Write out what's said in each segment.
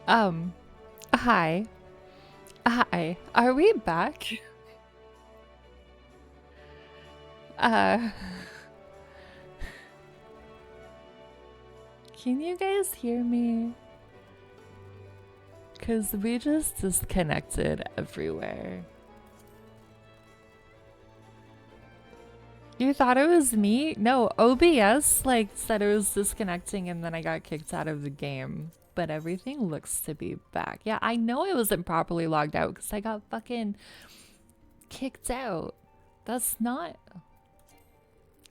Um, hi. Hi. Are we back? Uh, can you guys hear me? Because we just disconnected everywhere. You thought it was me? No, OBS like said it was disconnecting and then I got kicked out of the game. But everything looks to be back. Yeah, I know I wasn't properly logged out because I got fucking kicked out. That's not...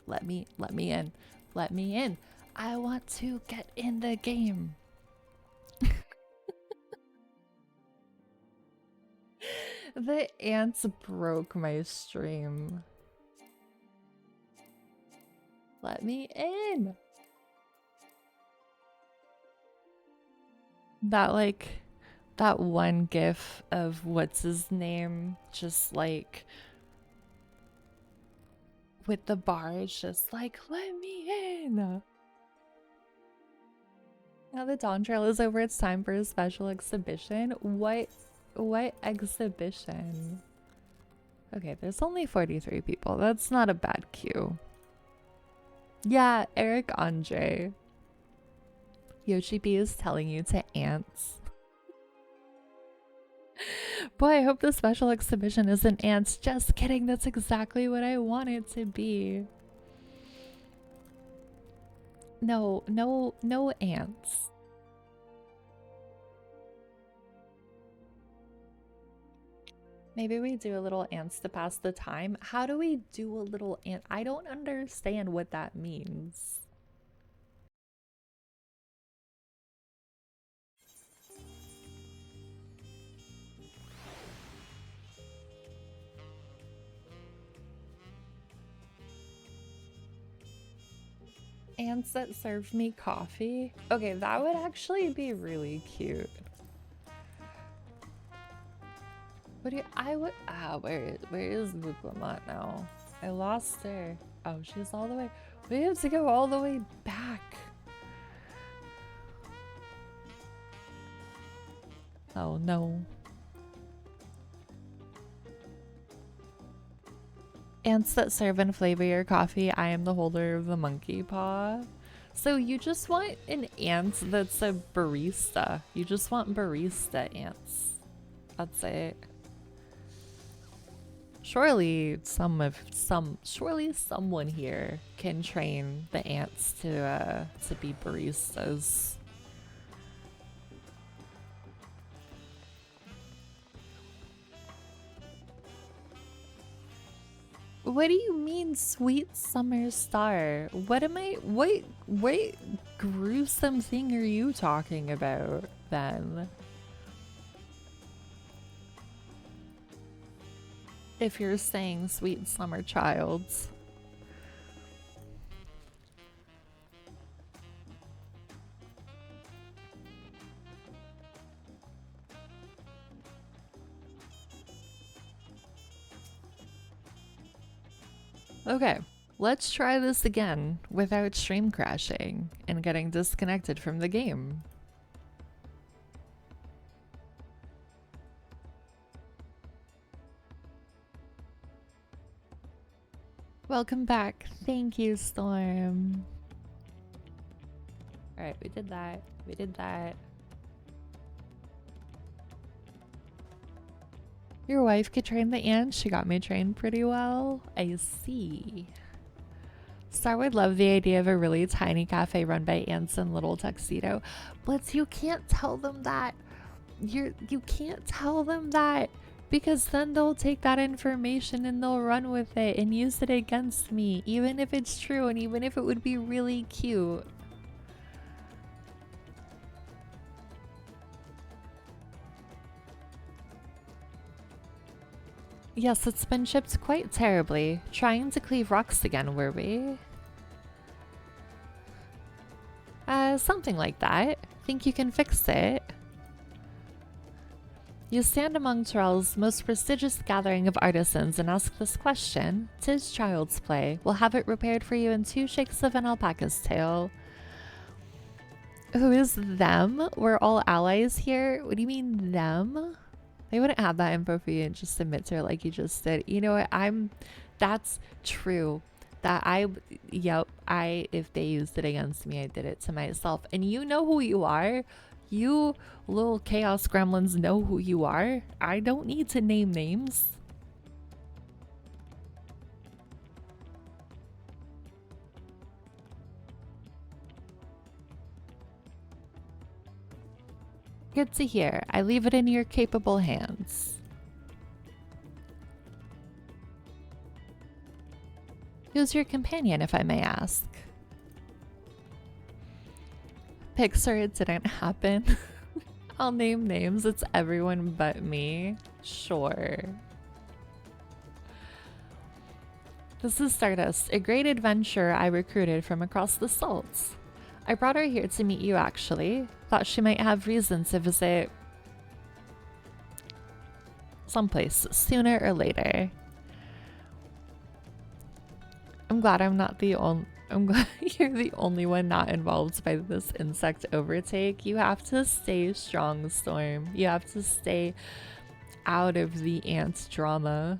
Let me in. Let me in. I want to get in the game. The ants broke my stream. Let me in. That one gif of what's his name just like with the bars just like, let me in. Now the dawntrail is over, it's time for a special exhibition. What exhibition? Okay, there's only 43 people. That's not a bad queue. Yeah, Eric Andre. Yoshi B is telling you to ants. Boy, I hope the special exhibition isn't ants. Just kidding, that's exactly what I want it to be. No ants. Maybe we do a little ants to pass the time. How do we do a little ant? I don't understand what that means. Ants that serve me coffee? Okay, that would actually be really cute. What do you, I would, where is Buklamat now? I lost her. Oh, she's all the way. We have to go all the way back. Oh no. Ants that serve and flavor your coffee. I am the holder of the monkey paw. So you just want an ant that's a barista. You just want barista ants. That's it. Surely surely someone here can train the ants to be baristas. What do you mean, sweet summer star? What gruesome thing are you talking about then? If you're saying sweet summer childs. Okay, let's try this again without stream crashing and getting disconnected from the game. Welcome back. Thank you, Storm. Alright, we did that. We did that. Your wife could train the ants. She got me trained pretty well. I see. Star would love the idea of a really tiny cafe run by ants in little tuxedo. But you can't tell them that. You can't tell them that. Because then they'll take that information and they'll run with it and use it against me. Even if it's true and even if it would be really cute. Yes, it's been shipped quite terribly. Trying to cleave rocks again, were we? Something like that. Think you can fix it? You stand among Terrell's most prestigious gathering of artisans and ask this question. 'Tis child's play. We'll have it repaired for you in 2 shakes of an alpaca's tail. Who is them? We're all allies here? What do you mean them? They wouldn't have that info for you and just submit to her like you just did. You know what? That's true. Yep, if they used it against me, I did it to myself. And you know who you are. You little chaos gremlins know who you are. I don't need to name names. Good to hear. I leave it in your capable hands. Who's your companion, if I may ask? Pixar, it didn't happen. I'll name names. It's everyone but me. Sure. This is Stardust, a great adventurer I recruited from across the salts. I brought her here to meet you, actually. Thought she might have reason to visit someplace sooner or later. I'm glad I'm not the only. I'm glad you're the only one not involved by this insect overtake. You have to stay strong, Storm. You have to stay out of the ant drama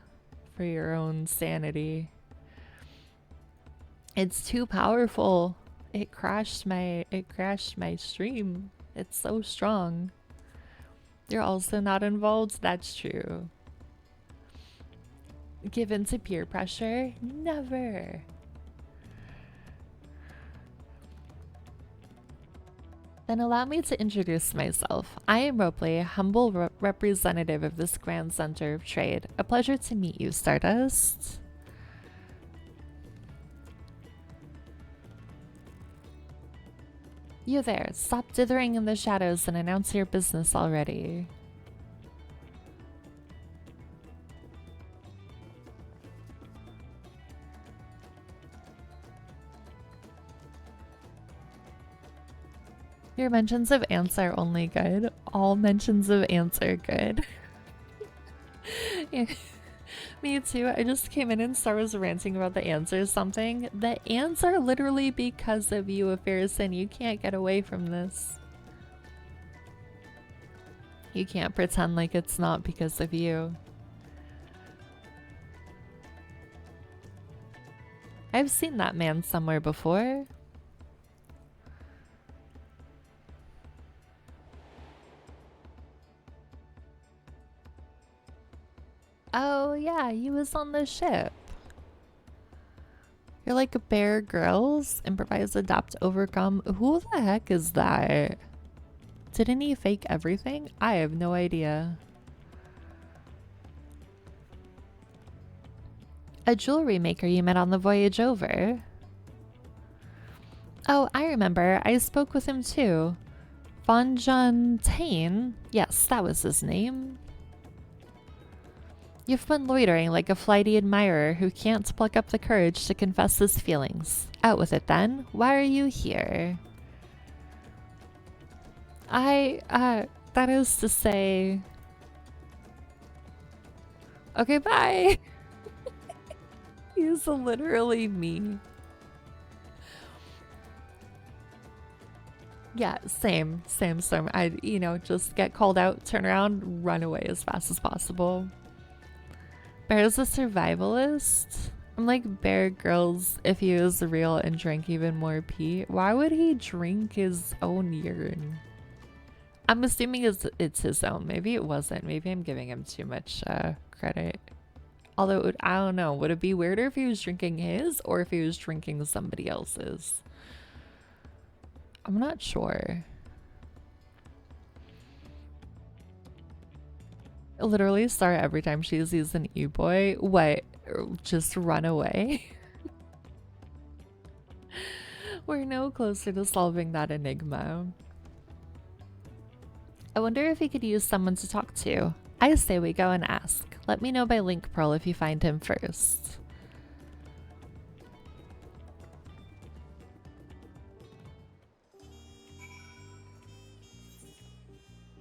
for your own sanity. It's too powerful. It crashed my stream. It's so strong. You're also not involved. That's true. Give in to peer pressure? Never. Then allow me to introduce myself. I am Ropley, humble representative of this Grand Center of Trade. A pleasure to meet you, Stardust. You there, stop dithering in the shadows and announce your business already. Your mentions of ants are only good. All mentions of ants are good. Yeah. Me too. I just came in and Star was ranting about the ants or something. The ants are literally because of you, Affairson. You can't get away from this. You can't pretend like it's not because of you. I've seen that man somewhere before. Oh yeah, he was on the ship. You're like a Bear Grylls, improvise, adapt, overcome. Who the heck is that? Didn't he fake everything? I have no idea. A jewelry maker you met on the voyage over. Oh, I remember. I spoke with him too. Von John Tain? Yes, that was his name. You've been loitering like a flighty admirer who can't pluck up the courage to confess his feelings. Out with it then. Why are you here? That is to say... Okay, bye! He's literally me. Yeah, same Storm. Just get called out, turn around, run away as fast as possible. Bear's a survivalist? I'm like Bear Grylls if he was real and drank even more pee. Why would he drink his own urine? I'm assuming it's his own. Maybe it wasn't. Maybe I'm giving him too much credit. Although, I don't know. Would it be weirder if he was drinking his or if he was drinking somebody else's? I'm not sure. Literally Star every time she sees an e-boy. What? Just run away? We're no closer to solving that enigma. I wonder if he could use someone to talk to. I say we go and ask. Let me know by link Pearl if you find him first.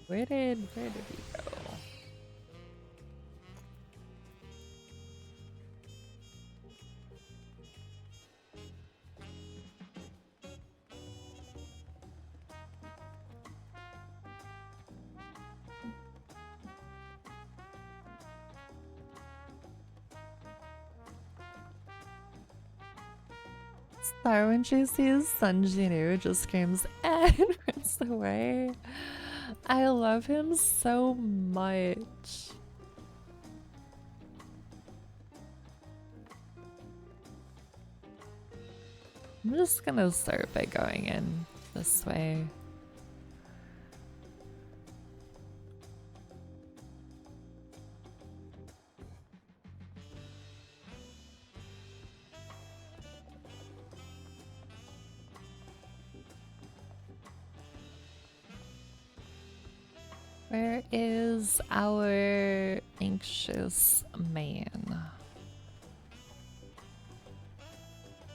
Where did he go? Star, when she sees Sunjinu, just screams and runs away. I love him so much. I'm just gonna start by going in this way. Where is our anxious man?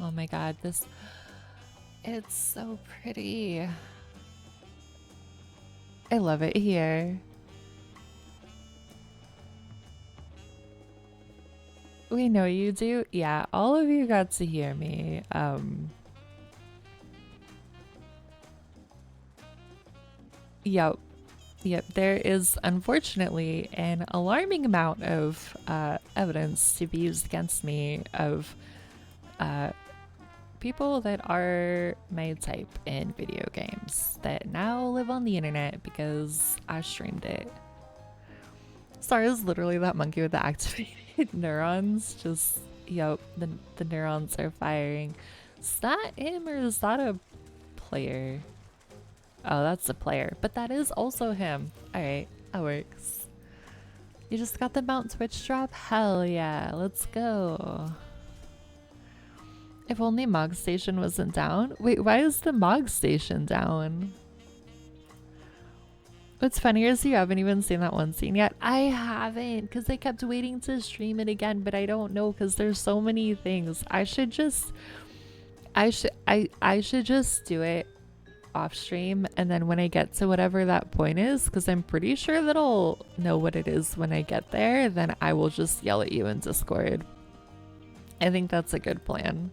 Oh my god, it's so pretty. I love it here. We know you do. Yeah, all of you got to hear me. Yep, there is unfortunately an alarming amount of evidence to be used against me of people that are my type in video games that now live on the internet because I streamed it. Star is literally that monkey with the activated neurons. Just, yep, the neurons are firing. Is that him or is that a player? Oh, that's a player, but that is also him. Alright, that works. You just got the Mount Twitch drop? Hell yeah, let's go. If only Mog Station wasn't down. Wait, why is the Mog Station down? What's funnier is you haven't even seen that one scene yet. I haven't, because I kept waiting to stream it again, but I don't know because there's so many things. I should just do it off stream, and then when I get to whatever that point is, because I'm pretty sure that I'll know what it is when I get there, then I will just yell at you in Discord. I think that's a good plan.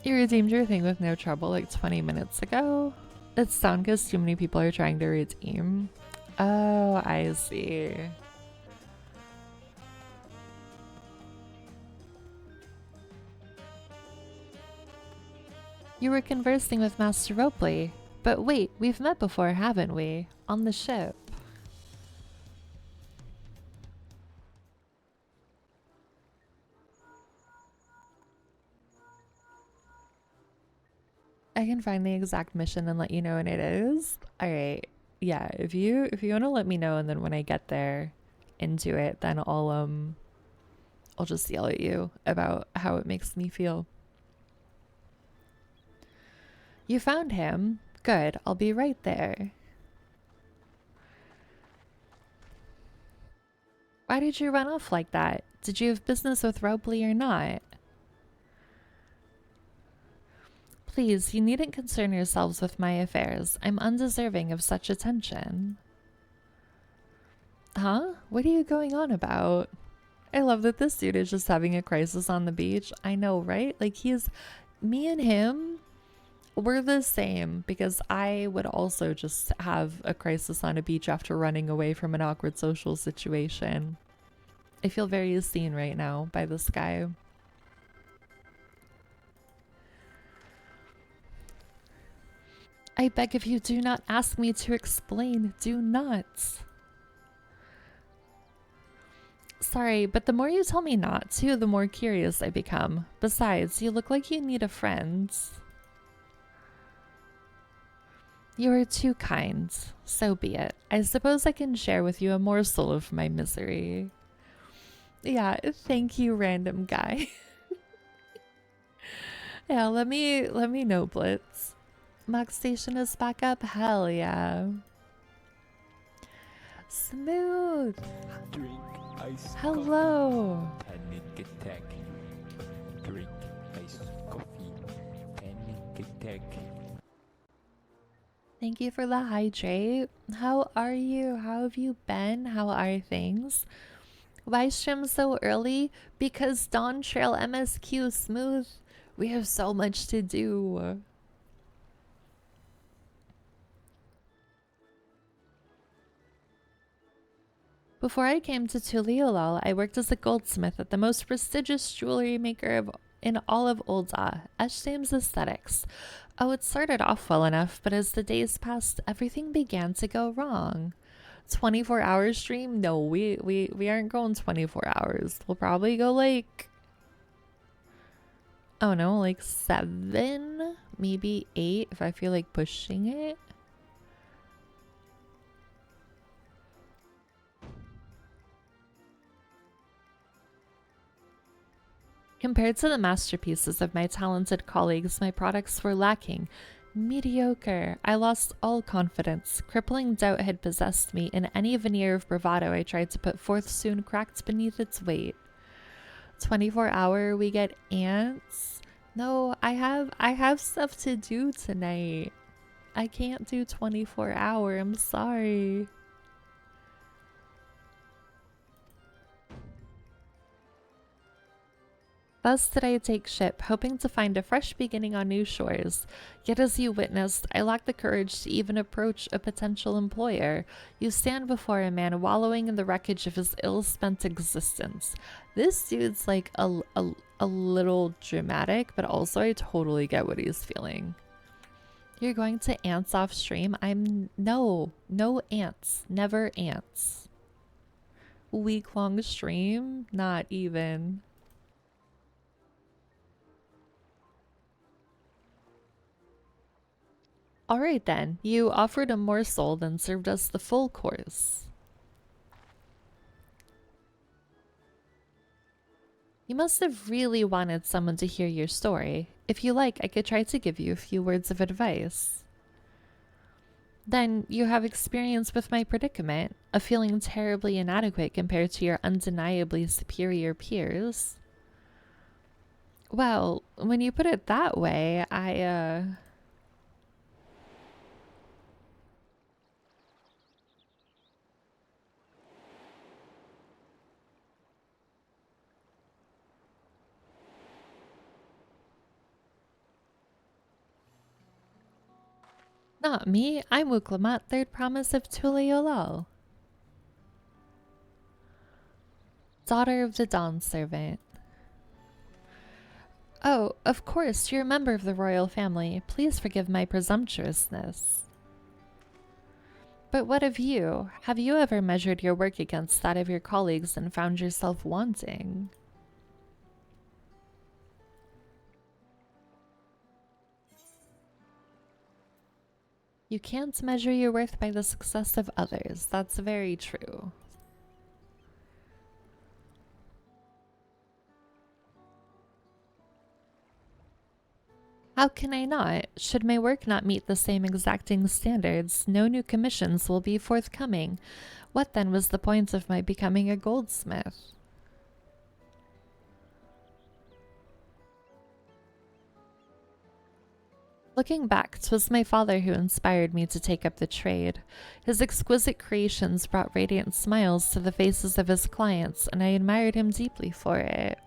You redeemed your thing with no trouble like 20 minutes ago. It's down because too many people are trying to redeem. Oh, I see. You were conversing with Master Ropley. But wait, we've met before, haven't we? On the ship. I can find the exact mission and let you know when it is. Alright. Yeah, if you want to let me know, and then when I get there into it, then I'll just yell at you about how it makes me feel. You found him? Good, I'll be right there. Why did you run off like that? Did you have business with Robley or not? Please, you needn't concern yourselves with my affairs. I'm undeserving of such attention. Huh? What are you going on about? I love that this dude is just having a crisis on the beach. I know, right? Like, me and him, we're the same, because I would also just have a crisis on a beach after running away from an awkward social situation. I feel very seen right now by this guy. I beg of you, do not ask me to explain. Do not. Sorry, but the more you tell me not to, the more curious I become. Besides, you look like you need a friend. You are too kind. So be it. I suppose I can share with you a morsel of my misery. Yeah, thank you, random guy. Yeah, let me know, Blitz. Mock Station is back up? Hell yeah. Smooth. Drink ice Hello. Panic attack. Drink ice coffee. Panic attack. Thank you for the hydrate. How are you? How have you been? How are things? Why stream so early? Because dawntrail MSQ Smooth. We have so much to do. Before I came to Tuliolol, I worked as a goldsmith at the most prestigious jewelry maker of in all of Ul'dah, Eshtame's aesthetics. Oh, it started off well enough, but as the days passed, everything began to go wrong. 24-hour stream? No, we aren't going 24 hours. We'll probably go like, oh no, like 7, maybe 8 if I feel like pushing it. Compared to the masterpieces of my talented colleagues, my products were lacking. Mediocre. I lost all confidence. Crippling doubt had possessed me, and any veneer of bravado I tried to put forth soon cracked beneath its weight. 24-hour, we get ants? No, I have stuff to do tonight. I can't do 24-hour. I'm sorry. Thus did I take ship, hoping to find a fresh beginning on new shores. Yet as you witnessed, I lacked the courage to even approach a potential employer. You stand before a man wallowing in the wreckage of his ill-spent existence. This dude's like a little dramatic, but also I totally get what he's feeling. You're going to ants off stream? No ants. Never ants. Week-long stream? Not even. Alright then, you offered a morsel, then served us the full course. You must have really wanted someone to hear your story. If you like, I could try to give you a few words of advice. Then you have experience with my predicament, of feeling terribly inadequate compared to your undeniably superior peers. Well, when you put it that way, Not me, I'm Wuklamat, third promise of Tuliolal. Daughter of the Dawn Servant. Oh, of course, you're a member of the royal family. Please forgive my presumptuousness. But what of you? Have you ever measured your work against that of your colleagues and found yourself wanting? You can't measure your worth by the success of others. That's very true. How can I not? Should my work not meet the same exacting standards, no new commissions will be forthcoming. What then was the point of my becoming a goldsmith? Looking back, 'twas my father who inspired me to take up the trade. His exquisite creations brought radiant smiles to the faces of his clients, and I admired him deeply for it.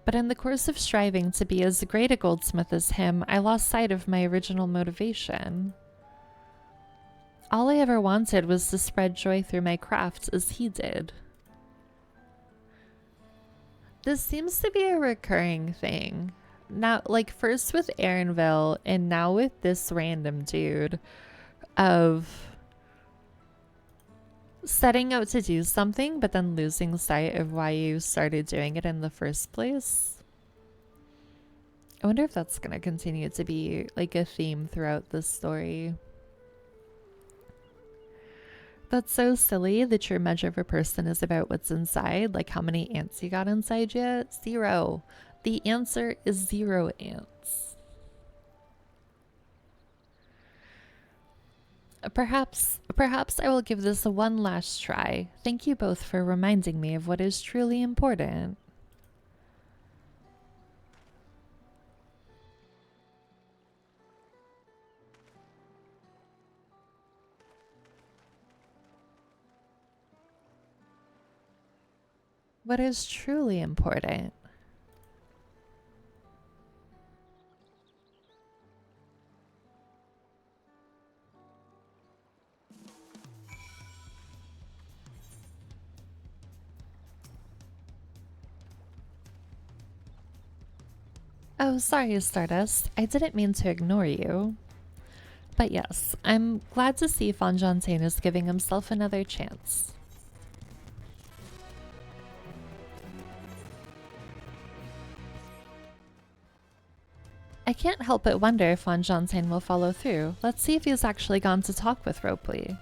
But in the course of striving to be as great a goldsmith as him, I lost sight of my original motivation. All I ever wanted was to spread joy through my craft as he did. This seems to be a recurring thing. Now, like first with Aaronville and now with this random dude of setting out to do something but then losing sight of why you started doing it in the first place. I wonder if that's gonna continue to be like a theme throughout this story. That's so silly. The true measure of a person is about what's inside, like how many ants you got inside you. 0. The answer is 0 ants. Perhaps I will give this one last try. Thank you both for reminding me of what is truly important. What is truly important? Oh, sorry, Stardust. I didn't mean to ignore you. But yes, I'm glad to see Fonjontaine is giving himself another chance. I can't help but wonder if Fonjontaine will follow through. Let's see if he's actually gone to talk with Ropley.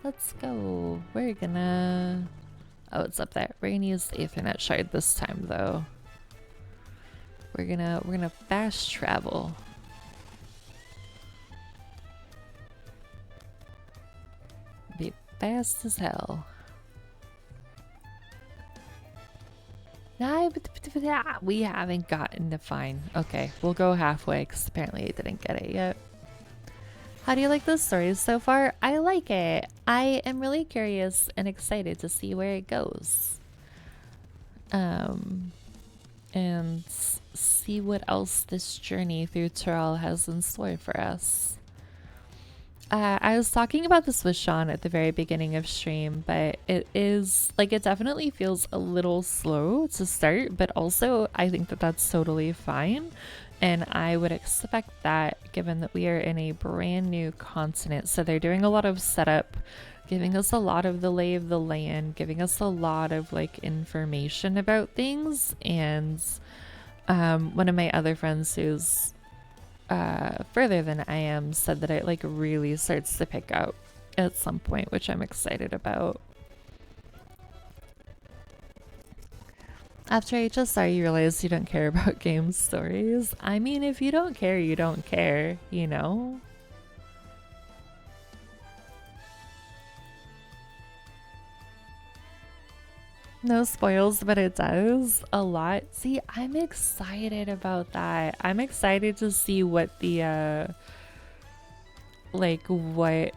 Let's go. We're gonna... Oh, it's up there. We're gonna use the Ethernet shard this time, though. We're gonna fast travel. Be fast as hell. We haven't gotten the fine. Okay, we'll go halfway because apparently I didn't get it yet. How do you like the stories so far? I like it. I am really curious and excited to see where it goes. And see what else this journey through Tyrell has in store for us. I was talking about this with Sean at the very beginning of stream, but it is like it definitely feels a little slow to start, but also I think that that's totally fine. And I would expect that given that we are in a brand new continent. So they're doing a lot of setup, giving us a lot of the lay of the land, giving us a lot of like information about things. And one of my other friends who's further than I am said that it like really starts to pick up at some point, which I'm excited about. After HSR, you realize you don't care about game stories. I mean, if you don't care, you don't care, you know? No spoils, but it does a lot. See, I'm excited about that. I'm excited to see what the like what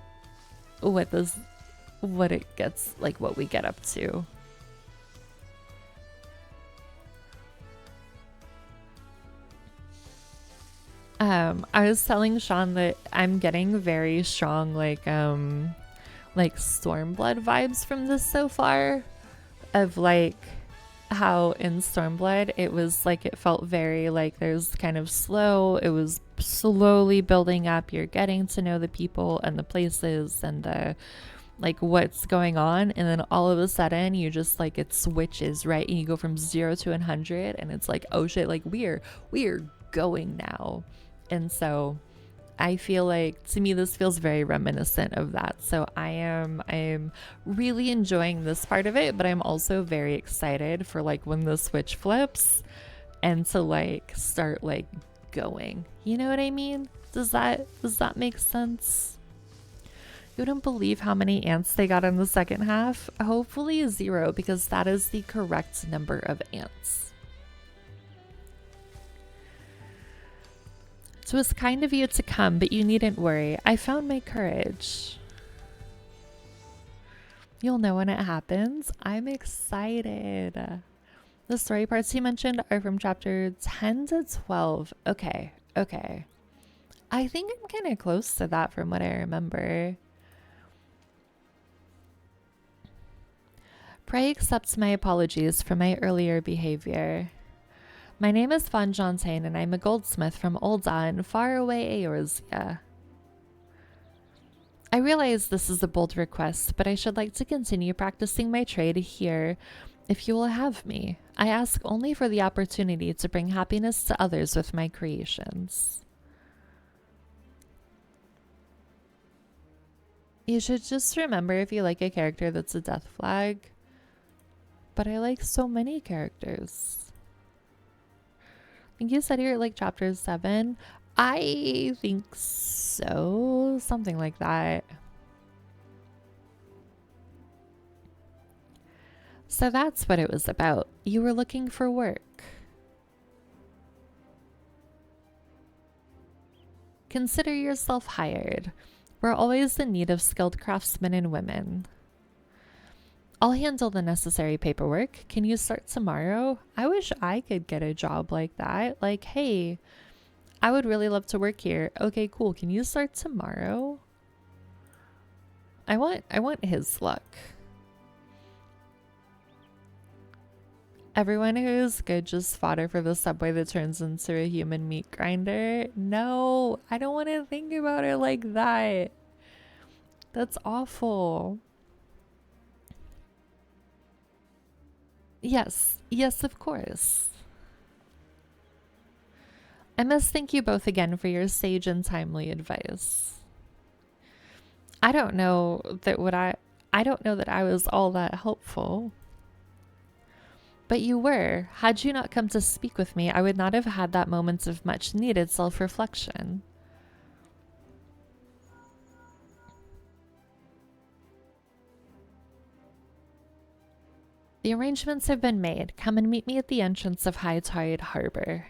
it gets, like what we get up to. I was telling Sean that I'm getting very strong like Stormblood vibes from this so far, of like how in Stormblood it was like it felt very like there's kind of slow, it was slowly building up, you're getting to know the people and the places and the like what's going on, and then all of a sudden you just like it switches, right? And you go from 0 to 100 and it's like, oh shit, like we're going now. And so I feel like to me this feels very reminiscent of that. So I am really enjoying this part of it, but I'm also very excited for like when the switch flips and to like start like going. You know what I mean? Does that make sense? You wouldn't believe how many ants they got in the second half. Hopefully 0, because that is the correct number of ants. So it's kind of you to come, but you needn't worry. I found my courage. You'll know when it happens. I'm excited. The story parts you mentioned are from chapter 10 to 12. Okay. I think I'm kind of close to that from what I remember. Pray accept my apologies for my earlier behavior. My name is Fonjontaine and I'm a goldsmith from Ul'dah in faraway Eorzea. I realize this is a bold request, but I should like to continue practicing my trade here if you will have me. I ask only for the opportunity to bring happiness to others with my creations. You should just remember if you like a character that's a death flag. But I like so many characters. I think you said you're at like chapter 7. I think so. Something like that. So that's what it was about. You were looking for work. Consider yourself hired. We're always in need of skilled craftsmen and women. I'll handle the necessary paperwork. Can you start tomorrow? I wish I could get a job like that. Like, hey, I would really love to work here. Okay, cool. Can you start tomorrow? I want his luck. Everyone who's good just fodder for the subway that turns into a human meat grinder. No, I don't want to think about it like that. That's awful. Yes, yes, of course. I must thank you both again for your sage and timely advice. I don't know that I don't know that I was all that helpful. But you were. Had you not come to speak with me, I would not have had that moment of much needed self-reflection. The arrangements have been made. Come and meet me at the entrance of High Tide Harbor.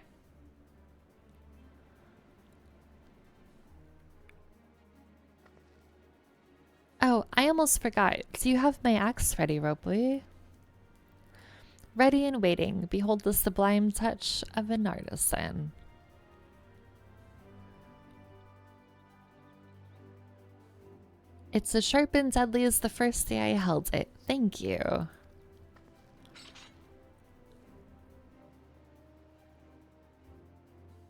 Oh, I almost forgot. Do you have my axe ready, Robley? Ready and waiting. Behold the sublime touch of an artisan. It's as sharp and deadly as the first day I held it. Thank you.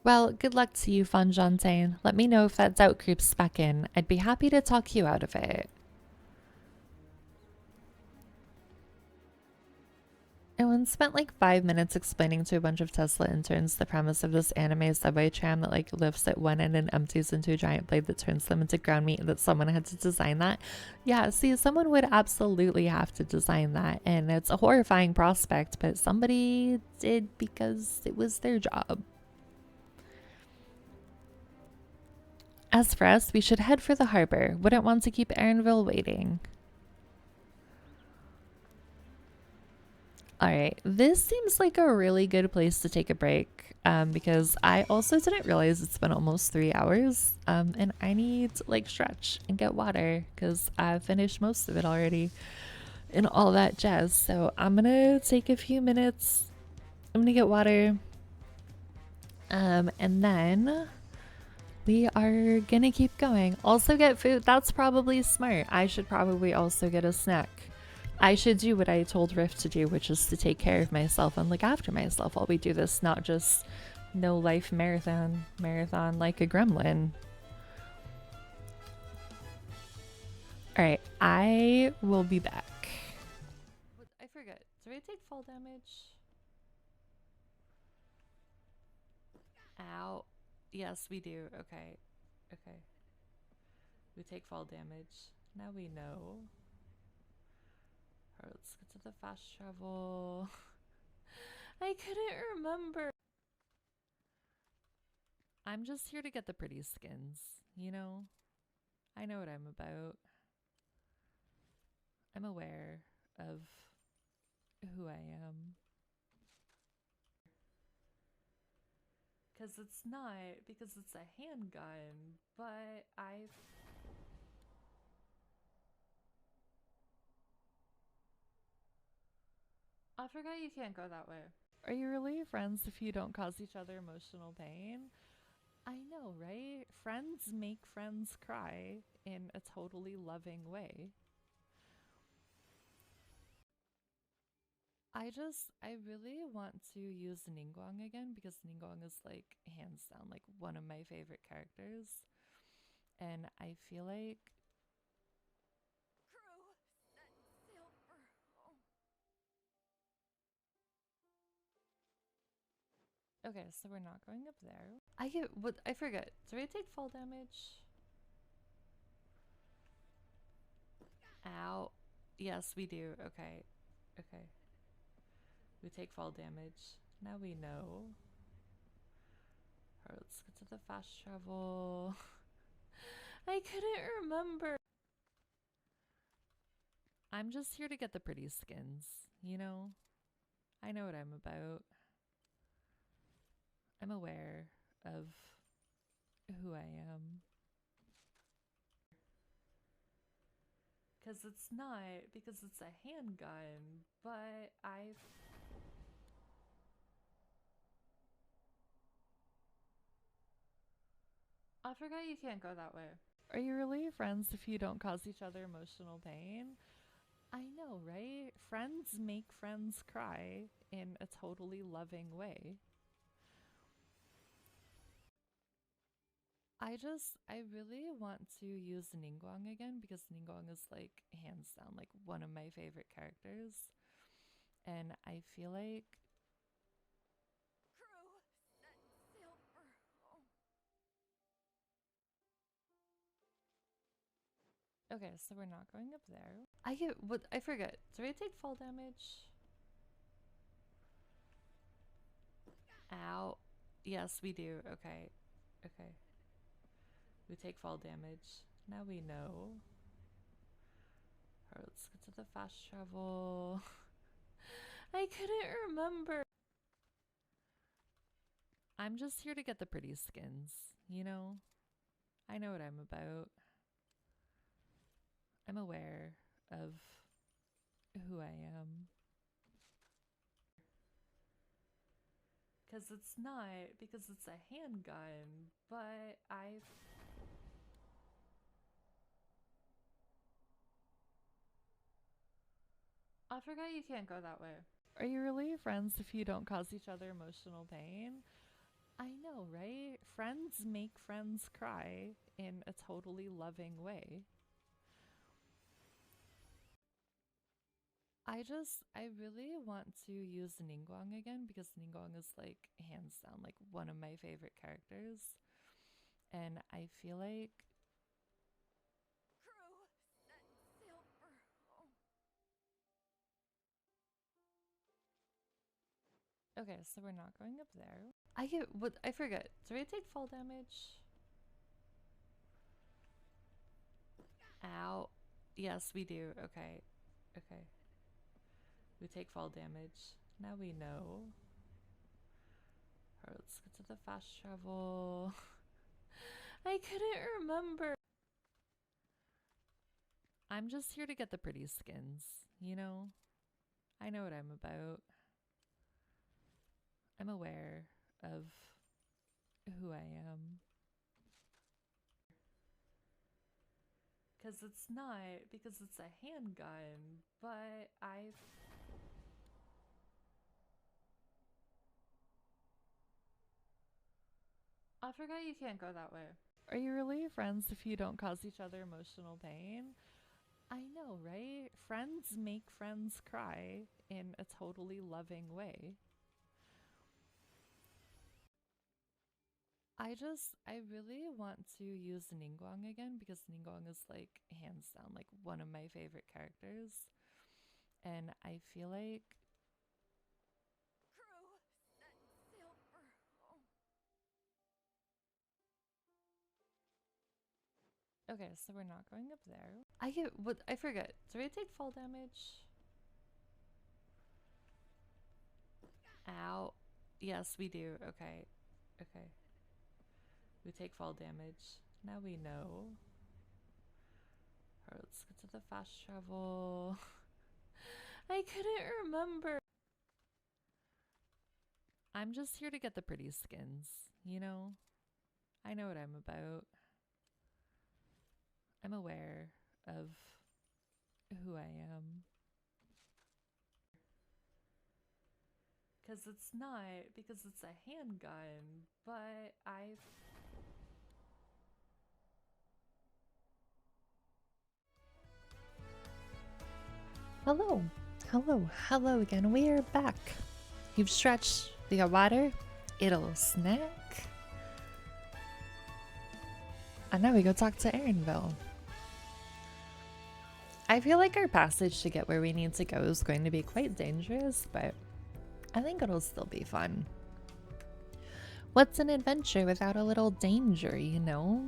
Well, good luck to you, Fonjontaine. Let me know if that doubt creeps back in. I'd be happy to talk you out of it. Owen spent like 5 minutes explaining to a bunch of Tesla interns the premise of this anime subway tram that like lifts at one end and empties into a giant blade that turns them into ground meat, and that someone had to design that. Yeah, see, someone would absolutely have to design that, and it's a horrifying prospect, but somebody did because it was their job. As for us, we should head for the harbor. Wouldn't want to keep Erinville waiting. All right, this seems like a really good place to take a break because I also didn't realize it's been almost 3 hours and I need to like stretch and get water because I finished most of it already and all that jazz. So I'm gonna take a few minutes. I'm gonna get water and then we are gonna keep going. Also get food. That's probably smart. I should probably also get a snack. I should do what I told Riff to do, which is to take care of myself and look after myself while we do this, not just no life marathon like a gremlin. All right, I will be back. I forget. Do I take fall damage? Ow. Yes, we do. Okay. Okay. We take fall damage. Now we know. Alright, let's get to the fast travel. I couldn't remember. I'm just here to get the pretty skins, you know? I know what I'm about. I'm aware of who I am. Because it's a handgun, but I forgot you can't go that way. Are you really friends if you don't cause each other emotional pain? I know, right? Friends make friends cry in a totally loving way. I really want to use Ningguang again because Ningguang is like hands down like one of my favorite characters. And I feel like Crew, set sail for home. okay, so we're not going up there. I get what I forget. Do I take fall damage? Ow. Yes, we do. Okay. Okay. We take fall damage. Now we know. Alright, let's get to the fast travel. I couldn't remember. I'm just here to get the pretty skins, you know? I know what I'm about. I'm aware of who I am. Because it's a handgun, but I forgot you can't go that way. Are you really friends if you don't cause each other emotional pain? I know, right? Friends make friends cry in a totally loving way. I really want to use Ningguang again because Ningguang is like hands down like one of my favorite characters. And I feel like, Crew, set sail for home. okay, so we're not going up there. I forget. Do I take fall damage? Ow. Yes, we do. Okay. Okay. We take fall damage. Now we know. Alright, let's get to the fast travel. I couldn't remember. I'm just here to get the pretty skins, you know? I know what I'm about. I'm aware of who I am. Because it's a handgun, but I forgot you can't go that way. Are you really friends if you don't cause each other emotional pain? I know, right? Friends make friends cry in a totally loving way. I really want to use Ningguang again because Ningguang is like hands down like one of my favorite characters. And I feel like, Crew, set sail for home. okay, so we're not going up there. I forget. Do I take fall damage? Ow. Yes, we do. Okay. Okay. We take fall damage. Now we know. Alright, let's get to the fast travel. I couldn't remember. I'm just here to get the pretty skins, you know? I know what I'm about. I'm aware of who I am. Because it's a handgun, but I forgot you can't go that way. Are you really friends if you don't cause each other emotional pain? I know, right? Friends make friends cry in a totally loving way. I really want to use Ningguang again because Ningguang is like hands down like one of my favorite characters. And I feel like, Crew, set sail for home. okay, so we're not going up there. I forget. Do I take fall damage? Ow. Yes, we do. Okay. Okay. We take fall damage. Now we know. Alright, let's get to the fast travel. I couldn't remember. I'm just here to get the pretty skins, you know? I know what I'm about. I'm aware of who I am. Because it's a handgun, but Hello, hello again. We are back. You've stretched, you got water, it'll snack. And now we go talk to Erinville. I feel like our passage to get where we need to go is going to be quite dangerous, but I think it'll still be fun. What's an adventure without a little danger, you know?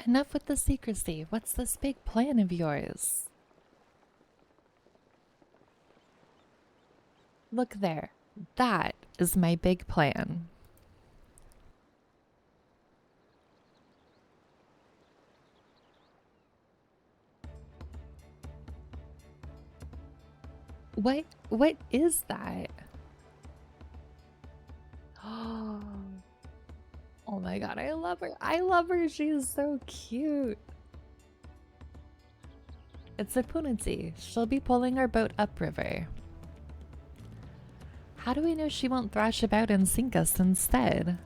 Enough with the secrecy. What's this big plan of yours? Look there. That is my big plan. What is that? Oh my god, I love her. I love her. She is so cute. It's a punity. She'll be pulling our boat upriver. How do we know she won't thrash about and sink us instead?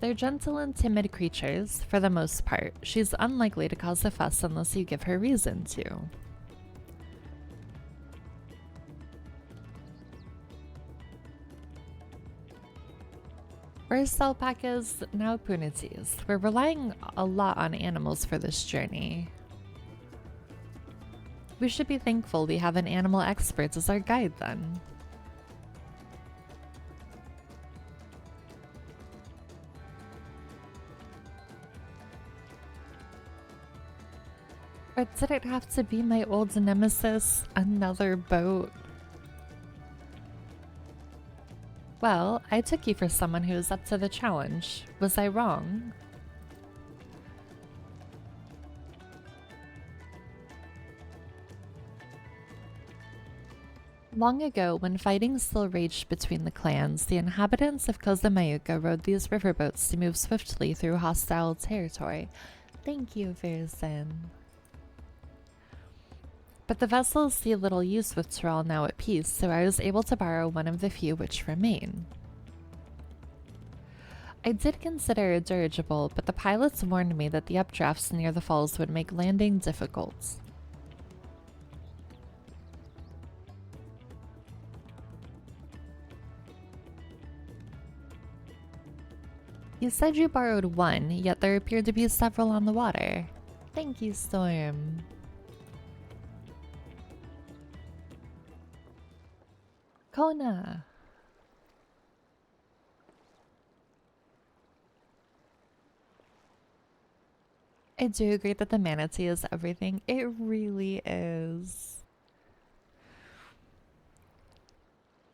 They're gentle and timid creatures, for the most part. She's unlikely to cause a fuss unless you give her reason to. First alpacas, now punities. We're relying a lot on animals for this journey. We should be thankful we have an animal expert as our guide then. Or did it have to be my old nemesis, another boat? Well, I took you for someone who was up to the challenge. Was I wrong? Long ago, when fighting still raged between the clans, the inhabitants of Kozamayuka rode these riverboats to move swiftly through hostile territory. Thank you, Virzin. But the vessels see little use with Tyrell now at peace, so I was able to borrow one of the few which remain. I did consider a dirigible, but the pilots warned me that the updrafts near the falls would make landing difficult. You said you borrowed one, yet there appeared to be several on the water. Thank you, Storm. Kona. I do agree that the manatee is everything. It really is.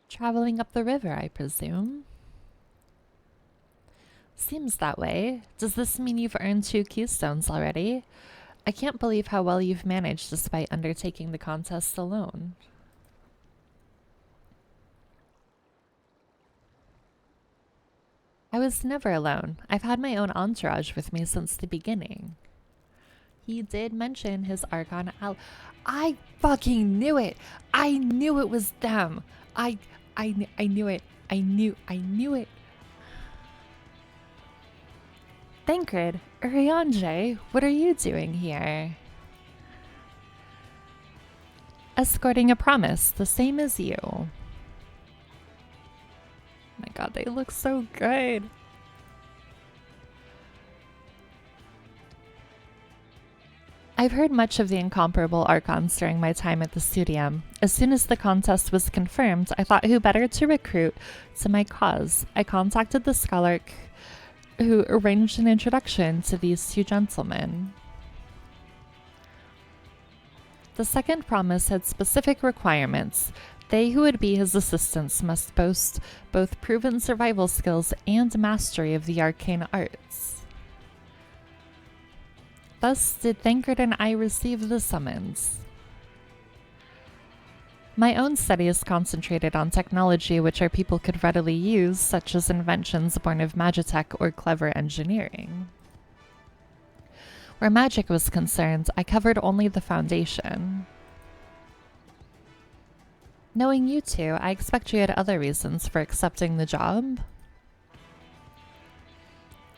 Traveling up the river, I presume. Seems that way. Does this mean you've earned 2 keystones already? I can't believe how well you've managed despite undertaking the contest alone. I was never alone. I've had my own entourage with me since the beginning. He did mention his Archon Al. I fucking knew it! I knew it was them! I knew it. I knew it. Thancred, Urianger, what are you doing here? Escorting a promise, the same as you. Oh my god, they look so good. I've heard much of the incomparable Archons during my time at the studium. As soon as the contest was confirmed, I thought who better to recruit to my cause. I contacted the scholar who arranged an introduction to these 2 gentlemen. The second promise had specific requirements. They who would be his assistants must boast both proven survival skills and mastery of the arcane arts. Thus did Thancred and I receive the summons. My own studies concentrated on technology which our people could readily use, such as inventions born of magitech or clever engineering. Where magic was concerned, I covered only the foundation. Knowing you 2, I expect you had other reasons for accepting the job.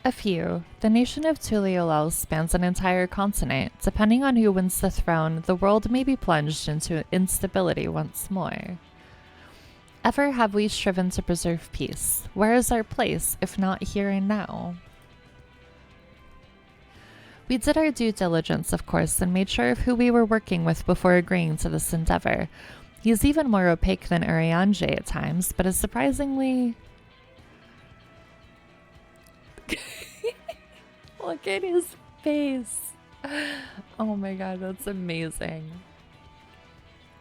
A few. The nation of Tuliolel spans an entire continent. Depending on who wins the throne, the world may be plunged into instability once more. Ever have we striven to preserve peace? Where is our place, if not here and now? We did our due diligence, of course, and made sure of who we were working with before agreeing to this endeavor. He's even more opaque than Urianger at times, but is surprisingly... Look at his face. Oh my god, that's amazing.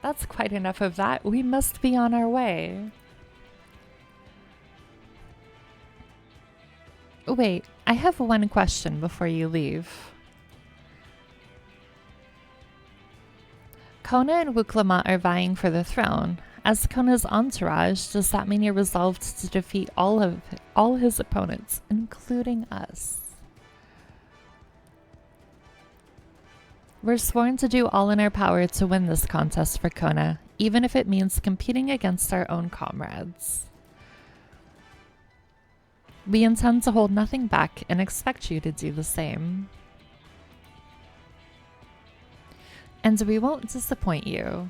That's quite enough of that. We must be on our way. Wait, I have one question before you leave. Kona and Wuklamot are vying for the throne. As Kona's entourage, does that mean you're resolved to defeat all his opponents, including us? We're sworn to do all in our power to win this contest for Kona, even if it means competing against our own comrades. We intend to hold nothing back and expect you to do the same. And we won't disappoint you.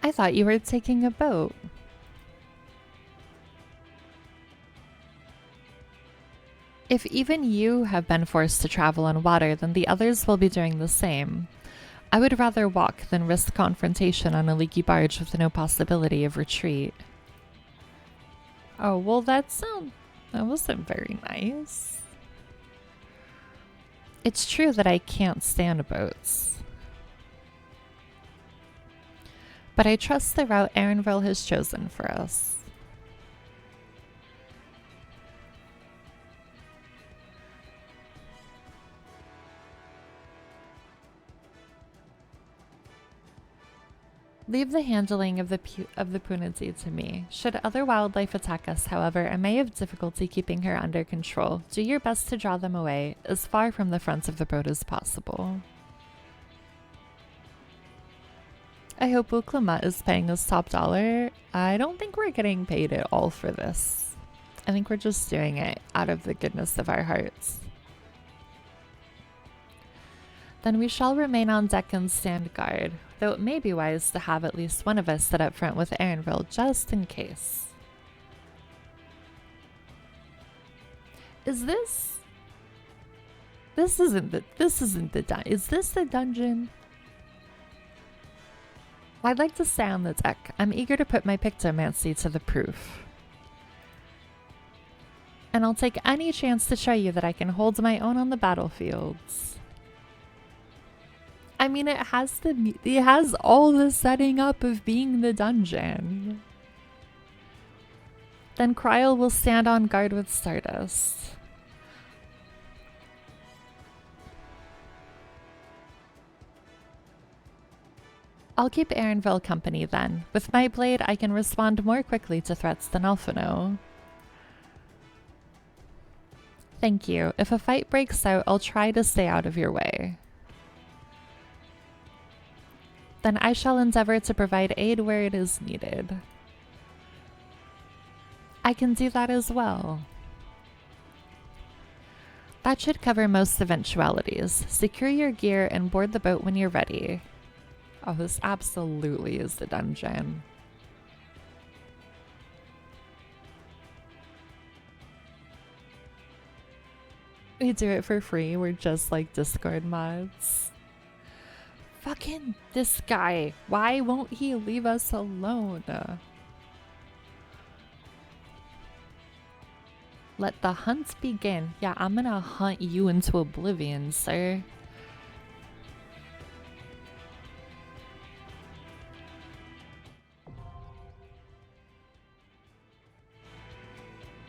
I thought you were taking a boat. If even you have been forced to travel on water, then the others will be doing the same. I would rather walk than risk confrontation on a leaky barge with no possibility of retreat. Oh, well, that wasn't very nice. It's true that I can't stand boats. But I trust the route Erenville has chosen for us. Leave the handling of the Punadzi to me. Should other wildlife attack us, however, I may have difficulty keeping her under control. Do your best to draw them away, as far from the front of the boat as possible. I hope Wuklamot is paying us top dollar. I don't think we're getting paid at all for this. I think we're just doing it out of the goodness of our hearts. Then we shall remain on deck and stand guard, though it may be wise to have at least one of us sit up front with Erenville just in case. Is this? This isn't the is this the dungeon? I'd like to stay on the deck. I'm eager to put my pictomancy to the proof. And I'll take any chance to show you that I can hold my own on the battlefields. I mean, it has all the setting up of being the dungeon. Then Kryl will stand on guard with Stardust. I'll keep Erenville company then. With my blade, I can respond more quickly to threats than Alphino. Thank you. If a fight breaks out, I'll try to stay out of your way. Then I shall endeavor to provide aid where it is needed. I can do that as well. That should cover most eventualities. Secure your gear and board the boat when you're ready. Oh, this absolutely is the dungeon. We do it for free. We're just like Discord mods. Fucking this guy. Why won't he leave us alone? Let the hunt begin. Yeah, I'm gonna hunt you into oblivion, sir.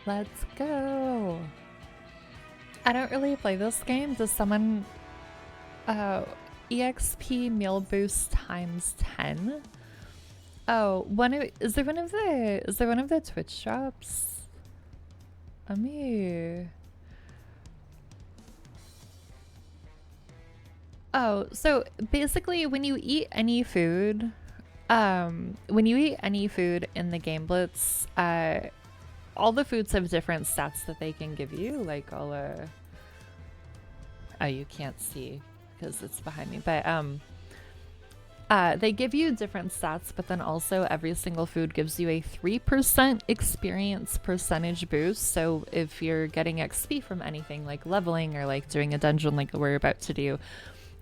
Let's go. I don't really play this game. Does someone EXP meal boost times 10? Oh, is there one of the Twitch shops? Oh, so basically when you eat any food in the Game Blitz, all the foods have different stats that they can give you, like all oh, you can't see because it's behind me, but they give you different stats, but then also every single food gives you a 3% experience percentage boost. So if you're getting XP from anything like leveling or like doing a dungeon like we're about to do,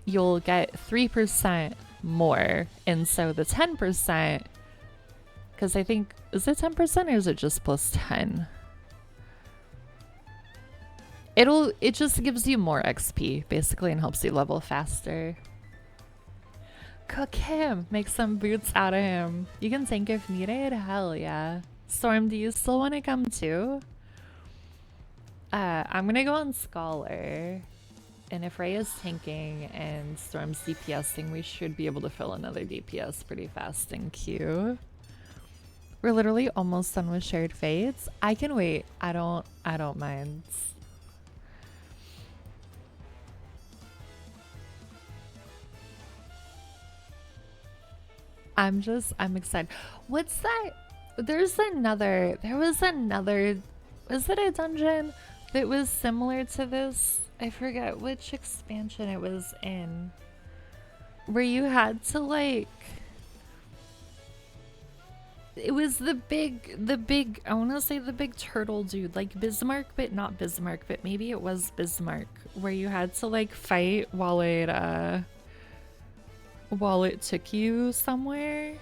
you'll get 3% more. And so the 10%, because I think, is it 10% or is it just plus 10? It just gives you more XP basically and helps you level faster. Cook him, make some boots out of him. You can tank if needed, hell yeah. Storm, do you still want to come too? I'm gonna go on Scholar. And if Ray is tanking and Storm's DPSing, we should be able to fill another DPS pretty fast in queue. We're literally almost done with Shared Fates. I can wait. I don't mind. I'm excited. What's that? There was another, was it a dungeon that was similar to this? I forget which expansion it was in. Where you had to like, it was the big, I want to say the big turtle dude, like Bismarck, but not Bismarck, but maybe it was Bismarck, where you had to like fight while it took you somewhere.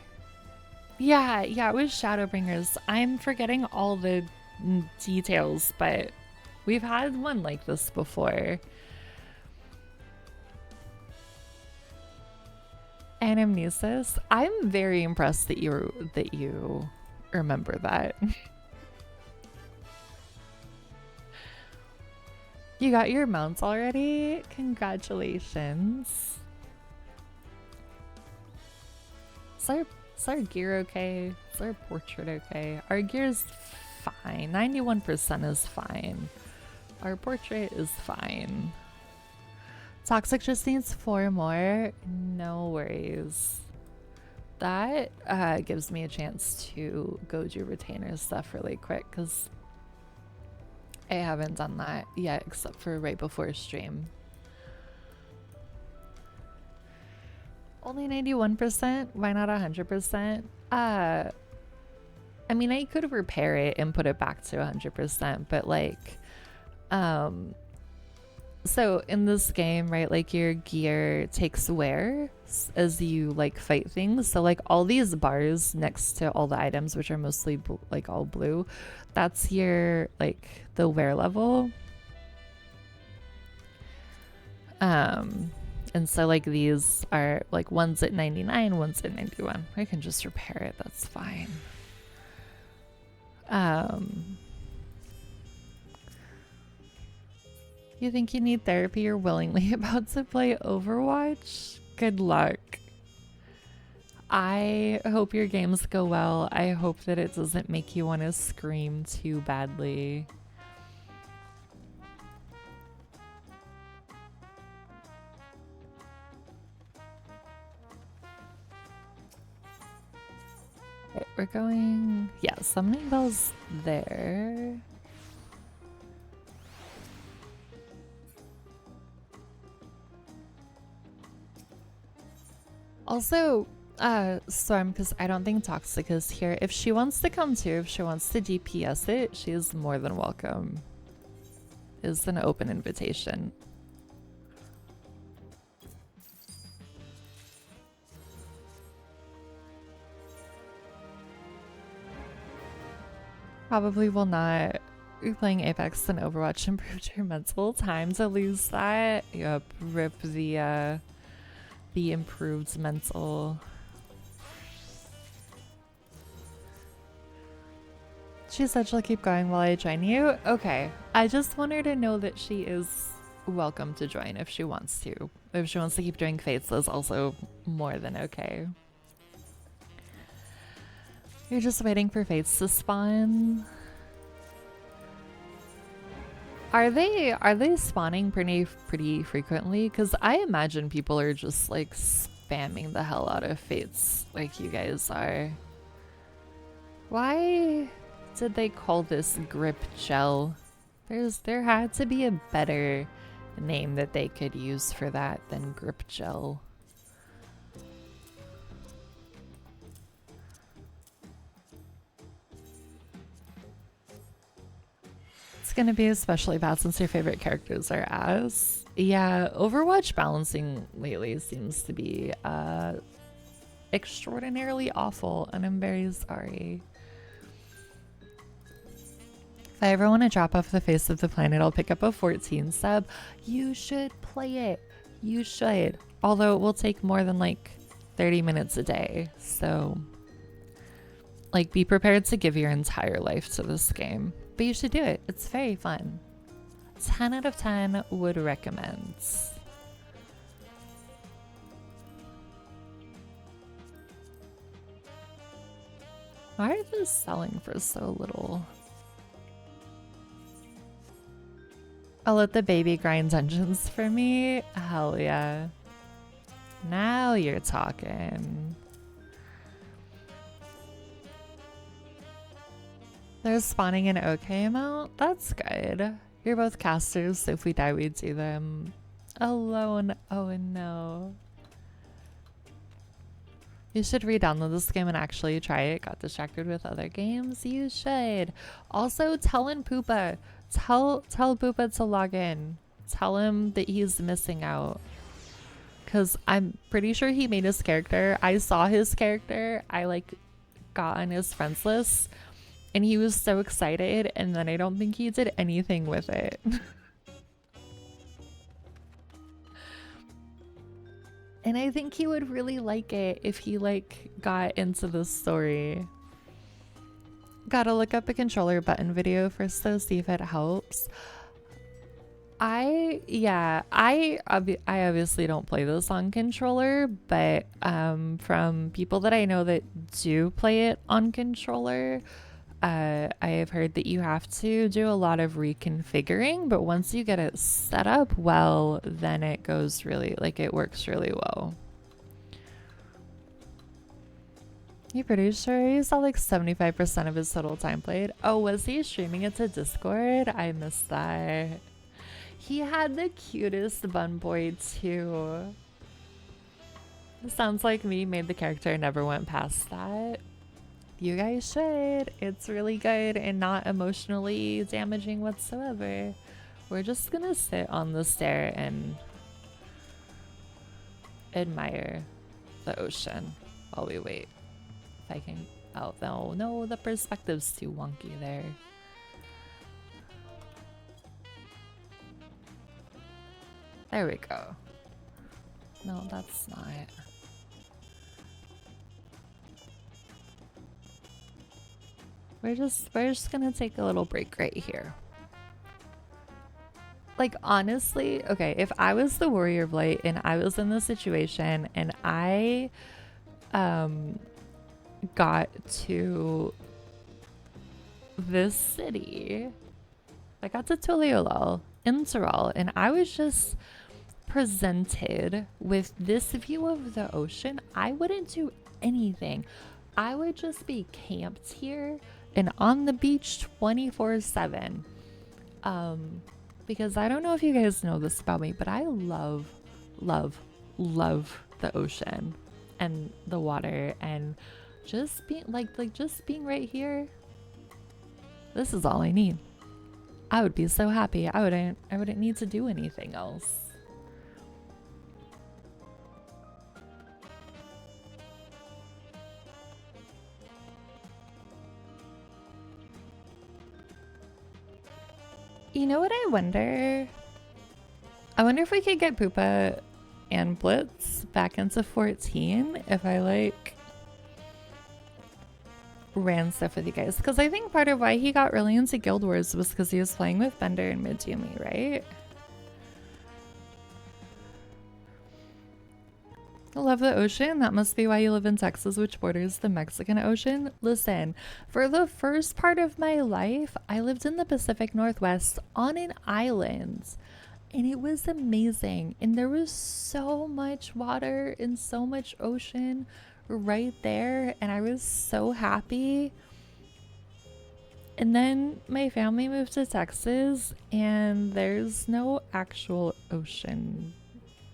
Yeah, it was Shadowbringers. I'm forgetting all the details, but we've had one like this before. Anamnesis. I'm very impressed that you remember that. You got your mounts already? Congratulations. Is our gear okay? Is our portrait okay? Our gear's fine. 91% is fine. Our portrait is fine. Toxic just needs 4 more. No worries. That gives me a chance to go do retainer stuff really quick because I haven't done that yet except for right before stream. Only 91%? Why not 100%? I mean, I could repair it and put it back to 100%, but like, so in this game, right, like your gear takes wear as you like fight things. So like all these bars next to all the items, which are mostly like all blue, that's your like the wear level. And so like these are like one's at 99, one's at 91. I can just repair it, that's fine. You think you need therapy? You're willingly about to play Overwatch? Good luck. I hope your games go well. I hope that it doesn't make you want to scream too badly. Okay, we're going... Yeah, summoning bell's there. Also, Storm, because I don't think Toxic is here. If she wants to come too, if she wants to DPS it, she is more than welcome. It's an open invitation. Probably will not. Playing Apex and Overwatch improved your mental time to lose that. Yep, rip the improved mental. She said she'll keep going while I join you. Okay, I just want her to know that she is welcome to join if she wants to. If she wants to keep doing Fates, that's also more than okay. You're just waiting for Fates to spawn. Are they spawning pretty frequently? Because I imagine people are just like spamming the hell out of Fates like you guys are. Why did they call this grip gel? There had to be a better name that they could use for that than grip gel. It's gonna be especially bad since your favorite characters are ass. Yeah, Overwatch balancing lately seems to be extraordinarily awful, and I'm very sorry. If I ever want to drop off the face of the planet, I'll pick up a 14 sub. You should play it. You should. Although it will take more than like 30 minutes a day, so Like, be prepared to give your entire life to this game. But you should do it. It's very fun. 10 out of 10 would recommend. Why are these selling for so little? I'll let the baby grind engines for me. Hell yeah. Now you're talking. They're spawning an okay amount? That's good. You're both casters, so if we die, we do them alone. Oh no. You should re-download this game and actually try it. Got distracted with other games. You should. Also, tell Poopa. Tell Poopa to log in. Tell him that he's missing out. Because I'm pretty sure he made his character. I saw his character. I like got on his friends list. And he was so excited. And then I don't think he did anything with it. And I think he would really like it if he like got into the story. Gotta look up a controller button video first though, see if it helps. I obviously don't play this on controller, but from people that I know that do play it on controller, I have heard that you have to do a lot of reconfiguring, but once you get it set up well, then it goes really, like, it works really well. You pretty sure you saw like 75% of his total time played? Oh, was he streaming it to Discord? I missed that. He had the cutest bun boy too. Sounds like me, made the character, never went past that. You guys should. It's really good and not emotionally damaging whatsoever. We're just gonna sit on the stair and admire the ocean while we wait. If I can. Oh no, the perspective's too wonky there. There we go. No, that's not it. We're just gonna take a little break right here. Like, honestly, okay, if I was the Warrior of Light and I was in this situation and I got to this city, I got to Tuliolal in Tyrol, and I was just presented with this view of the ocean, I wouldn't do anything. I would just be camped here and on the beach 24/7. Because I don't know if you guys know this about me, but I love the ocean and the water, and just being just being right here. This is all I need. I would be so happy. I wouldn't need to do anything else. You know what I wonder? I wonder if we could get Poopa and Blitz back into 14 if I like ran stuff with you guys. Because I think part of why he got really into Guild Wars was because he was playing with Bender and Midumi, right? I love the ocean. That must be why you live in Texas, which borders the Mexican Ocean. Listen, for the first part of my life, I lived in the Pacific Northwest on an island, and it was amazing. And there was so much water and so much ocean right there, and I was so happy. And then my family moved to Texas, and there's no actual ocean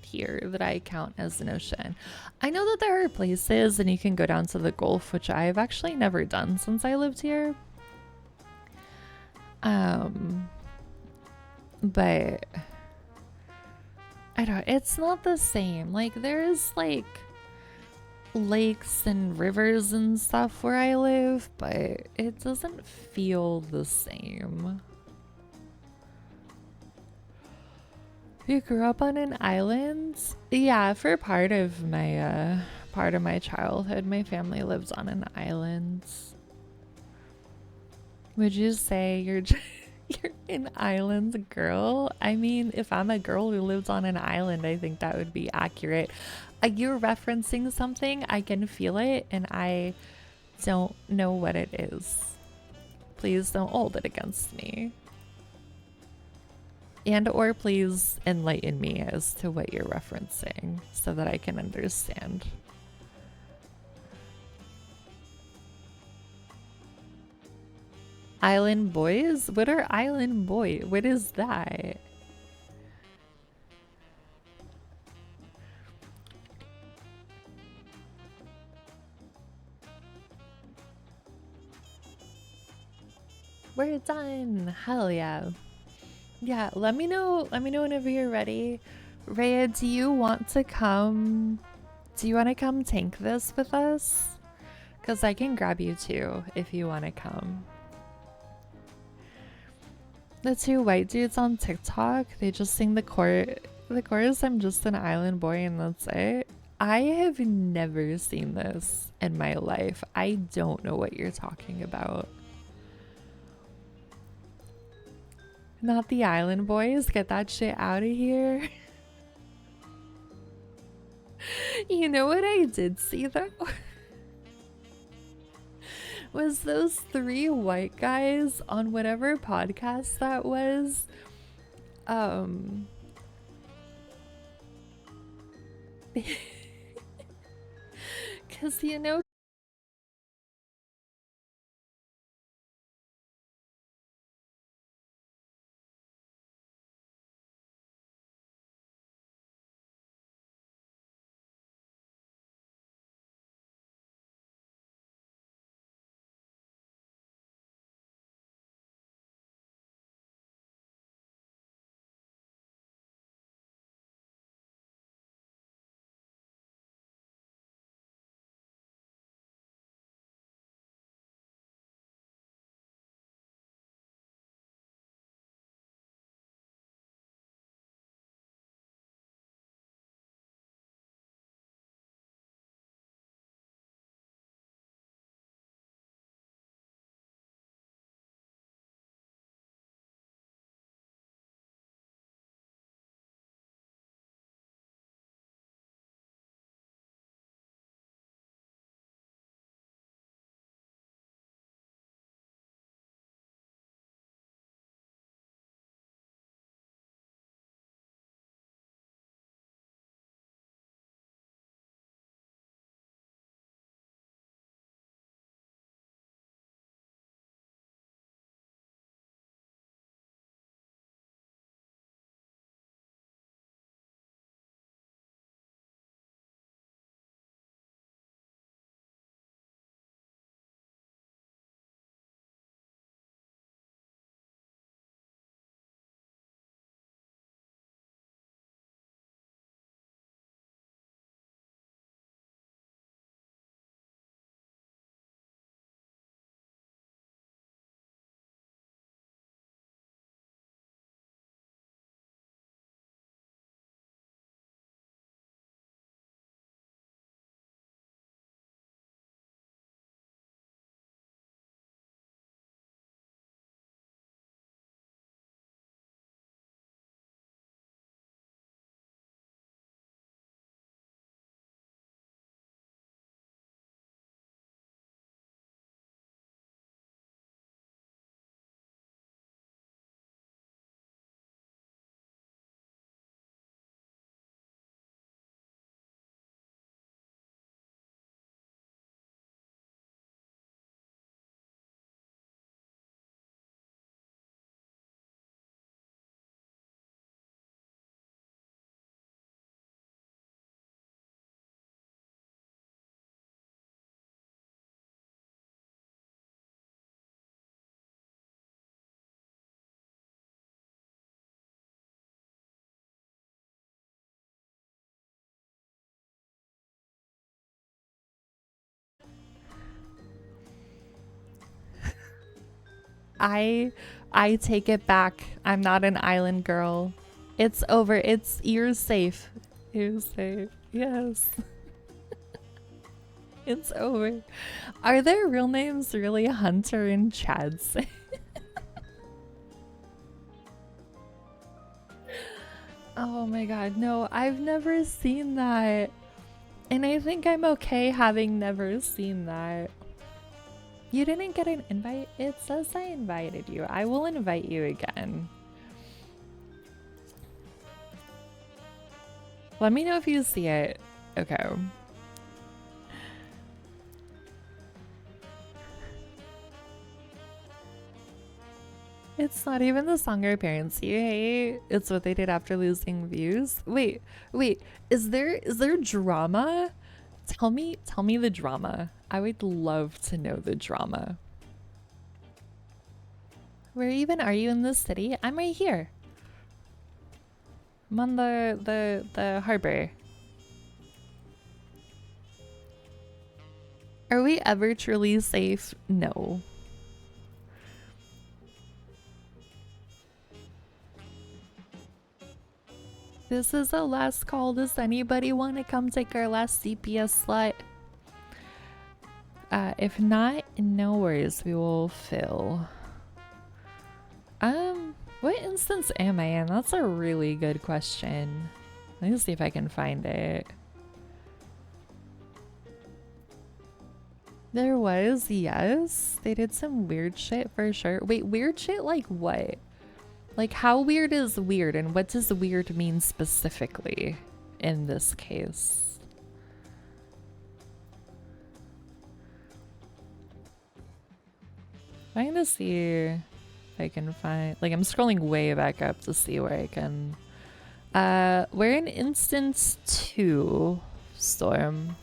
here that I count as an ocean. I know that there are places and you can go down to the Gulf, which I've actually never done since I lived here. But I don't, it's not the same. Like, there's like lakes and rivers and stuff where I live, but it doesn't feel the same. You grew up on an island? Yeah, for part of my childhood, my family lived on an island. Would you say you're you're an island girl? I mean, if I'm a girl who lives on an island, I think that would be accurate. You're referencing something, I can feel it, and I don't know what it is. Please don't hold it against me. And or please enlighten me as to what you're referencing so that I can understand. Island boys? What are island boys? What is that? We're done. Hell yeah. Yeah, let me know whenever you're ready. Rhea, do you want to come? Do you want to come tank this with us? Because I can grab you too if you want to come. The two white dudes on TikTok, they just sing the chorus, I'm just an island boy and that's it. I have never seen this in my life. I don't know what you're talking about. Not the island boys, get that shit out of here. You know what I did see though? Was those three white guys on whatever podcast that was. Cause you know I I take it back. I'm not an island girl. It's over. It's you're safe. You're safe. Yes. It's over. Are their real names really Hunter and Chad's? my god, no, I've never seen that. And I think I'm okay having never seen that. You didn't get an invite? It says I invited you. I will invite you again. Let me know if you see it. Okay. It's not even the song our parents you hate. It's what they did after losing views. Wait, is there drama? Tell me the drama. I would love to know the drama. Where even are you in this city? I'm right here. I'm on the harbor. Are we ever truly safe? No. This is a last call. Does anybody want to come take our last CPS slot? If not, no worries. We will fill. What instance am I in? That's a really good question. Let me see if I can find it. There was, yes. They did some weird shit for sure. Wait, weird shit like what? Like, how weird is weird, and what does weird mean specifically in this case? I'm trying to see if I can find... Like, I'm scrolling way back up to see where I can... we're in instance 2, Storm.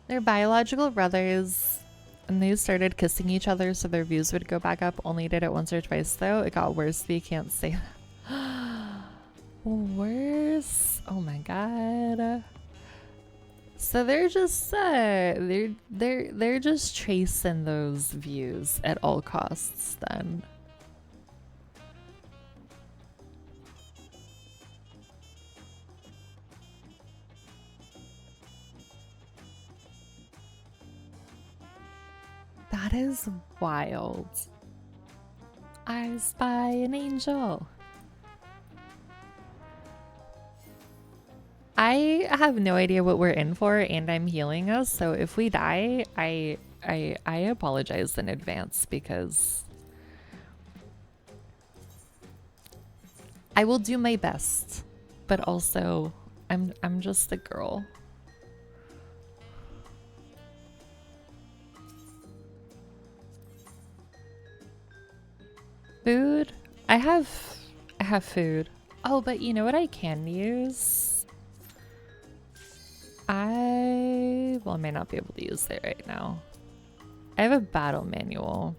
They're biological brothers. And they started kissing each other so their views would go back up. Only did it once or twice though. It got worse, but you can't say that. Worse? Oh my god. So they're just they're just chasing those views at all costs then. That is wild. I spy an angel. I have no idea what we're in for, and I'm healing us, so if we die, I apologize in advance because I will do my best, but also I'm just a girl. Food? I have food. Oh, but you know what I can use? I may not be able to use it right now. I have a battle manual,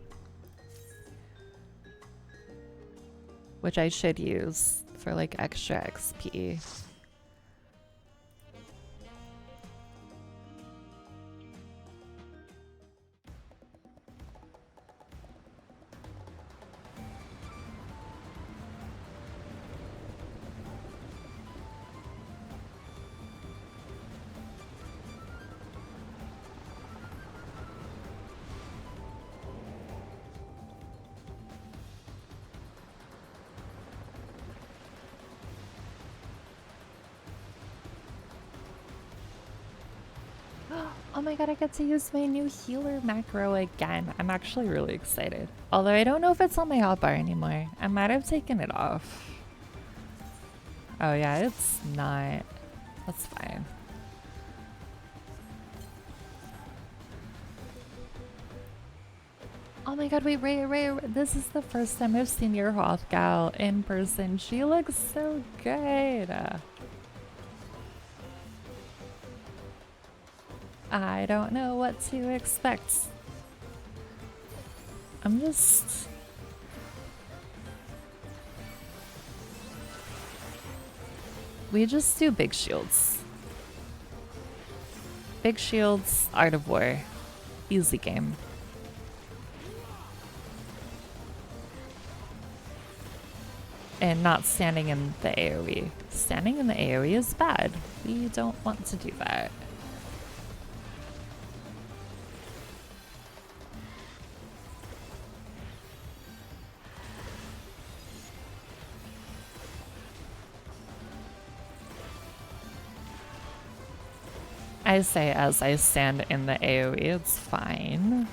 which I should use for like extra XP. Oh my god, I get to use my new healer macro again. I'm actually really excited. Although I don't know if it's on my hotbar anymore. I might have taken it off. Oh yeah, it's not. That's fine. Oh my god, wait, Ray, this is the first time I've seen your Hoth gal in person. She looks so good. I don't know what to expect. I'm just... We just do big shields. Big shields, Art of War. Easy game. And not standing in the AoE. Standing in the AoE is bad. We don't want to do that. I say as I stand in the AoE, it's fine.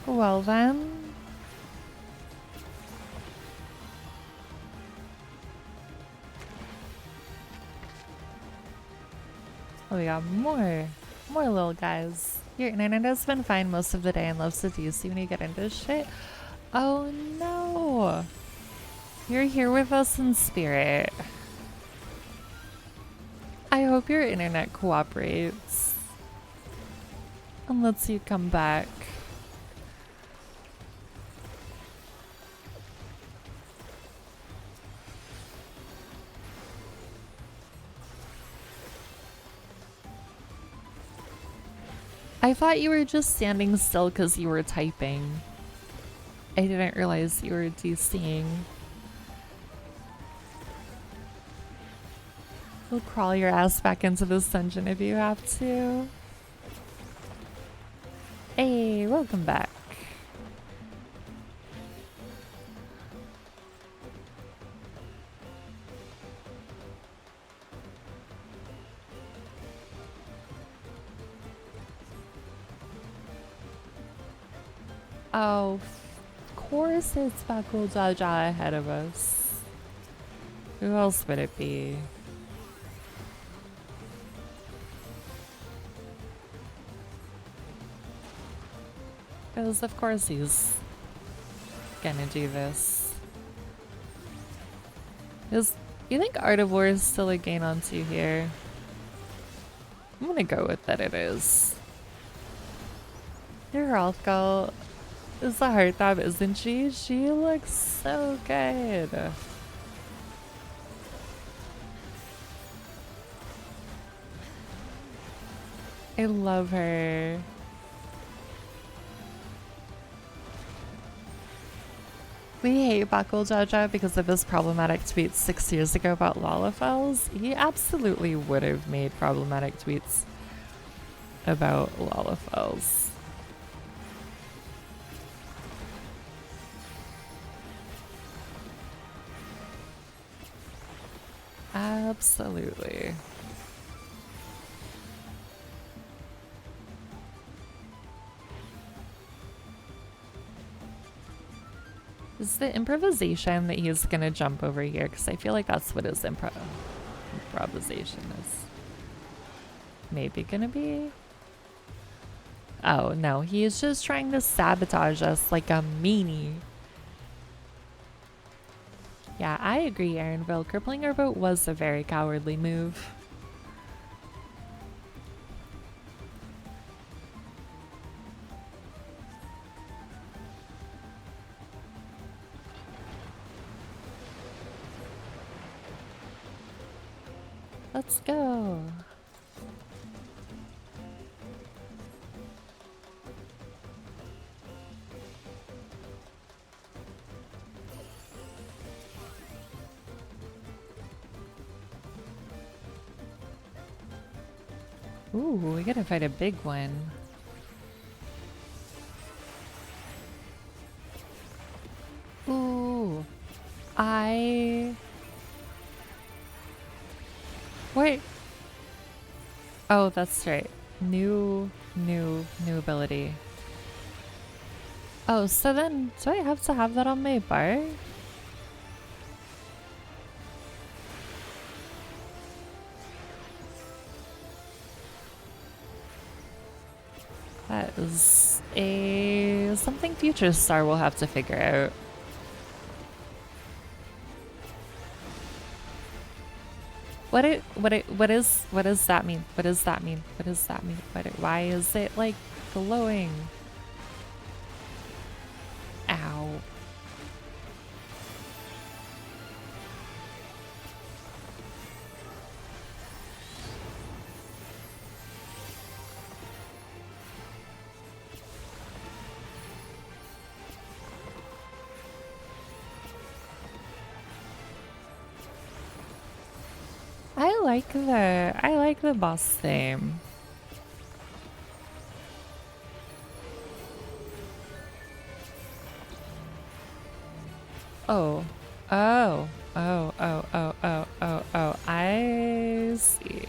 Well then. Oh, we got more little guys. Your internet has been fine most of the day and loves to tease you when you get into shit. Oh no. You're here with us in spirit. I hope your internet cooperates and lets you come back. I thought you were just standing still because you were typing. I didn't realize you were DCing. You'll crawl your ass back into this dungeon if you have to. Hey, welcome back. Oh, of course it's Bakul Jaja ahead of us. Who else would it be? Because of course he's gonna do this. You think Art of War is still a gain on 2 here? I'm gonna go with that it is. Your health girl is a heartthrob, isn't she? She looks so good. I love her. We hate Bakul Jaja because of his problematic tweets 6 years ago about Lalafels. He absolutely would have made problematic tweets about Lalafels. Absolutely. Is the improvisation that he's gonna jump over here? Because I feel like that's what his improvisation is. Maybe gonna be? Oh no, he is just trying to sabotage us like a meanie. Yeah, I agree, Aaronville. Crippling our boat was a very cowardly move. Let's go. Ooh, we gotta fight a big one. Ooh, Wait. Oh, that's right. New ability. Oh, so then, do I have to have that on my bar? That is something Future Star will have to figure out. What does that mean? What does that mean? What does that mean? Why is it like glowing? Ow. I like the boss theme. Oh. Oh. Oh, oh, oh, oh, oh, oh. I see.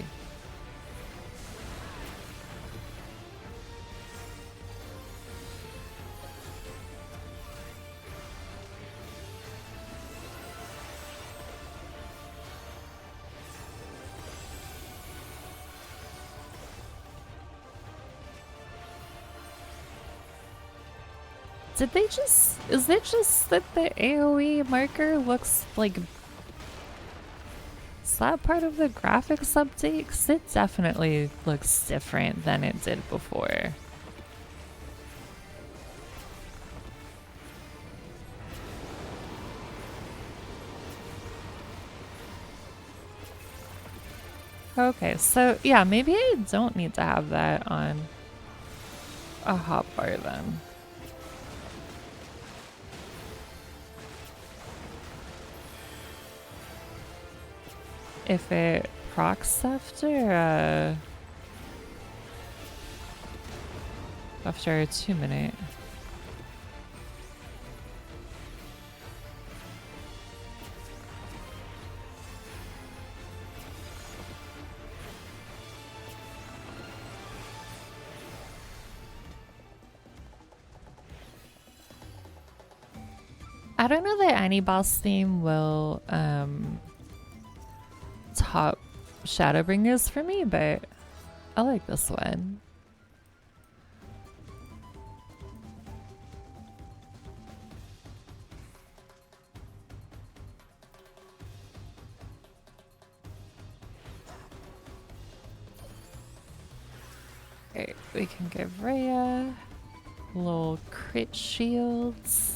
Did they just... Is it just that the AoE marker looks like... Is that part of the graphics update? 'Cause it definitely looks different than it did before. Okay, so yeah, maybe I don't need to have that on a hotbar then. If it procs after a 2 minute. I don't know that any boss theme will top Shadowbringers for me, but I like this one. Okay, we can give Rhea little crit shields.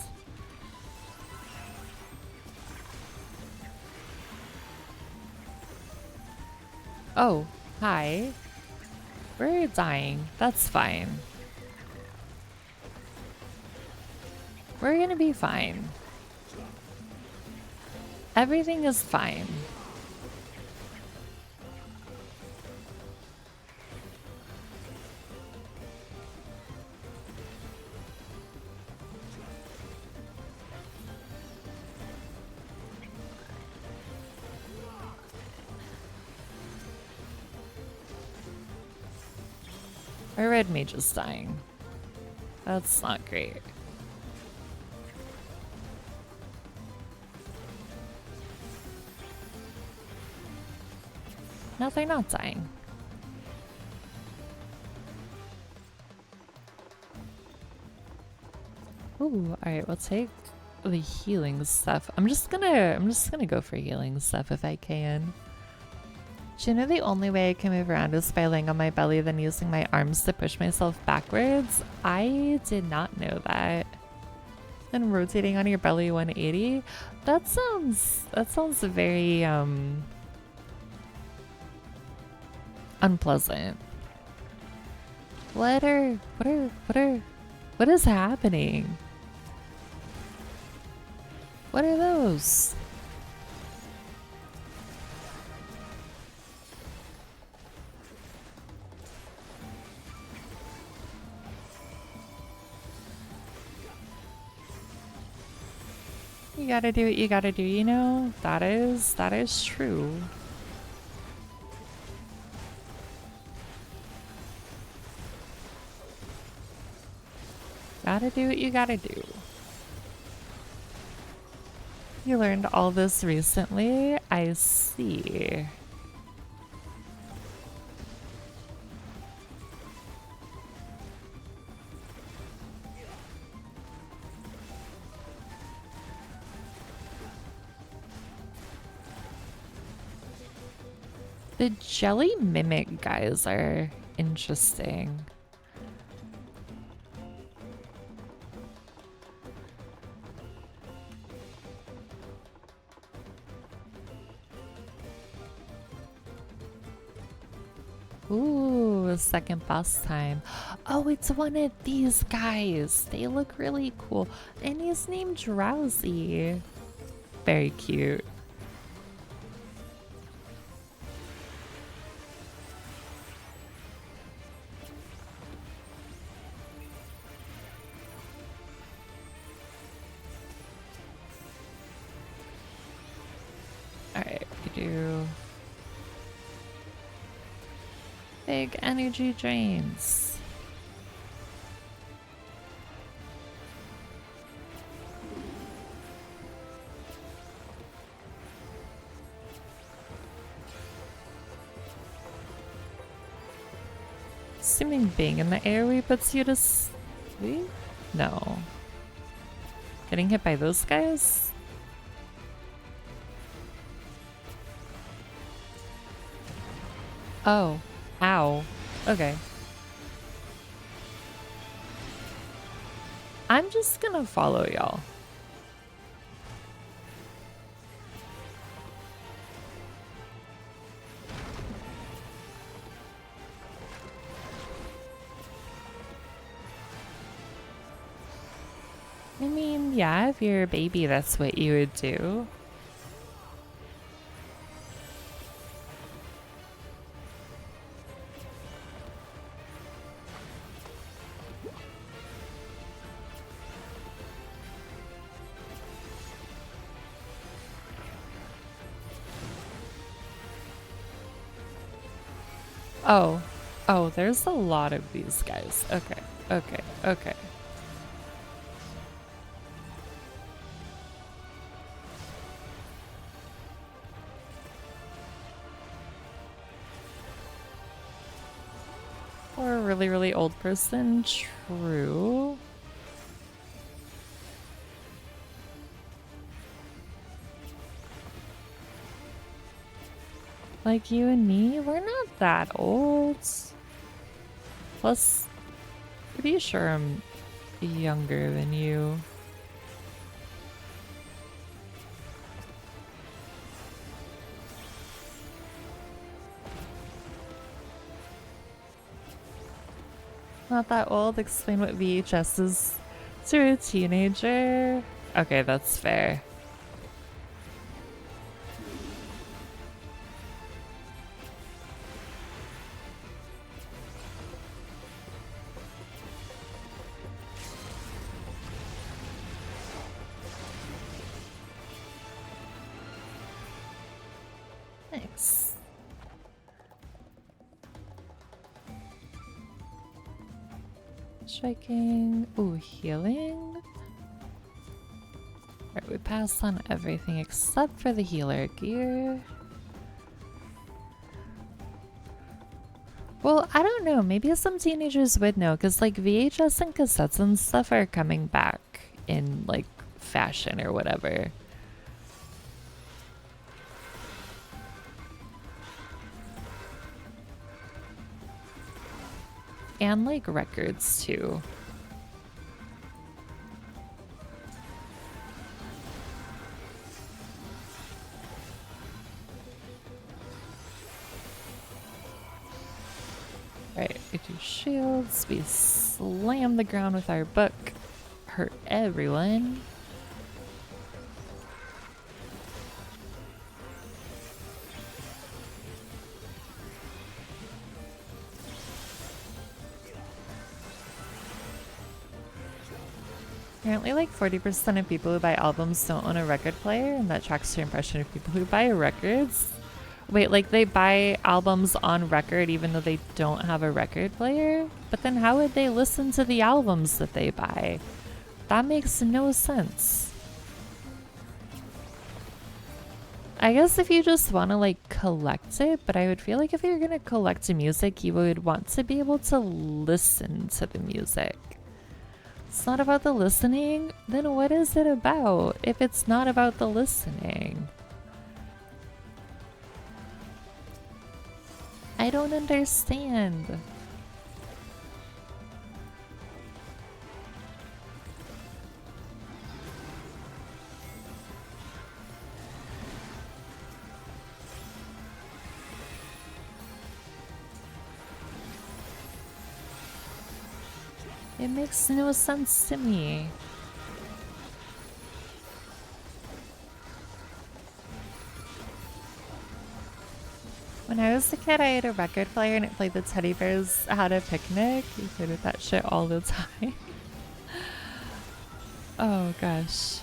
Oh, hi. We're dying. That's fine. We're gonna be fine. Everything is fine. Our red mage is dying. That's not great. No, they're not dying. Ooh, alright, we'll take the healing stuff. I'm just gonna go for healing stuff if I can. Do you know the only way I can move around is by laying on my belly, then using my arms to push myself backwards? I did not know that. And rotating on your belly 180? That sounds very unpleasant. What is happening? What are those? You gotta do what you gotta do, you know? That is true. Gotta do what you gotta do. You learned all this recently? I see. The jelly mimic guys are interesting. Ooh, second boss time. Oh, it's one of these guys. They look really cool. And he's named Drowsy. Very cute. do. Big energy drains. Assuming being in the AoE puts you to sleep? No. Getting hit by those guys? Oh. Ow. Okay. I'm just gonna follow y'all. I mean, yeah, if you're a baby, that's what you would do. Oh. Oh, there's a lot of these guys. Okay. Okay. Okay. Or a really, really old person. True. Like you and me, we're not that old. Plus, pretty sure I'm younger than you. Not that old. Explain what VHS is to a teenager. Okay, that's fair. Thanks. Striking. Ooh, healing. Alright, we passed on everything except for the healer gear. Well, I don't know. Maybe some teenagers would know, because like VHS and cassettes and stuff are coming back in like fashion or whatever. And like records too. Right, we do shields, we slam the ground with our book, hurt everyone. Apparently like 40% of people who buy albums don't own a record player, and that tracks your impression of people who buy records. Wait, like they buy albums on record even though they don't have a record player? But then how would they listen to the albums that they buy? That makes no sense. I guess if you just want to like collect it, but I would feel like if you're gonna collect music, you would want to be able to listen to the music. It's not about the listening, then what is it about if it's not about the listening? I don't understand. It makes no sense to me. When I was a kid, I had a record player and it played the Teddy Bears Had a Picnic. We played with that shit all the time. Oh gosh.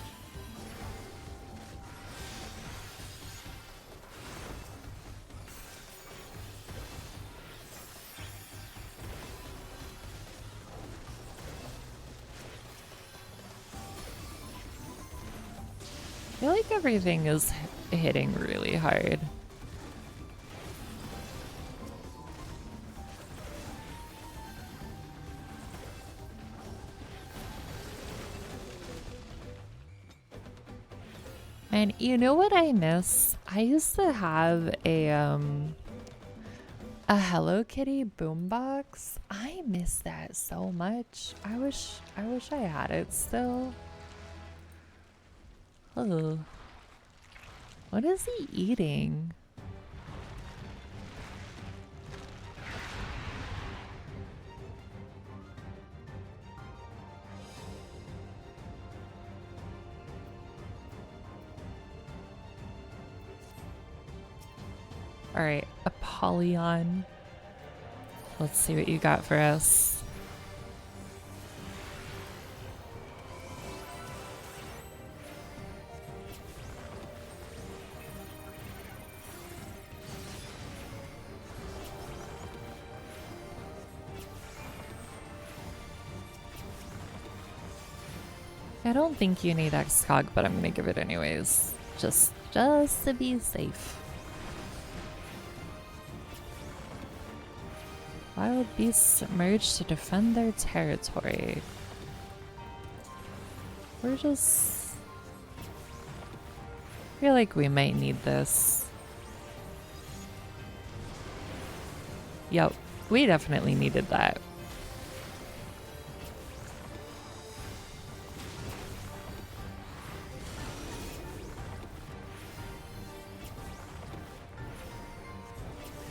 I feel like everything is hitting really hard. And you know what I miss? I used to have a Hello Kitty boombox. I miss that so much. I wish I had it still. Oh. What is he eating? All right, Apollyon. Let's see what you got for us. I don't think you need XCOG, but I'm gonna give it anyways. Just to be safe. Wild beasts emerge to defend their territory. We're just... I feel like we might need this. Yep, we definitely needed that.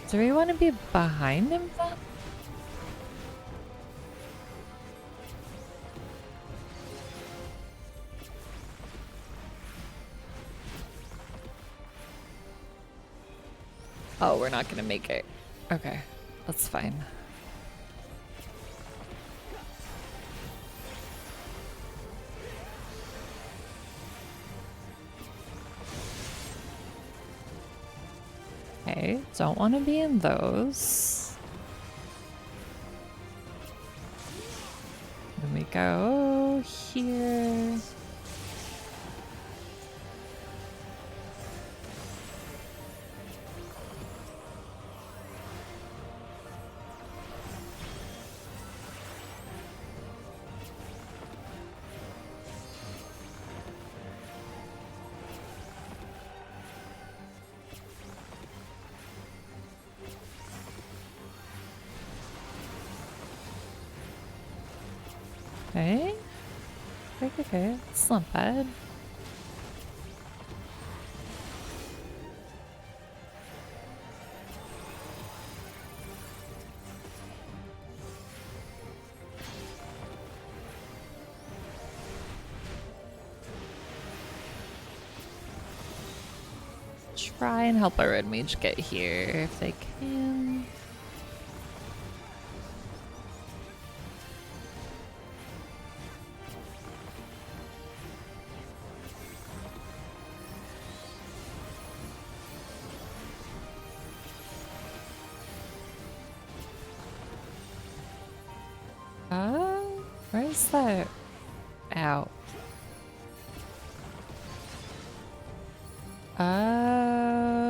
Do we want to be behind him then? Oh, we're not gonna make it. Okay, that's fine. Okay, don't want to be in those. Then we go here. Okay. Okay, it's not bad. Try and help our red mage get here if they can. Where's that? Ow.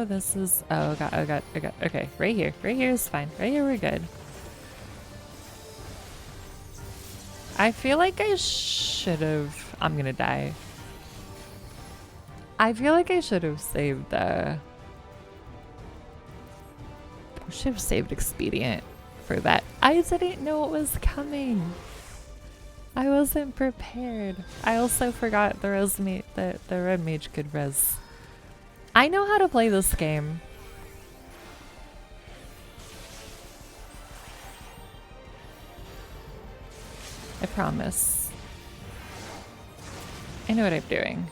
This is, oh god, oh god, oh god. Okay, right here is fine. Right here we're good. I feel like I should have, I'm gonna die. I feel like I should have saved should have saved Expedient for that. I didn't know it was coming. I wasn't prepared. I also forgot the red mage could res. I know how to play this game. I promise. I know what I'm doing.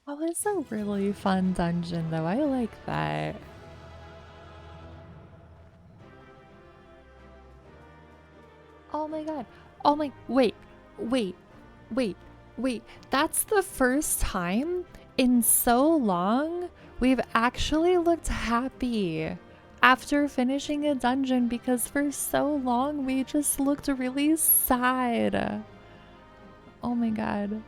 Oh, it's a really fun dungeon though. I like that. Oh my god. Oh my, wait, wait, wait, wait. That's the first time in so long we've actually looked happy after finishing a dungeon, because for so long we just looked really sad. Oh my god.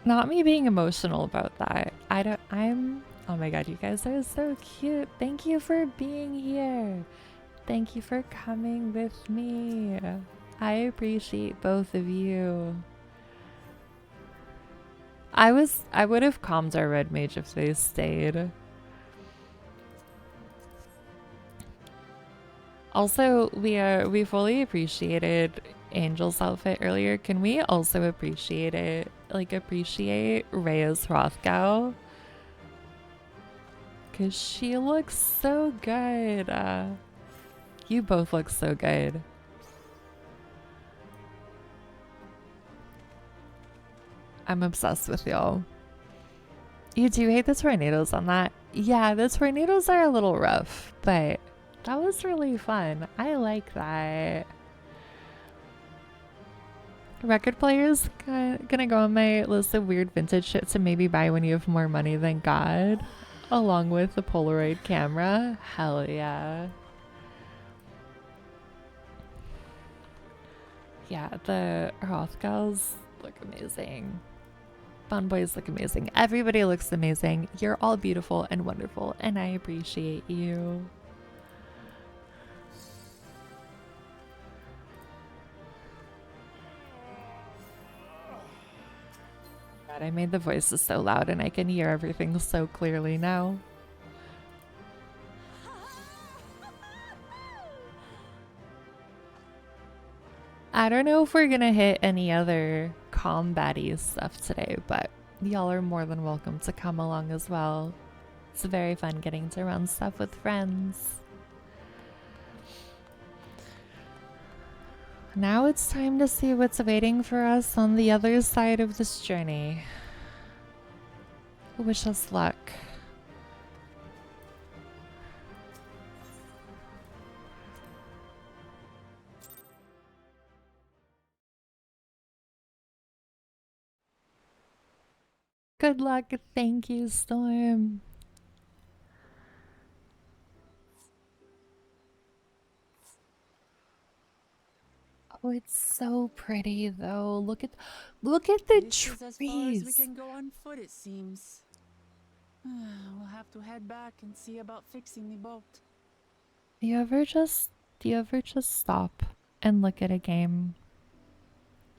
Not me being emotional about that. Oh my god, you guys are so cute. Thank you for being here. Thank you for coming with me. I appreciate both of you. I would have calmed our red mage if they stayed. Also, we fully appreciated Angel's outfit earlier. Can we also appreciate it? Like, appreciate Rhea's Hrothgow? Because she looks so good. You both look so good. I'm obsessed with y'all. You do hate the tornadoes on that? Yeah, the tornadoes are a little rough, but that was really fun. I like that. Record players gonna go on my list of weird vintage shit to maybe buy when you have more money than God, along with the Polaroid camera. Hell yeah. Yeah, the Hrothgals look amazing. Bun boys look amazing. Everybody looks amazing. You're all beautiful and wonderful, and I appreciate you. God, I made the voices so loud and I can hear everything so clearly now. I don't know if we're gonna hit any other combat-y stuff today, but y'all are more than welcome to come along as well. It's very fun getting to run stuff with friends. Now it's time to see what's waiting for us on the other side of this journey. Wish us luck. Good luck. Thank you, Storm. Oh, it's so pretty though. Look at the This is as far as we can go on foot, it seems. We'll have to head back and see about fixing the boat. Do you ever just stop and look at a game?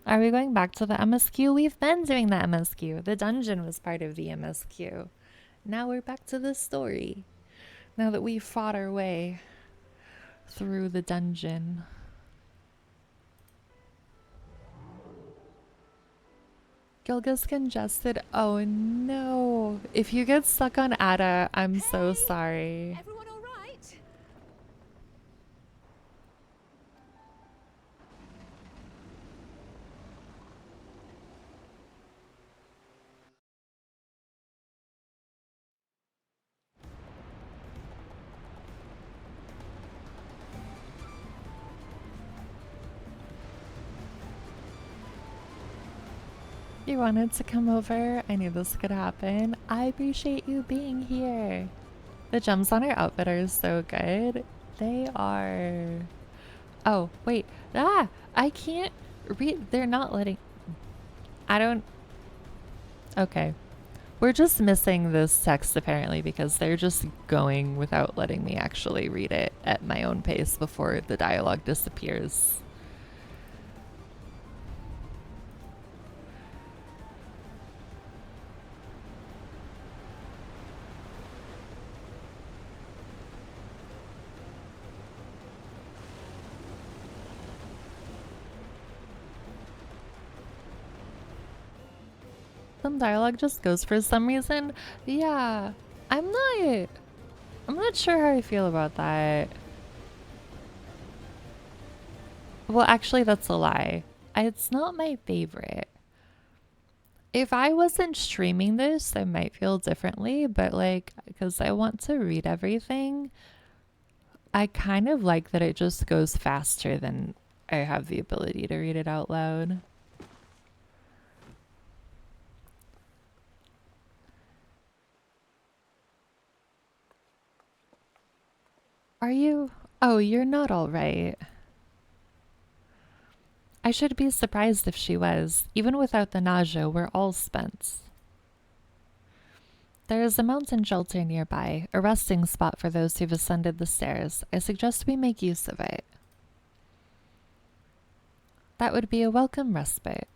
Are we going back to the MSQ? We've been doing the MSQ. The dungeon was part of the MSQ. Now we're back to the story. Now that we've fought our way through the dungeon. Gilga's congested. Oh no. If you get stuck on Ada, I'm so sorry. Everyone all right? You wanted to come over. I knew this could happen. I appreciate you being here. The gems on her outfit are so good. They are. Oh, wait. Ah, I can't read. They're not letting. I don't. Okay. We're just missing this text apparently because they're just going without letting me actually read it at my own pace before the dialogue disappears. Some dialogue just goes for some reason. Yeah, I'm not sure how I feel about that. Well, actually, that's a lie. It's not my favorite. If I wasn't streaming this, I might feel differently, but like, because I want to read everything, I kind of like that it just goes faster than I have the ability to read it out loud. Are you? Oh, you're not all right. I should be surprised if she was. Even without the nausea, we're all spent. There is a mountain shelter nearby, a resting spot for those who've ascended the stairs. I suggest we make use of it. That would be a welcome respite.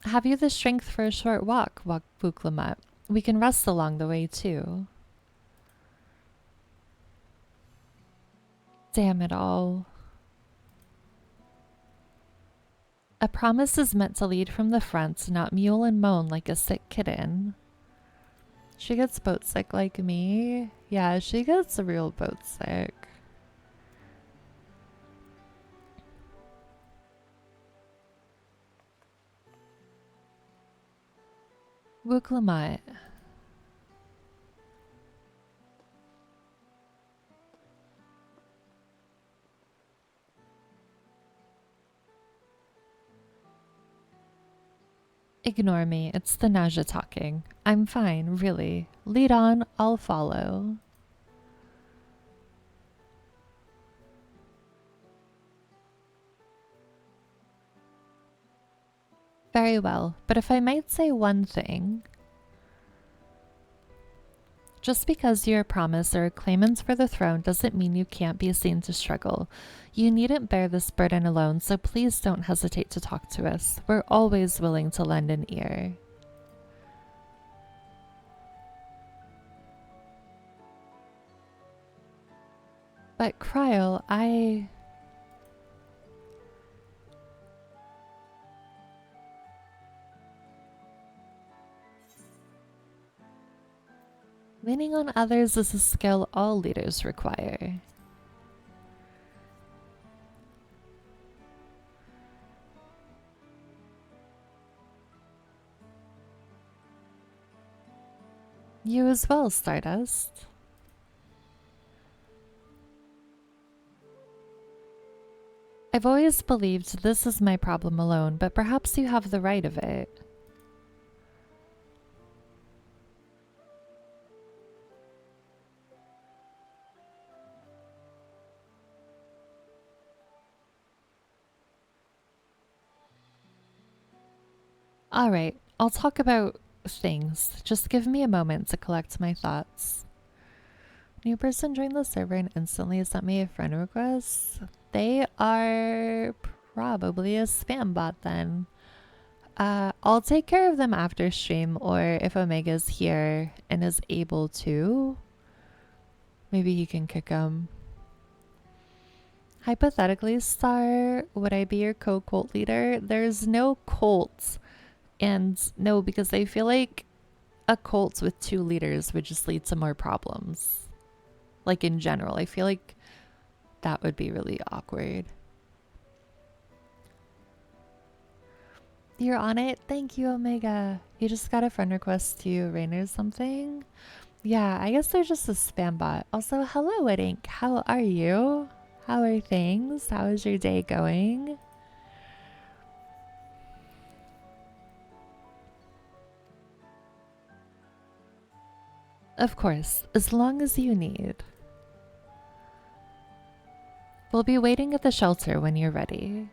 Have you the strength for a short walk, Bouclamat? We can rest along the way, too. Damn it all. A promise is meant to lead from the front, not mule and moan like a sick kitten. She gets boat sick like me. Yeah, she gets real boat sick. Bouclamat. Ignore me, it's the nausea talking. I'm fine, really. Lead on, I'll follow. Very well, but if I might say one thing. Just because you're a promise or a claimant for the throne doesn't mean you can't be seen to struggle. You needn't bear this burden alone, so please don't hesitate to talk to us. We're always willing to lend an ear. But Cryle, leaning on others is a skill all leaders require. You as well, Stardust. I've always believed this is my problem alone, but perhaps you have the right of it. All right, I'll talk about things. Just give me a moment to collect my thoughts. New person joined the server and instantly sent me a friend request. They are probably a spam bot then. I'll take care of them after stream, or if Omega's here and is able to, maybe he can kick them. Hypothetically, Star, would I be your co-cult leader? There's no cult. And no, because I feel like a cult with 2 leaders would just lead to more problems. Like in general, I feel like that would be really awkward. You're on it? Thank you, Omega. You just got a friend request to Rainer or something? Yeah, I guess they're just a spam bot. Also, hello, Ink. How are you? How are things? How is your day going? Of course, as long as you need. We'll be waiting at the shelter when you're ready.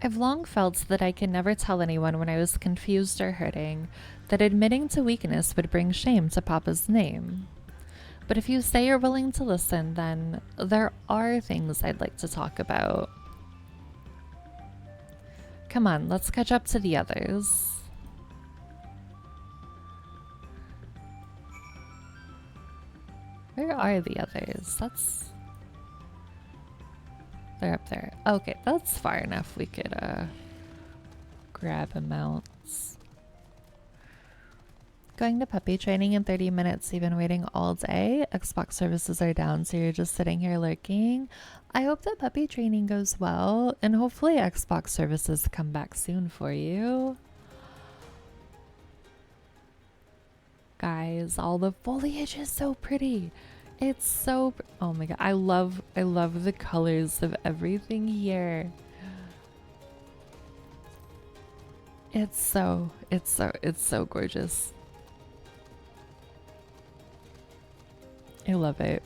I've long felt that I could never tell anyone when I was confused or hurting, that admitting to weakness would bring shame to Papa's name. But if you say you're willing to listen, then there are things I'd like to talk about. Come on, let's catch up to the others. Where are the others? They're up there. Okay, that's far enough. We could grab amounts. Going to puppy training in 30 minutes. You've been waiting all day. Xbox services are down, so you're just sitting here lurking. I hope that puppy training goes well, and hopefully Xbox services come back soon for you. Guys, all the foliage is so pretty. It's so oh my god, I love the colors of everything here. It's so gorgeous. I love it.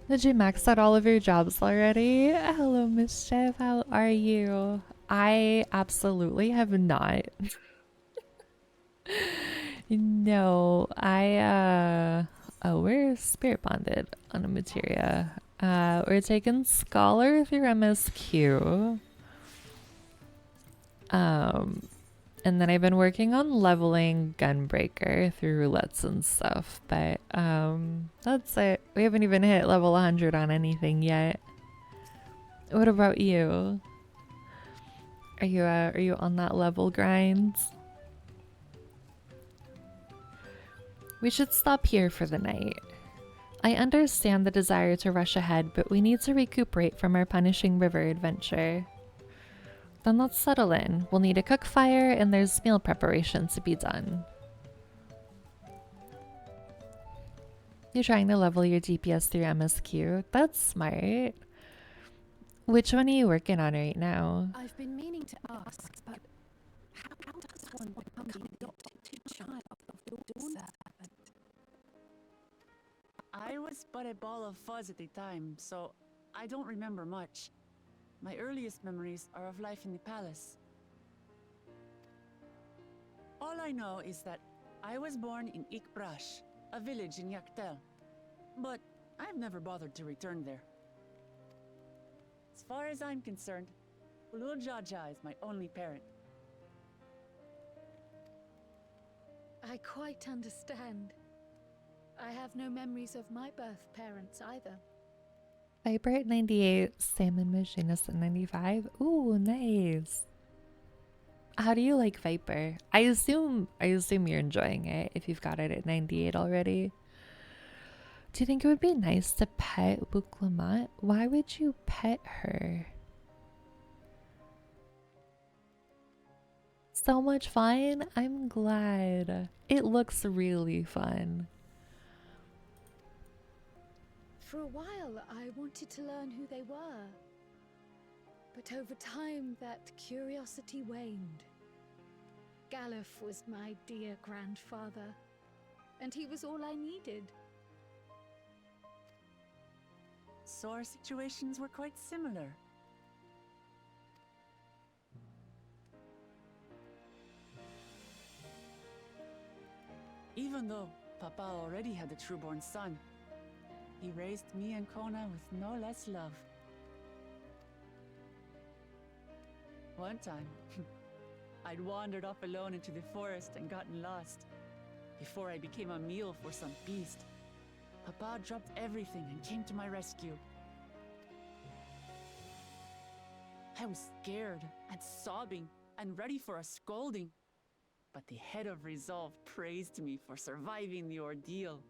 Did you max out all of your jobs already? Hello, Mischief. How are you? I absolutely have not. No, oh, we're spirit bonded on a materia. We're taking Scholar through MSQ. And then I've been working on leveling Gunbreaker through roulettes and stuff, but that's it. We haven't even hit level 100 on anything yet. What about you? Are you on that level grind? We should stop here for the night. I understand the desire to rush ahead, but we need to recuperate from our Punishing River adventure. Then let's settle in. We'll need to cook fire, and there's meal preparation to be done. You're trying to level your DPS through MSQ? That's smart. Which one are you working on right now? I've been meaning to ask, but how does one become the adopted child of the dawn serpent? I was but a ball of fuzz at the time, so I don't remember much. My earliest memories are of life in the palace. All I know is that I was born in Ikbrash, a village in Yaktel, but I've never bothered to return there. As far as I'm concerned, Ulul Jaja is my only parent. I quite understand. I have no memories of my birth parents either. Viper at 98, Salmon Machinist at 95. Ooh, nice. How do you like Viper? I assume you're enjoying it if you've got it at 98 already. Do you think it would be nice to pet Buklamat? Why would you pet her? So much fun. I'm glad. It looks really fun. For a while, I wanted to learn who they were. But over time, that curiosity waned. Galuf was my dear grandfather, and he was all I needed. So our situations were quite similar. Even though Papa already had a trueborn son, he raised me and Kona with no less love. One time, I'd wandered off alone into the forest and gotten lost. Before I became a meal for some beast, Papa dropped everything and came to my rescue. I was scared and sobbing and ready for a scolding, but the head of resolve praised me for surviving the ordeal.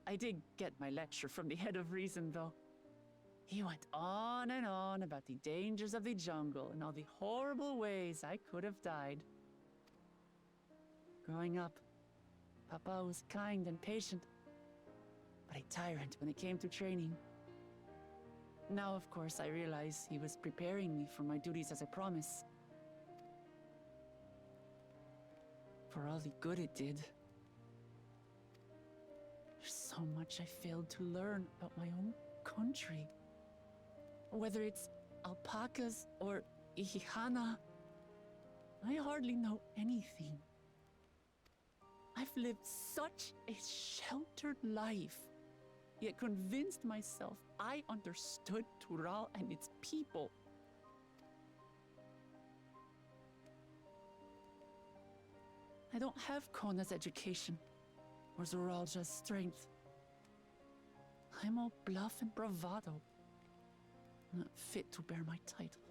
I did get my lecture from the head of reason, though. He went on and on about the dangers of the jungle and all the horrible ways I could have died. Growing up, Papa was kind and patient, but a tyrant when it came to training. Now, of course, I realize he was preparing me for my duties as a promise. For all the good it did. There's so much I failed to learn about my own country. Whether it's alpacas or Ihihana, I hardly know anything. I've lived such a sheltered life, yet convinced myself I understood Tural and its people. I don't have Kona's education, or Zoralja's strength. I'm all bluff and bravado, not fit to bear my title.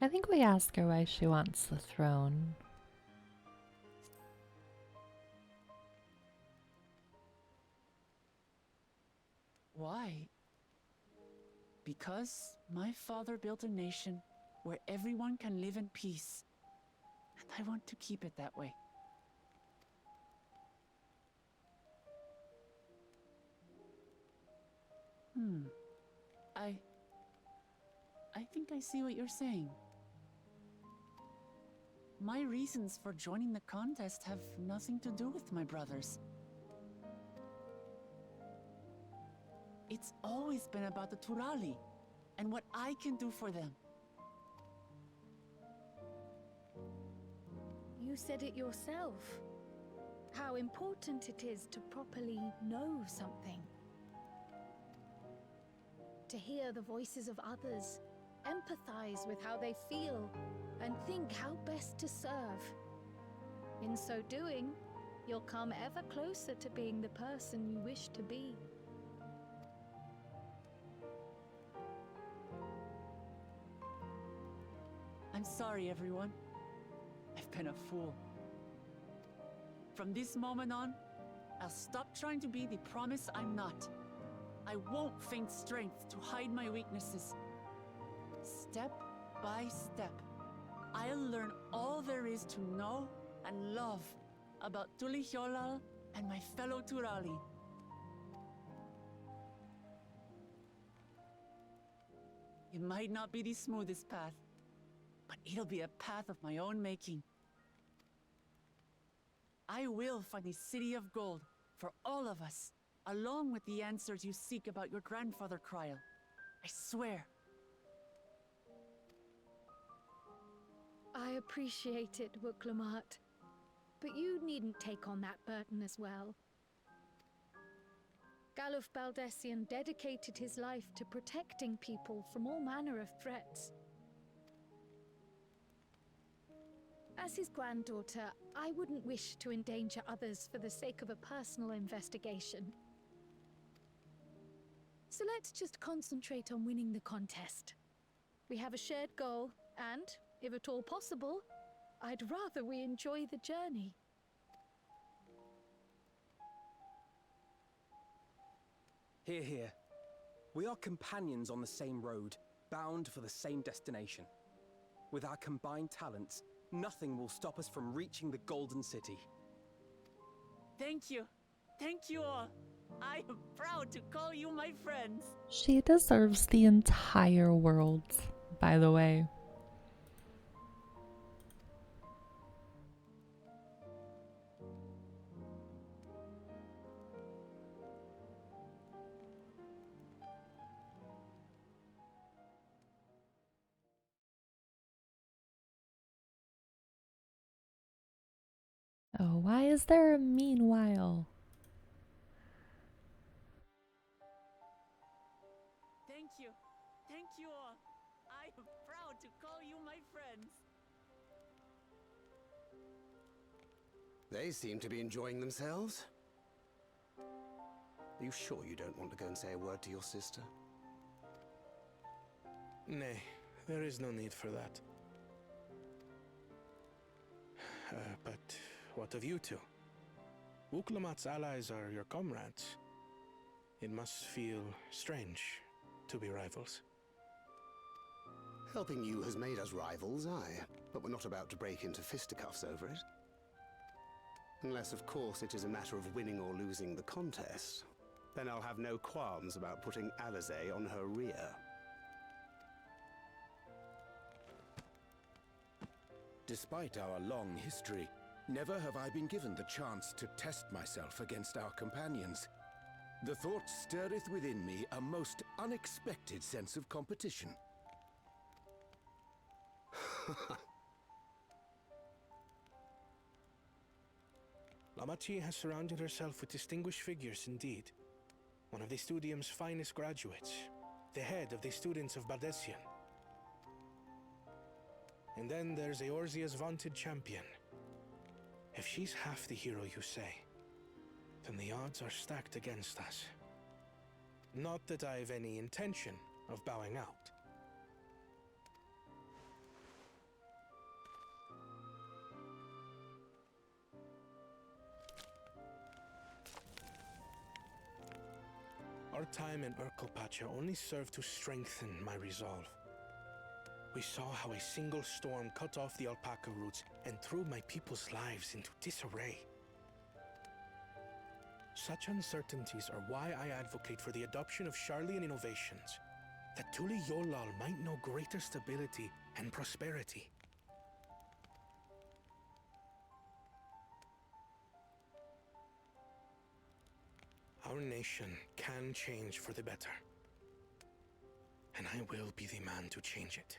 I think we ask her why she wants the throne. Why? Because my father built a nation where everyone can live in peace, and I want to keep it that way. I think I see what you're saying. My reasons for joining the contest have nothing to do with my brothers. It's always been about the Turali and what I can do for them. You said it yourself. How important it is to properly know something. To hear the voices of others, empathize with how they feel, and think how best to serve. In so doing, you'll come ever closer to being the person you wish to be. I'm sorry, everyone. I've been a fool. From this moment on, I'll stop trying to be the promise I'm not. I won't feign strength to hide my weaknesses. Step by step, I'll learn all there is to know and love about Tulihyolal and my fellow Turali. It might not be the smoothest path, but it'll be a path of my own making. I will find a city of gold for all of us, along with the answers you seek about your grandfather, Kryl. I swear. I appreciate it, Wuklamart, but you needn't take on that burden as well. Galuf Baldessian dedicated his life to protecting people from all manner of threats. As his granddaughter, I wouldn't wish to endanger others for the sake of a personal investigation. So let's just concentrate on winning the contest. We have a shared goal, and, if at all possible, I'd rather we enjoy the journey. Hear, hear. We are companions on the same road, bound for the same destination. With our combined talents, nothing will stop us from reaching the Golden City. Thank you. Thank you all. I am proud to call you my friends. She deserves the entire world, by the way. Oh, why is there a meanwhile? Thank you. Thank you all. I am proud to call you my friends. They seem to be enjoying themselves. Are you sure you don't want to go and say a word to your sister? Nay, there is no need for that. But what of you two? Wuklamat's allies are your comrades. It must feel strange to be rivals. Helping you has made us rivals, aye, but we're not about to break into fisticuffs over it. Unless, of course, it is a matter of winning or losing the contest. Then I'll have no qualms about putting Alizé on her rear. Despite our long history, never have I been given the chance to test myself against our companions. The thought stirreth within me a most unexpected sense of competition. Amachi has surrounded herself with distinguished figures indeed. One of the Studium's finest graduates, the head of the students of Bardesian. And then there's Eorzea's vaunted champion. If she's half the hero you say, then the odds are stacked against us. Not that I've any intention of bowing out. Our time in Urkelpacha only served to strengthen my resolve. We saw how a single storm cut off the alpaca roots and threw my people's lives into disarray. Such uncertainties are why I advocate for the adoption of Sharlayan innovations, that Tuli Yolal might know greater stability and prosperity. Our nation can change for the better, and I will be the man to change it.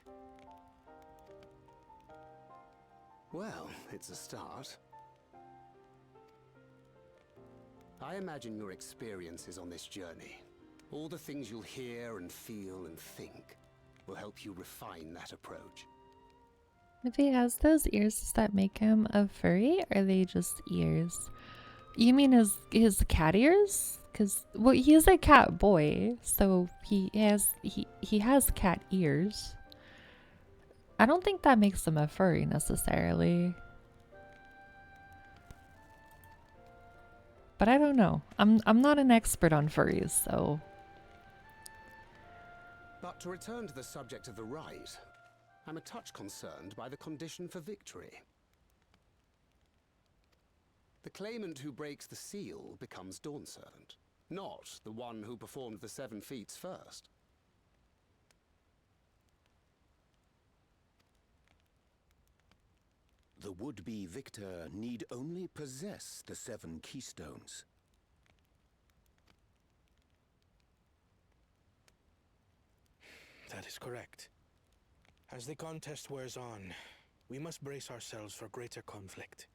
Well, it's a start. I imagine your experiences on this journey, all the things you'll hear and feel and think, will help you refine that approach. If he has those ears, does that make him a furry, or are they just ears? You mean his cat ears? Because, well, he's a cat boy, so he has cat ears. I don't think that makes him a furry necessarily. But I don't know. I'm not an expert on furries, so. But to return to the subject of the rite, I'm a touch concerned by the condition for victory. The claimant who breaks the seal becomes Dawn Servant, not the one who performed the 7 feats first. The would-be victor need only possess the 7 keystones. That is correct. As the contest wears on, we must brace ourselves for greater conflict.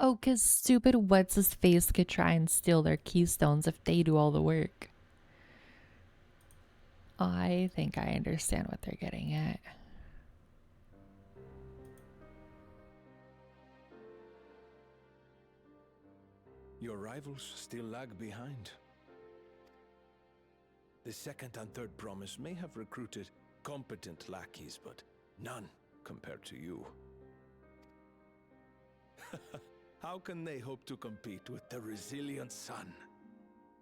Oh, 'cause stupid what's-his-face could try and steal their keystones if they do all the work. I think I understand what they're getting at. Your rivals still lag behind. The second and third promise may have recruited competent lackeys, but none compared to you. How can they hope to compete with the resilient son,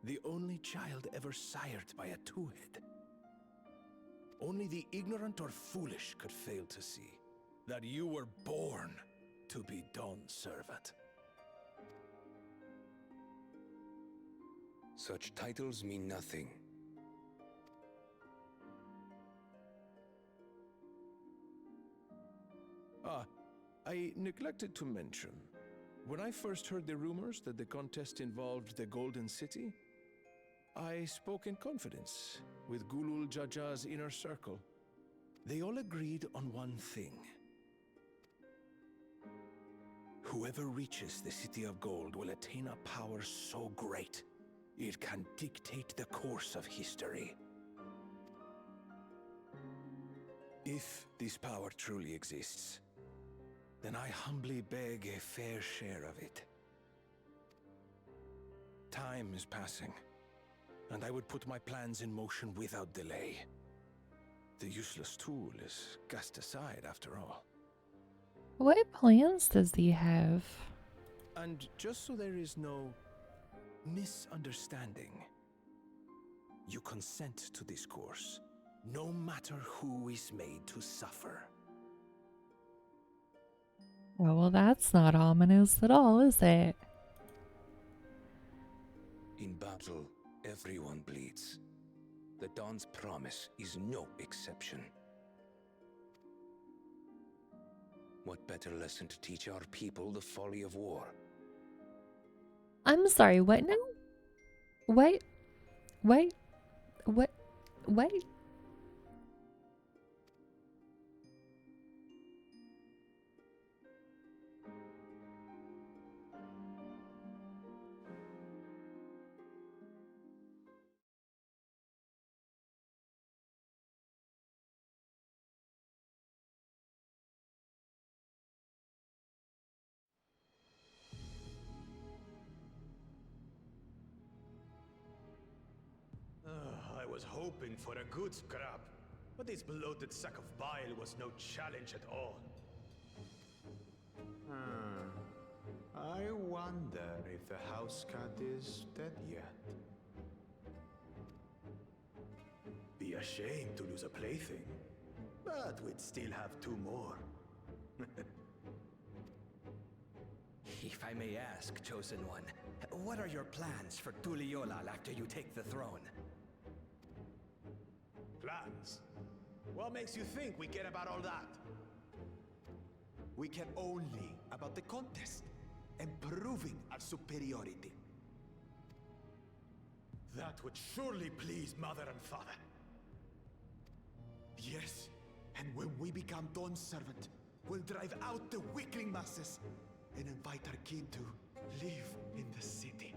the only child ever sired by a two-head? Only the ignorant or foolish could fail to see that you were born to be Dawn's servant. Such titles mean nothing. I neglected to mention, when I first heard the rumors that the contest involved the Golden City, I spoke in confidence with Gulul Jaja's inner circle. They all agreed on one thing. Whoever reaches the City of Gold will attain a power so great, it can dictate the course of history. If this power truly exists, then I humbly beg a fair share of it. Time is passing, and I would put my plans in motion without delay. The useless tool is cast aside after all. What plans does he have? And just so there is no misunderstanding, you consent to this course, no matter who is made to suffer. Oh, well, that's not ominous at all, is it? In battle, everyone bleeds. The Dawn's promise is no exception. What better lesson to teach our people the folly of war? I'm sorry, what now? Wait. What? I was hoping for a good scrap, but this bloated sack of bile was no challenge at all. I wonder if the house cat is dead yet. Be ashamed to lose a plaything, but we'd still have 2 more. If I may ask, Chosen One, what are your plans for Tuliolal after you take the throne? Plans? What makes you think we care about all that? We care only about the contest and proving our superiority. That would surely please Mother and Father. Yes, and when we become Dawn's servant, we'll drive out the weakling masses and invite our king to live in the city.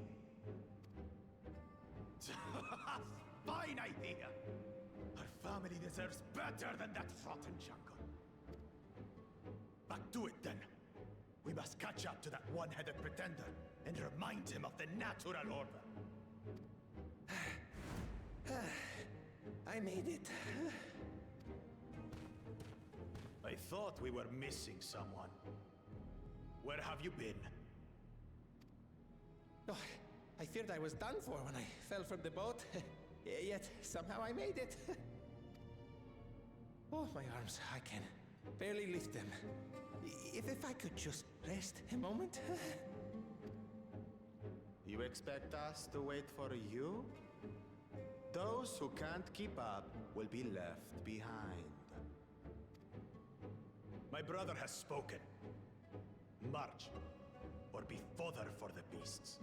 Fine idea! Our family deserves better than that rotten jungle. But do it then. We must catch up to that one-headed pretender and remind him of the natural order. I made it. I thought we were missing someone. Where have you been? Oh, I feared I was done for when I fell from the boat. Yet somehow I made it. Oh, my arms, I can barely lift them. If I could just rest a moment. You expect us to wait for you? Those who can't keep up will be left behind. My brother has spoken. March, or be fodder for the beasts.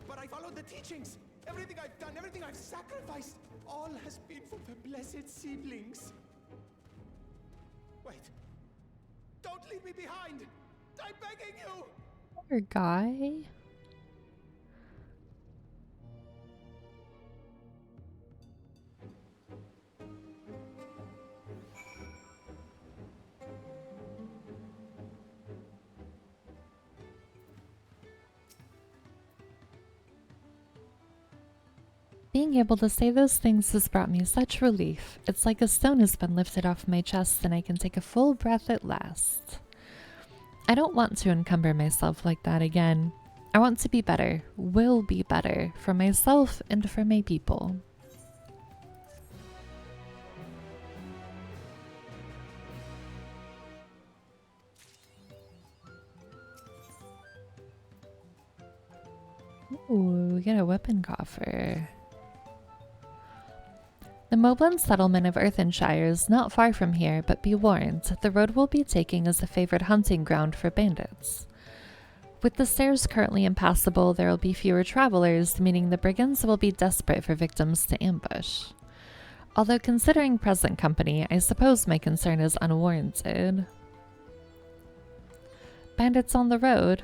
But I followed the teachings. Everything I've done, everything I've sacrificed, all has been for the blessed seedlings. Wait. Don't leave me behind! I'm begging you! Poor guy. Being able to say those things has brought me such relief. It's like a stone has been lifted off my chest and I can take a full breath at last. I don't want to encumber myself like that again. I want to be better, will be better, for myself and for my people. Ooh, we get a weapon coffer. The Moblin settlement of Earthenshire is not far from here, but be warned, the road we'll be taking is a favored hunting ground for bandits. With the stairs currently impassable, there will be fewer travelers, meaning the brigands will be desperate for victims to ambush. Although considering present company, I suppose my concern is unwarranted. Bandits on the road?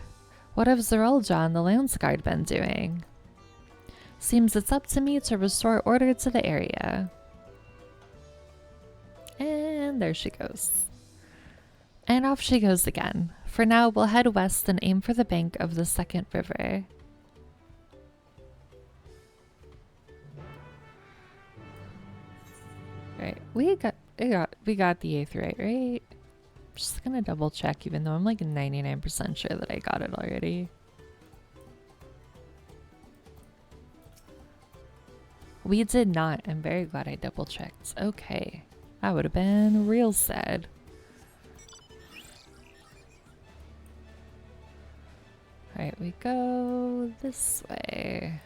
What have Zeralja and the Lance Guard been doing? Seems it's up to me to restore order to the area. And there she goes. And off she goes again. For now, we'll head west and aim for the bank of the second river. Right, we got the 8th right? Just gonna double check, even though I'm like 99% sure that I got it already. We did not. I'm very glad I double checked. Okay. That would have been real sad. Alright, we go this way.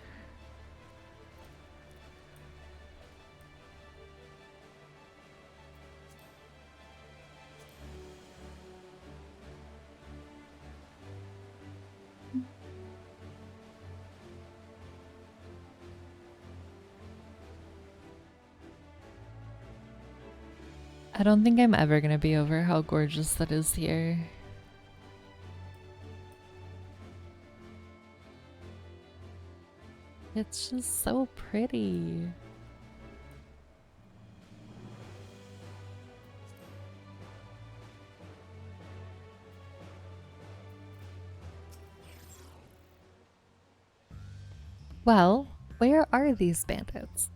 I don't think I'm ever gonna be over how gorgeous that is here. It's just so pretty. Well, where are these bandits?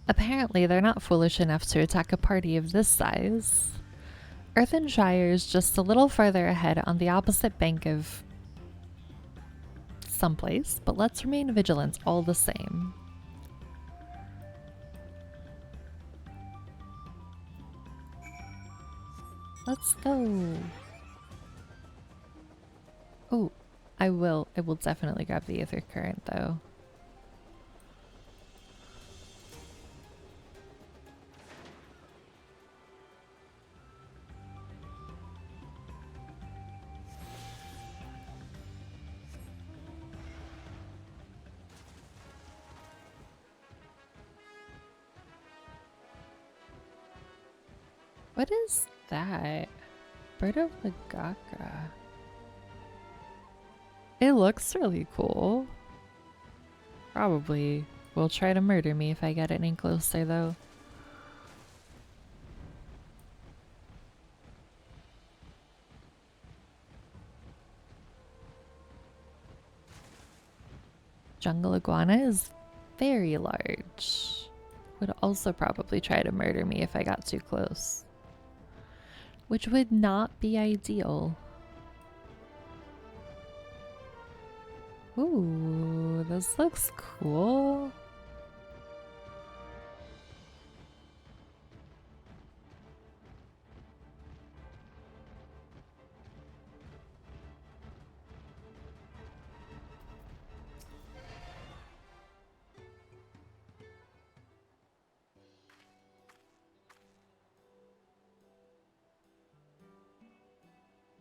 Apparently, they're not foolish enough to attack a party of this size. Earthenshire is just a little further ahead on the opposite bank of someplace, but let's remain vigilant all the same. Let's go. Oh, I will definitely grab the Aether Current though. What is that? Bird of the Gaka. It looks really cool. Probably will try to murder me if I get any closer though. Jungle iguana is very large. Would also probably try to murder me if I got too close. Which would not be ideal. Ooh, this looks cool.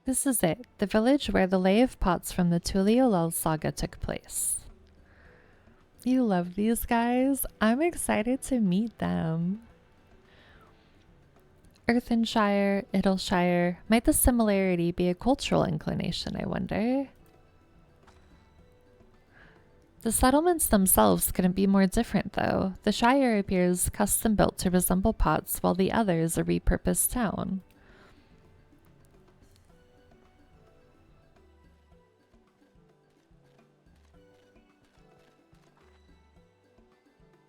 This is it, the village where the Lay of Pots from the Tuliolal saga took place. You love these guys? I'm excited to meet them. Earthenshire, Idleshire, might the similarity be a cultural inclination, I wonder? The settlements themselves couldn't be more different though. The Shire appears custom built to resemble Pots while the other is a repurposed town.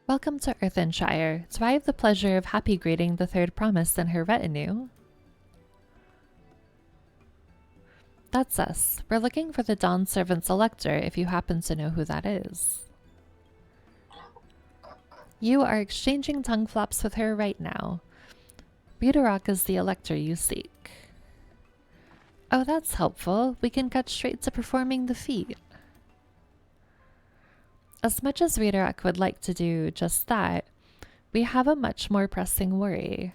Welcome to Earthenshire. Do I have the pleasure of happy greeting the third promise and her retinue? That's us. We're looking for the Dawn Servant's Elector if you happen to know who that is. You are exchanging tongue flaps with her right now. Budarak is the Elector you seek. Oh, that's helpful. We can cut straight to performing the feat. As much as Redarak would like to do just that, we have a much more pressing worry.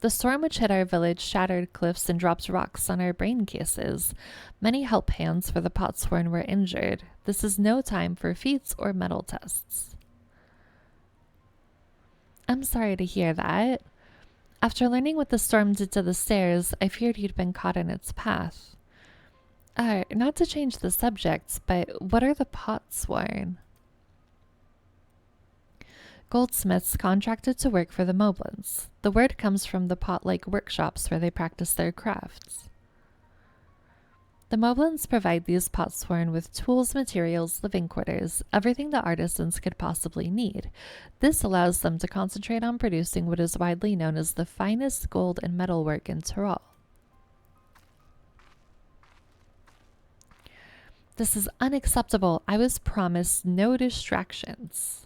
The storm which hit our village shattered cliffs and dropped rocks on our brain cases. Many help hands for the Potsworn were injured. This is no time for feats or metal tests. I'm sorry to hear that. After learning what the storm did to the stairs, I feared you'd been caught in its path. Not to change the subject, but what are the Potsworn? Goldsmiths contracted to work for the Moblins. The word comes from the pot-like workshops where they practice their crafts. The Moblins provide these Potsworn with tools, materials, living quarters, everything the artisans could possibly need. This allows them to concentrate on producing what is widely known as the finest gold and metalwork in Tyrol. This is unacceptable. I was promised no distractions.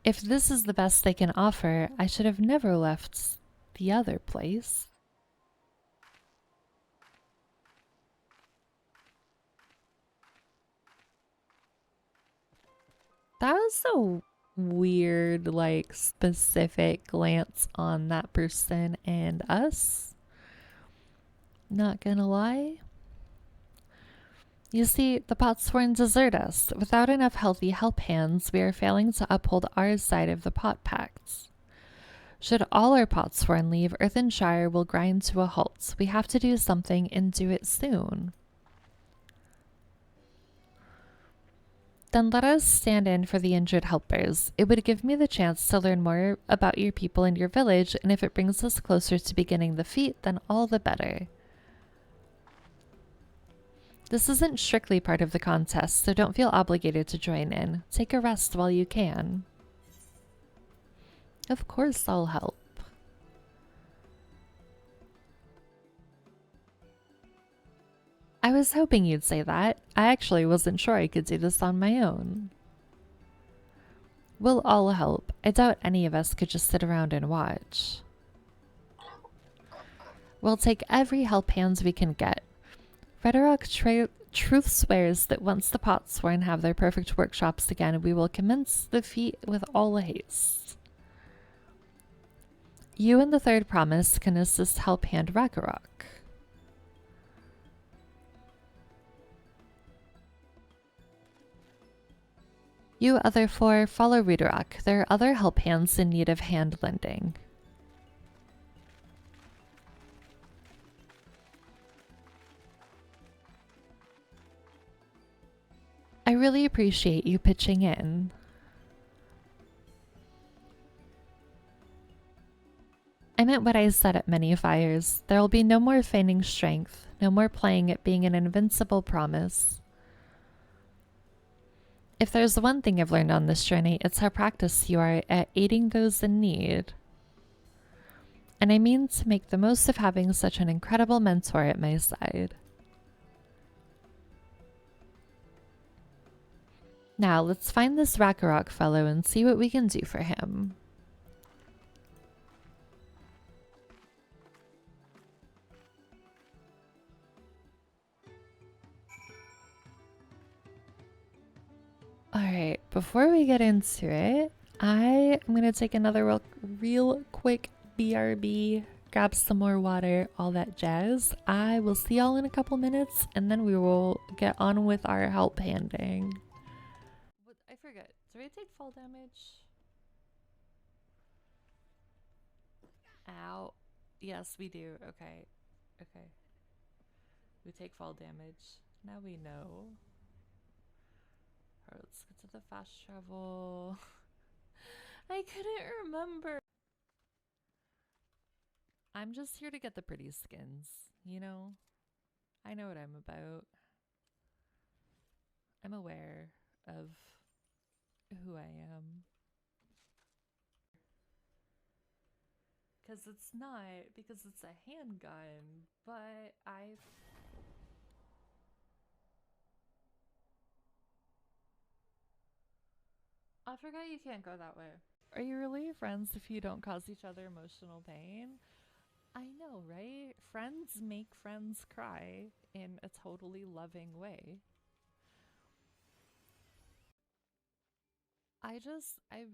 If this is the best they can offer, I should have never left the other place. That was a weird, like, specific glance on that person and us. Not gonna lie. You see, the Potsworn desert us. Without enough healthy help hands, we are failing to uphold our side of the pot pacts. Should all our Potsworn leave, Earthenshire will grind to a halt. We have to do something and do it soon. Then let us stand in for the injured helpers. It would give me the chance to learn more about your people and your village, and if it brings us closer to beginning the feat, then all the better. This isn't strictly part of the contest, so don't feel obligated to join in. Take a rest while you can. Of course I'll help. I was hoping you'd say that. I actually wasn't sure I could do this on my own. We'll all help. I doubt any of us could just sit around and watch. We'll take every help hands we can get. Rhetoric Truth swears that once the Potsworn have their perfect workshops again, we will commence the feat with all haste. You and the third promise can assist help hand Ragnarok. You other four follow Ruderak. There are other help hands in need of hand lending. I really appreciate you pitching in. I meant what I said at many fires. There will be no more feigning strength, no more playing at being an invincible promise. If there's one thing I've learned on this journey, it's how practiced you are at aiding those in need. And I mean to make the most of having such an incredible mentor at my side. Now, let's find this Ragnarok fellow and see what we can do for him. Alright, before we get into it, I am going to take another real quick BRB, grab some more water, all that jazz. I will see y'all in a couple minutes, and then we will get on with our help handing. I forget, do I take fall damage? Ow. Yes, we do. Okay. Okay. We take fall damage. Now we know. Alright, let's get to the fast travel. I couldn't remember. I'm just here to get the pretty skins, you know? I know what I'm about. I'm aware of who I am. Because it's not, because it's a handgun, but I forgot you can't go that way. Are you really friends if you don't cause each other emotional pain? I know, right? Friends make friends cry in a totally loving way. I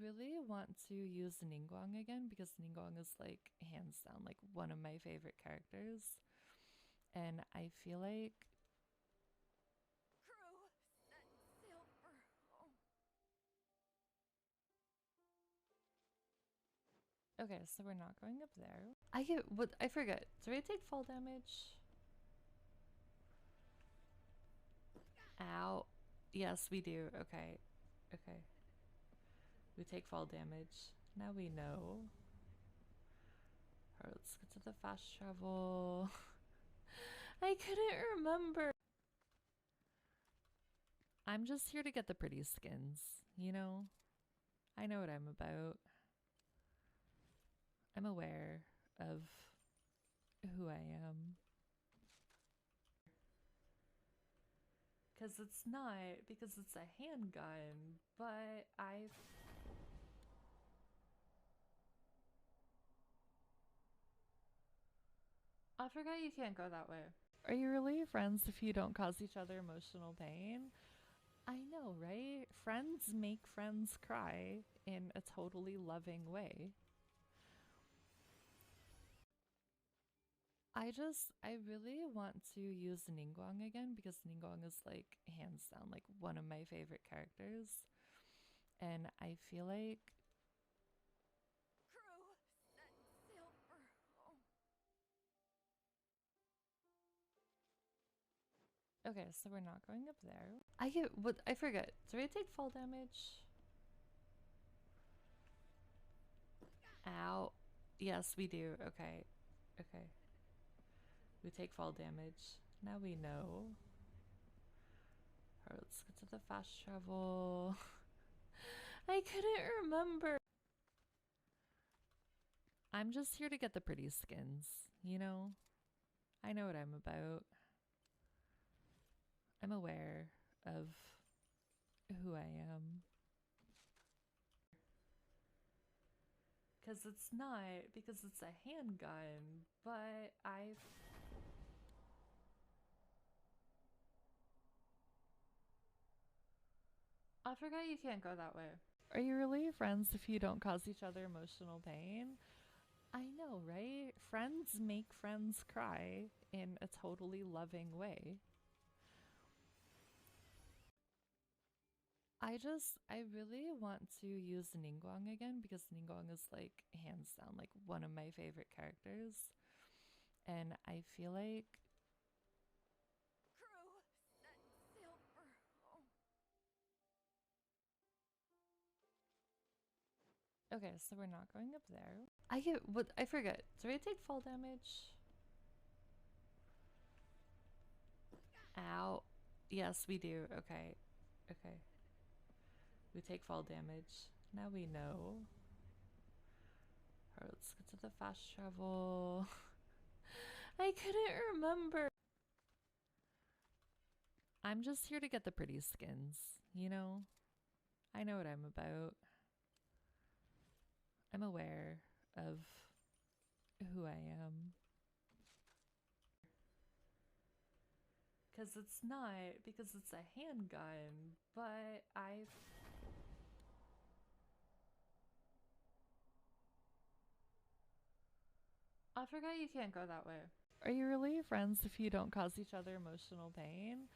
really want to use Ningguang again because Ningguang is like hands down like one of my favorite characters. And I feel like okay, so we're not going up there. I forget. Do I take fall damage? Ow. Yes, we do. Okay. Okay. We take fall damage. Now we know. Alright, let's get to the fast travel. I couldn't remember. I'm just here to get the pretty skins, you know? I know what I'm about. I'm aware of who I am. Because it's not, because it's a handgun, but I forgot you can't go that way. Are you really friends if you don't cause each other emotional pain? I know, right? Friends make friends cry in a totally loving way. I really want to use Ningguang again because Ningguang is like hands down like one of my favorite characters. And I feel like okay, so we're not going up there. I forget. Do I take fall damage? Ow. Yes, we do. Okay. Okay. We take fall damage. Now we know. Alright, let's get to the fast travel. I couldn't remember. I'm just here to get the pretty skins, you know? I know what I'm about. I'm aware of who I am. Because it's a handgun, but I forgot you can't go that way. Are you really friends if you don't cause each other emotional pain? I know, right? Friends make friends cry in a totally loving way. I really want to use Ningguang again because Ningguang is like hands down like one of my favorite characters. And I feel like okay, so we're not going up there. I forget. Do I take fall damage? Ow. Yes, we do. Okay. Okay. We take fall damage. Now we know. Alright, let's get to the fast travel. I couldn't remember. I'm just here to get the pretty skins, you know? I know what I'm about. I'm aware of who I am. Because it's a handgun, but I forgot you can't go that way. Are you really friends if you don't cause each other emotional pain?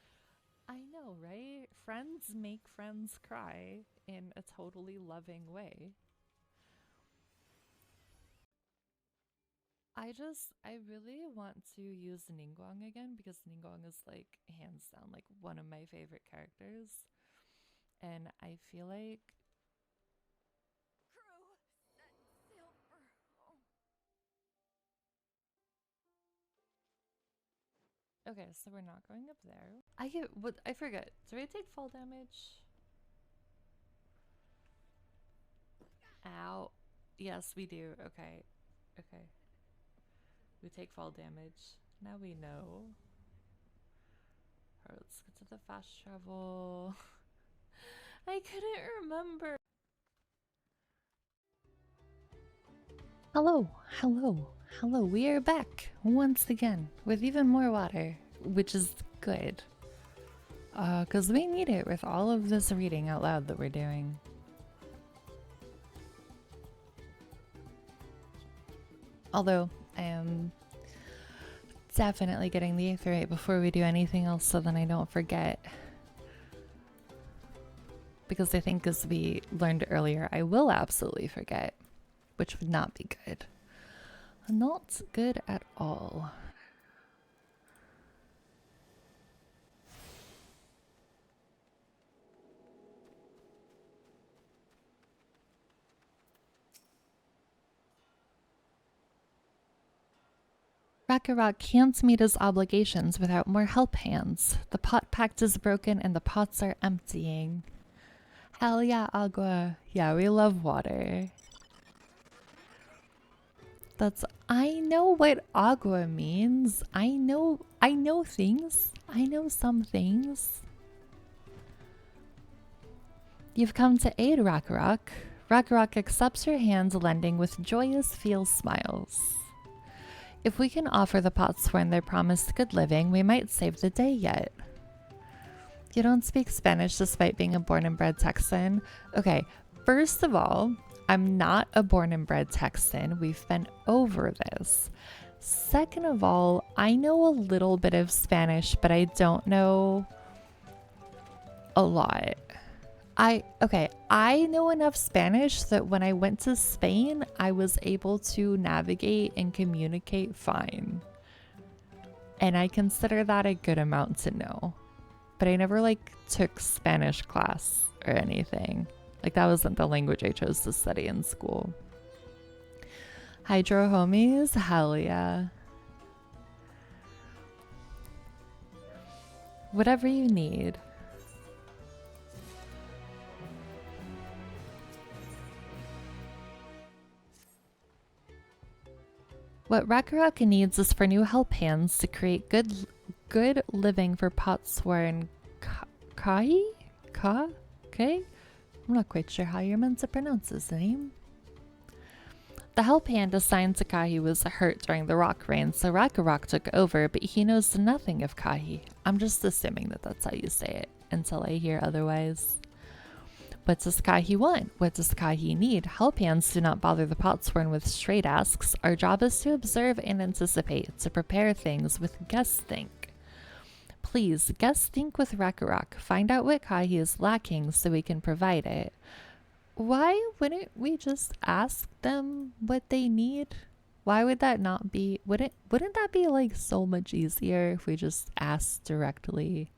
I know, right? Friends make friends cry in a totally loving way. I really want to use Ningguang again because Ningguang is like hands down like one of my favorite characters. And I feel like okay, so we're not going up there. I forget. Do I take fall damage? Ow. Yes, we do. Okay. Okay. We take fall damage. Now we know. Alright, let's get to the fast travel. I couldn't remember. Hello, hello, hello. We are back once again with even more water, which is good. Because we need it with all of this reading out loud that we're doing. Although, I am definitely getting the aetherite before we do anything else so then I don't forget. Because I think as we learned earlier, I will absolutely forget. Which would not be good. Not good at all. Rakarok can't meet his obligations without more help hands. The pot pact is broken and the pots are emptying. Hell yeah, agua. Yeah, we love water. I know what agua means. I know things. I know some things. You've come to aid Rakarok. Rakarok accepts your hand, lending with joyous feel smiles. If we can offer the Potsworn their promised good living, we might save the day yet. You don't speak Spanish despite being a born and bred Texan. Okay, first of all, I'm not a born and bred Texan. We've been over this. Second of all, I know a little bit of Spanish, but I don't know a lot. I know enough Spanish that when I went to Spain, I was able to navigate and communicate fine. And I consider that a good amount to know. But I never like took Spanish class or anything. Like that wasn't the language I chose to study in school. Hydro homies, hell yeah. Whatever you need. What Ragnarok needs is for new help hands to create good living for Potsworn Kai? Ka? Okay? I'm not quite sure how you're meant to pronounce his name. The help hand assigned to Kahi was hurt during the rock rain, so Ragnarok took over, but he knows nothing of Kahi. I'm just assuming that that's how you say it, until I hear otherwise. What does Kahi want? What does Kahi need? Help hands do not bother the Potsworn with straight asks. Our job is to observe and anticipate, to prepare things with guess think. Please, guess think with Ragnarok. Find out what Kahi is lacking so we can provide it. Why wouldn't we just ask them what they need? Why would that not be, wouldn't that be like so much easier if we just asked directly?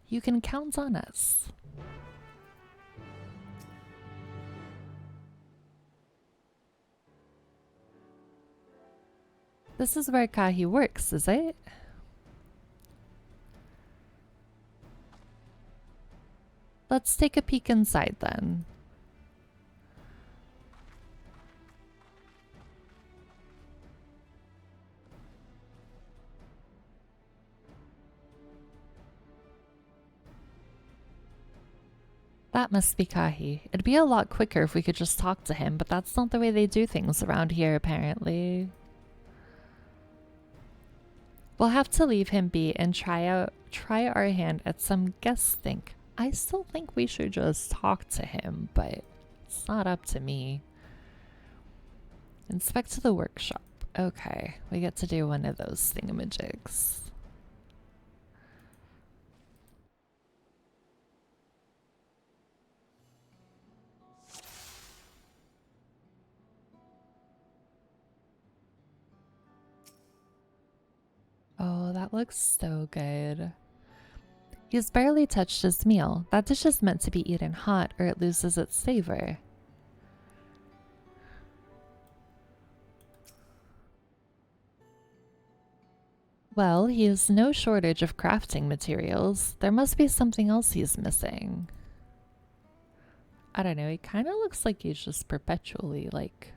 You can count on us. This is where Kahi works, is it? Let's take a peek inside then. That must be Kahi. It'd be a lot quicker if we could just talk to him, but that's not the way they do things around here, apparently. We'll have to leave him be and try our hand at some guess think. I still think we should just talk to him, but it's not up to me. Inspect the workshop. Okay, we get to do one of those thingamajigs. Oh, that looks so good. He's barely touched his meal. That dish is meant to be eaten hot or it loses its savor. Well, he has no shortage of crafting materials. There must be something else he's missing. I don't know, he kind of looks like he's just perpetually, like,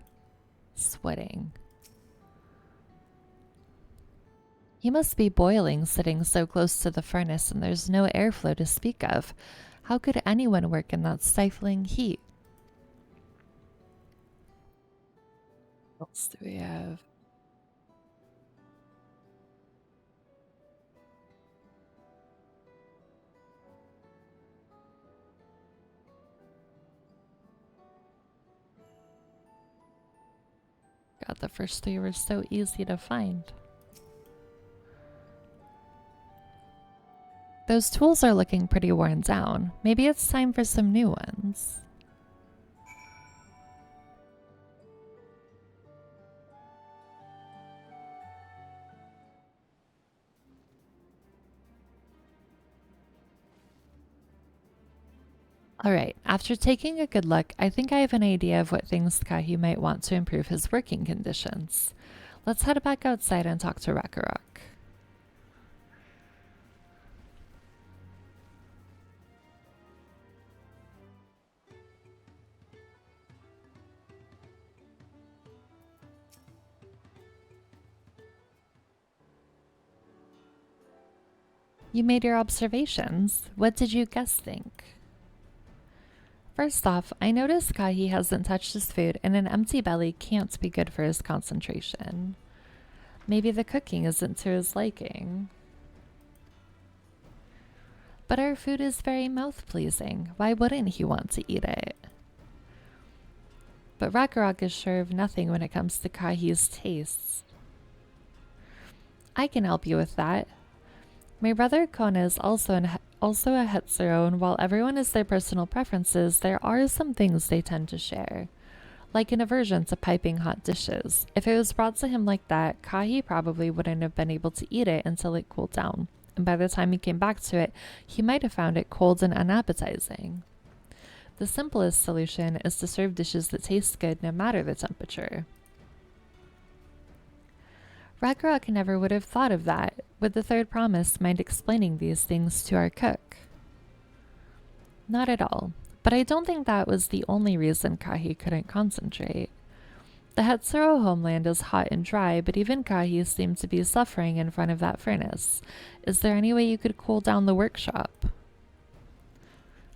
sweating. He must be boiling sitting so close to the furnace and there's no airflow to speak of. How could anyone work in that stifling heat? What else do we have? God, the first three were so easy to find. Those tools are looking pretty worn down. Maybe it's time for some new ones. Alright, after taking a good look, I think I have an idea of what things Kahi might want to improve his working conditions. Let's head back outside and talk to Ragnarok. You made your observations. What did you guess think? First off, I noticed Kahi hasn't touched his food and an empty belly can't be good for his concentration. Maybe the cooking isn't to his liking. But our food is very mouth-pleasing. Why wouldn't he want to eat it? But Ragnarok is sure of nothing when it comes to Kahi's tastes. I can help you with that. My brother Kona is also a Hetero, and while everyone has their personal preferences, there are some things they tend to share. Like an aversion to piping hot dishes. If it was brought to him like that, Kahi probably wouldn't have been able to eat it until it cooled down. And by the time he came back to it, he might have found it cold and unappetizing. The simplest solution is to serve dishes that taste good no matter the temperature. Ragnarok never would have thought of that. Would the third promise mind explaining these things to our cook? Not at all. But I don't think that was the only reason Kahi couldn't concentrate. The Hetsuro homeland is hot and dry, but even Kahi seemed to be suffering in front of that furnace. Is there any way you could cool down the workshop?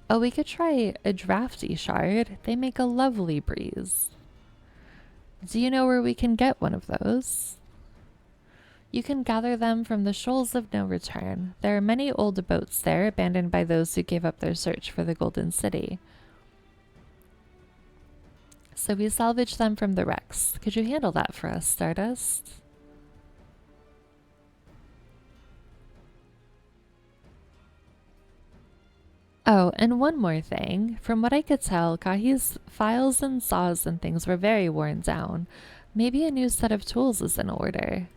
Oh, we could try a drafty shard. They make a lovely breeze. Do you know where we can get one of those? You can gather them from the Shoals of No Return. There are many old boats there, abandoned by those who gave up their search for the Golden City. So we salvage them from the wrecks. Could you handle that for us, Stardust? Oh, and one more thing. From what I could tell, Kahi's files and saws and things were very worn down. Maybe a new set of tools is in order.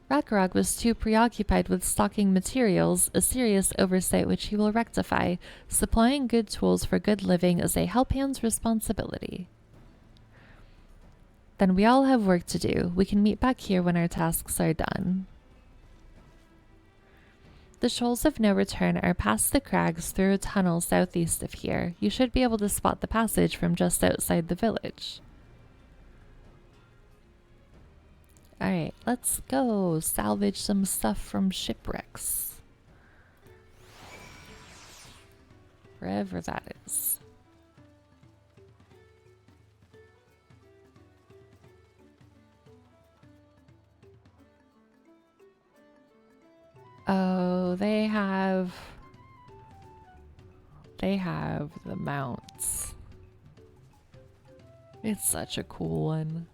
Rakarok was too preoccupied with stocking materials, a serious oversight which he will rectify. Supplying good tools for good living is a help-hand's responsibility. Then we all have work to do. We can meet back here when our tasks are done. The Shoals of No Return are past the crags through a tunnel southeast of here. You should be able to spot the passage from just outside the village. Alright, let's go salvage some stuff from shipwrecks. Wherever that is. Oh, they have the mounts. It's such a cool one.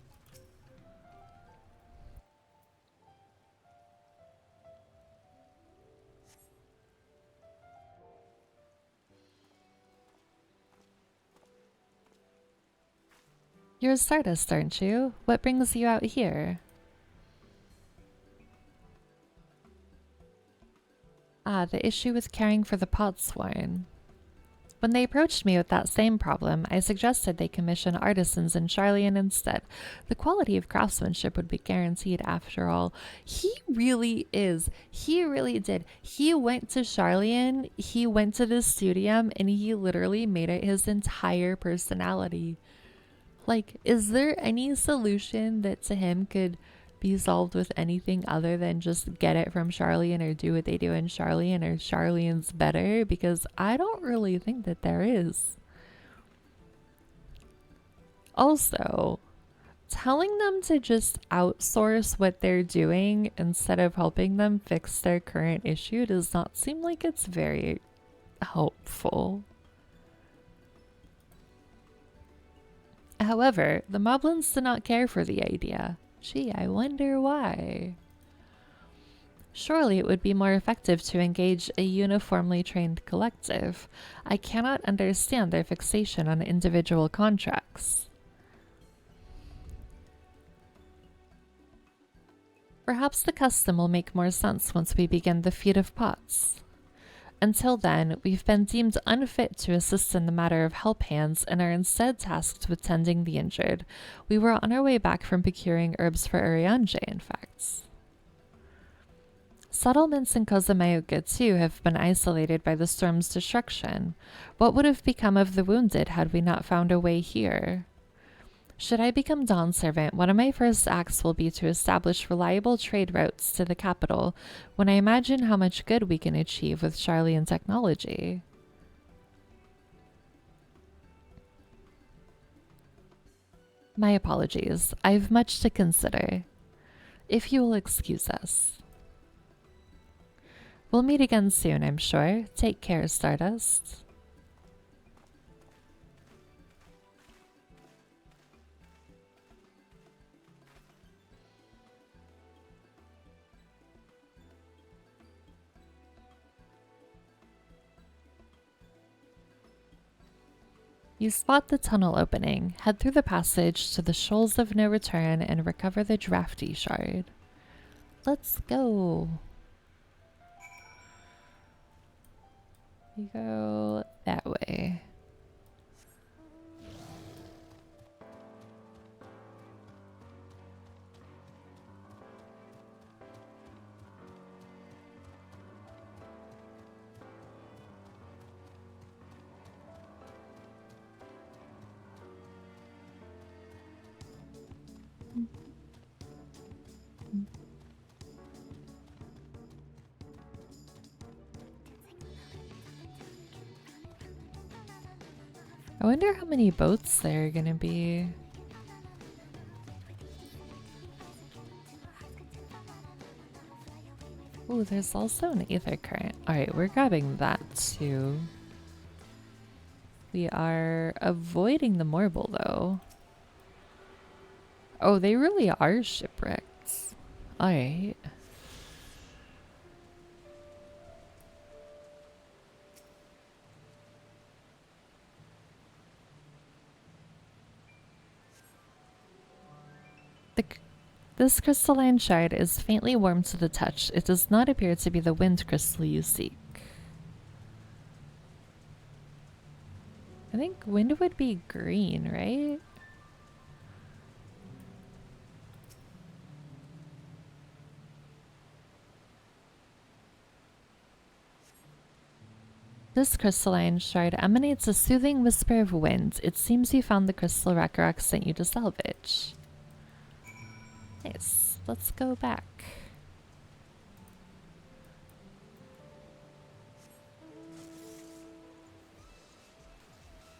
You're a Stardust, aren't you? What brings you out here? Ah, the issue with caring for the potsworn. When they approached me with that same problem, I suggested they commission artisans in Charlian instead. The quality of craftsmanship would be guaranteed after all. He really is. He really did. He went to Charlian, he went to the studium, and he literally made it his entire personality. Like, is there any solution that to him could be solved with anything other than just get it from Charlian or do what they do in Charlian or Charlian's better? Because I don't really think that there is. Also, telling them to just outsource what they're doing instead of helping them fix their current issue does not seem like it's very helpful. However, the Moblins did not care for the idea. Gee, I wonder why. Surely it would be more effective to engage a uniformly trained collective. I cannot understand their fixation on individual contracts. Perhaps the custom will make more sense once we begin the feat of pots. Until then, we've been deemed unfit to assist in the matter of help hands and are instead tasked with tending the injured. We were on our way back from procuring herbs for Urianger, in fact. Settlements in Kozamayuka, too, have been isolated by the storm's destruction. What would have become of the wounded had we not found a way here? Should I become Dawn Servant, one of my first acts will be to establish reliable trade routes to the capital when I imagine how much good we can achieve with Charlian technology. My apologies. I've much to consider. If you will excuse us. We'll meet again soon, I'm sure. Take care, Stardust. You spot the tunnel opening, head through the passage to the Shoals of No Return, and recover the drafty shard. Let's go. We go that way. I wonder how many boats there are gonna be. Ooh, there's also an ether current. Alright, we're grabbing that too. We are avoiding the marble though. Oh, they really are shipwrecks. Alright. This crystalline shard is faintly warm to the touch. It does not appear to be the wind crystal you seek. I think wind would be green, right? This crystalline shard emanates a soothing whisper of wind. It seems you found the crystal Rakarok sent you to salvage. Nice. Let's go back.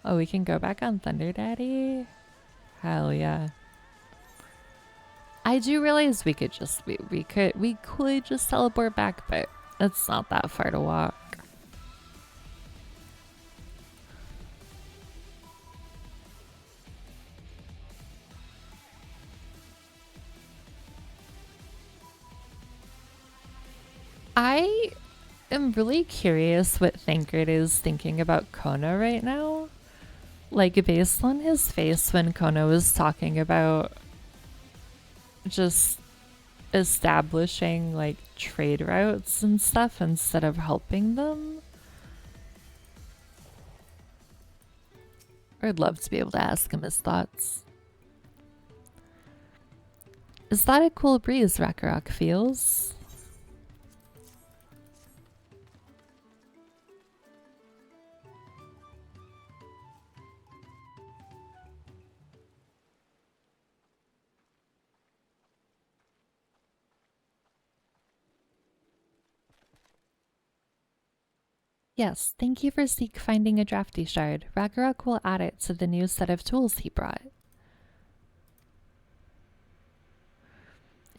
Oh, we can go back on Thunder Daddy? Hell yeah. I do realize we could just we could just teleport back, but it's not that far to walk. I am really curious what Thancred is thinking about Kona right now. Like, based on his face when Kona was talking about just establishing, like, trade routes and stuff instead of helping them. I'd love to be able to ask him his thoughts. Is that a cool breeze Rakarok feels? Yes, thank you for finding a drafty shard. Ragnarok will add it to the new set of tools he brought.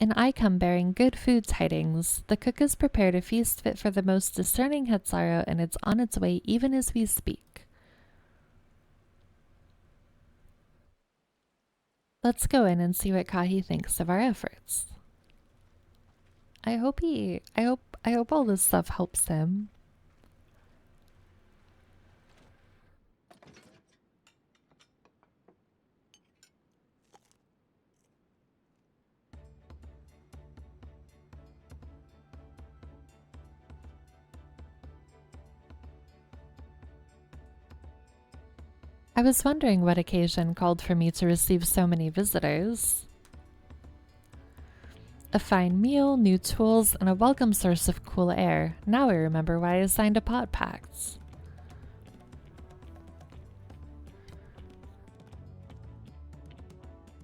And I come bearing good food tidings. The cook has prepared a feast fit for the most discerning Hetzaro, and it's on its way even as we speak. Let's go in and see what Kahi thinks of our efforts. I hope all this stuff helps him. I was wondering what occasion called for me to receive so many visitors. A fine meal, new tools, and a welcome source of cool air. Now I remember why I signed a pot pact.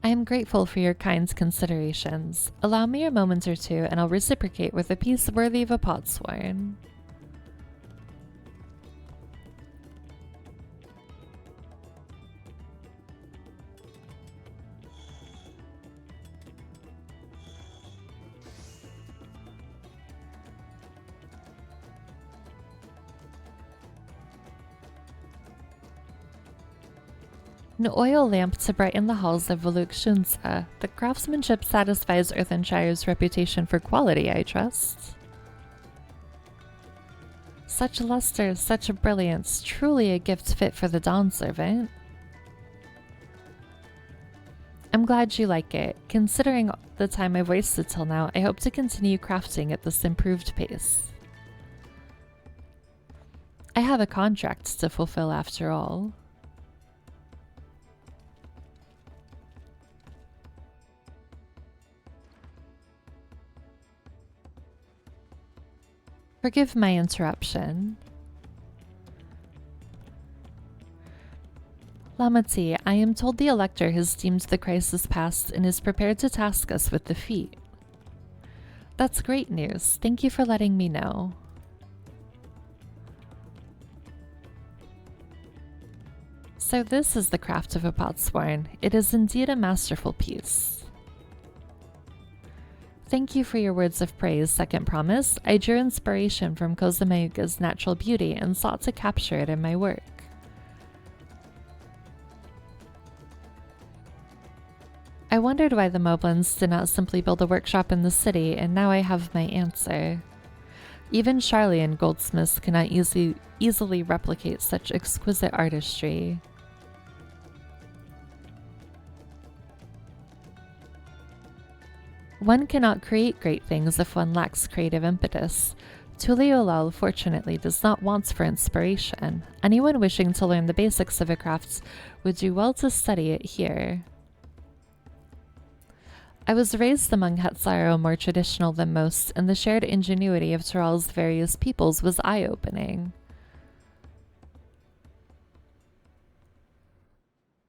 I am grateful for your kind considerations. Allow me a moment or two and I'll reciprocate with a piece worthy of a potsworn. An oil lamp to brighten the halls of Voluk Shunsa. The craftsmanship satisfies Earthenshire's reputation for quality, I trust. Such luster, such a brilliance, truly a gift fit for the Dawn Servant. I'm glad you like it. Considering the time I've wasted till now, I hope to continue crafting at this improved pace. I have a contract to fulfill after all. Forgive my interruption. Lamati, I am told the Elector has deemed the crisis past and is prepared to task us with the feat. That's great news. Thank you for letting me know. So this is the craft of a potsworn. It is indeed a masterful piece. Thank you for your words of praise, Second Promise. I drew inspiration from Kozumayuga's natural beauty and sought to capture it in my work. I wondered why the Moblins did not simply build a workshop in the city, and now I have my answer. Even Charlian goldsmiths cannot easily replicate such exquisite artistry. One cannot create great things if one lacks creative impetus. Tuliolal fortunately does not want for inspiration. Anyone wishing to learn the basics of a craft would do well to study it here. I was raised among Hetzaro more traditional than most, and the shared ingenuity of Tural's various peoples was eye-opening.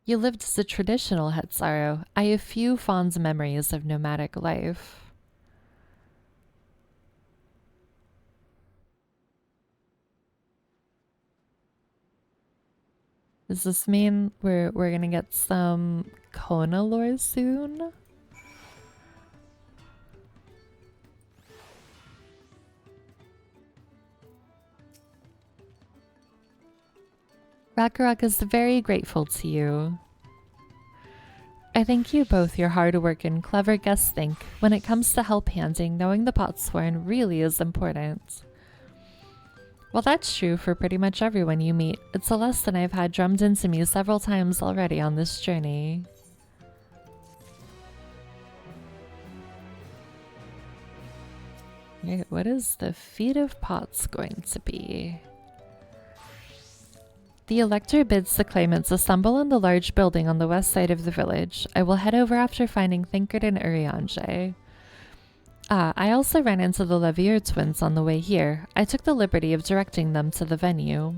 You lived as a traditional Hetzaro. I have few fond memories of nomadic life. Does this mean we're gonna get some Kona lore soon? Ragnarok is very grateful to you. I thank you both. Your hard work and clever guests think. When it comes to help handing, knowing the potsworn really is important. Well, that's true for pretty much everyone you meet. It's a lesson I've had drummed into me several times already on this journey. Okay, what is the feat of pots going to be? The elector bids the claimants assemble in the large building on the west side of the village. I will head over after finding Thinkert and Urianger. I also ran into the Levier twins on the way here. I took the liberty of directing them to the venue.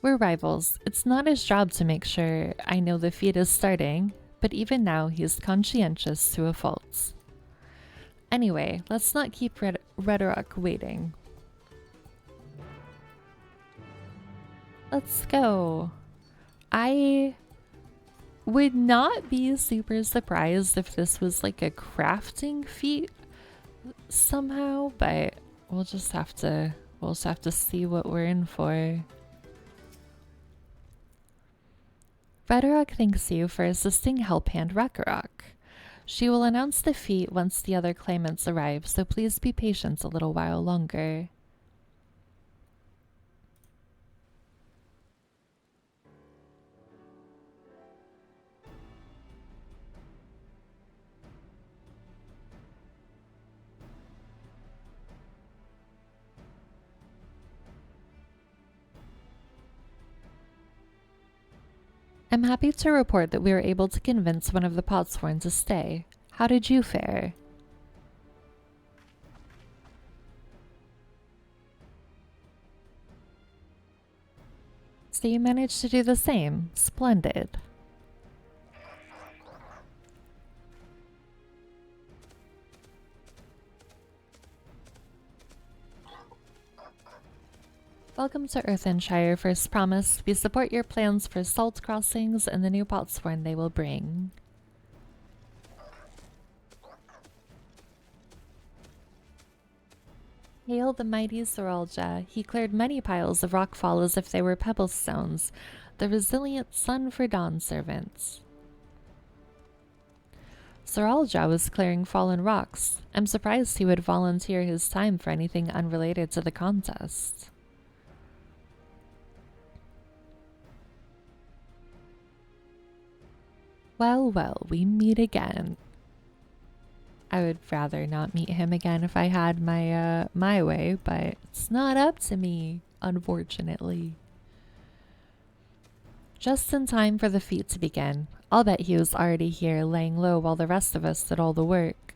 We're rivals. It's not his job to make sure I know the feat is starting, but even now he's conscientious to a fault. Anyway, let's not keep Redrock waiting. Let's go. I would not be super surprised if this was like a crafting feat somehow, but we'll just have to see what we're in for. Redrock thanks you for assisting Helphand Ragnarok. She will announce the feat once the other claimants arrive, so please be patient a little while longer. I'm happy to report that we were able to convince one of the potsworn to stay. How did you fare? So you managed to do the same. Splendid. Welcome to Earthenshire, First Promise. We support your plans for salt crossings and the new potsworn they will bring. Hail the mighty Soralja. He cleared many piles of rockfall as if they were pebble stones, the resilient sun for dawn servants. Soralja was clearing fallen rocks. I'm surprised he would volunteer his time for anything unrelated to the contest. Well, well, we meet again. I would rather not meet him again if I had my way, but it's not up to me, unfortunately. Just in time for the feat to begin. I'll bet he was already here laying low while the rest of us did all the work.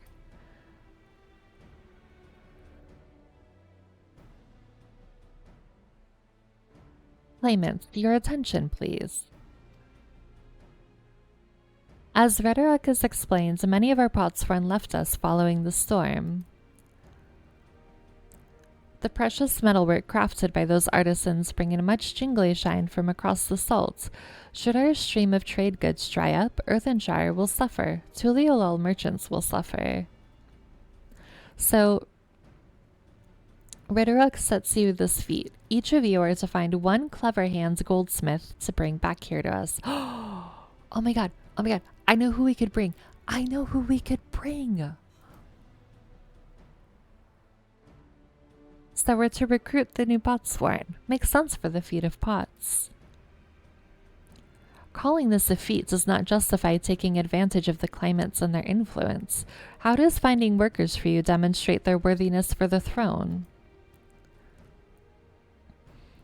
Claimants, your attention, please. As Rhetoric has explained, many of our potsworn left us following the storm. The precious metalwork crafted by those artisans bring in much jingly shine from across the salt. Should our stream of trade goods dry up, Earthenshire will suffer. Tuliolol merchants will suffer. So, Rhetoric sets you this feat. Each of you are to find one clever hands goldsmith to bring back here to us. Oh my god, oh my god, I know who we could bring. I know who we could bring. So we're to recruit the new potsworn. Makes sense for the feat of pots. Calling this a feat does not justify taking advantage of the claimants and their influence. How does finding workers for you demonstrate their worthiness for the throne?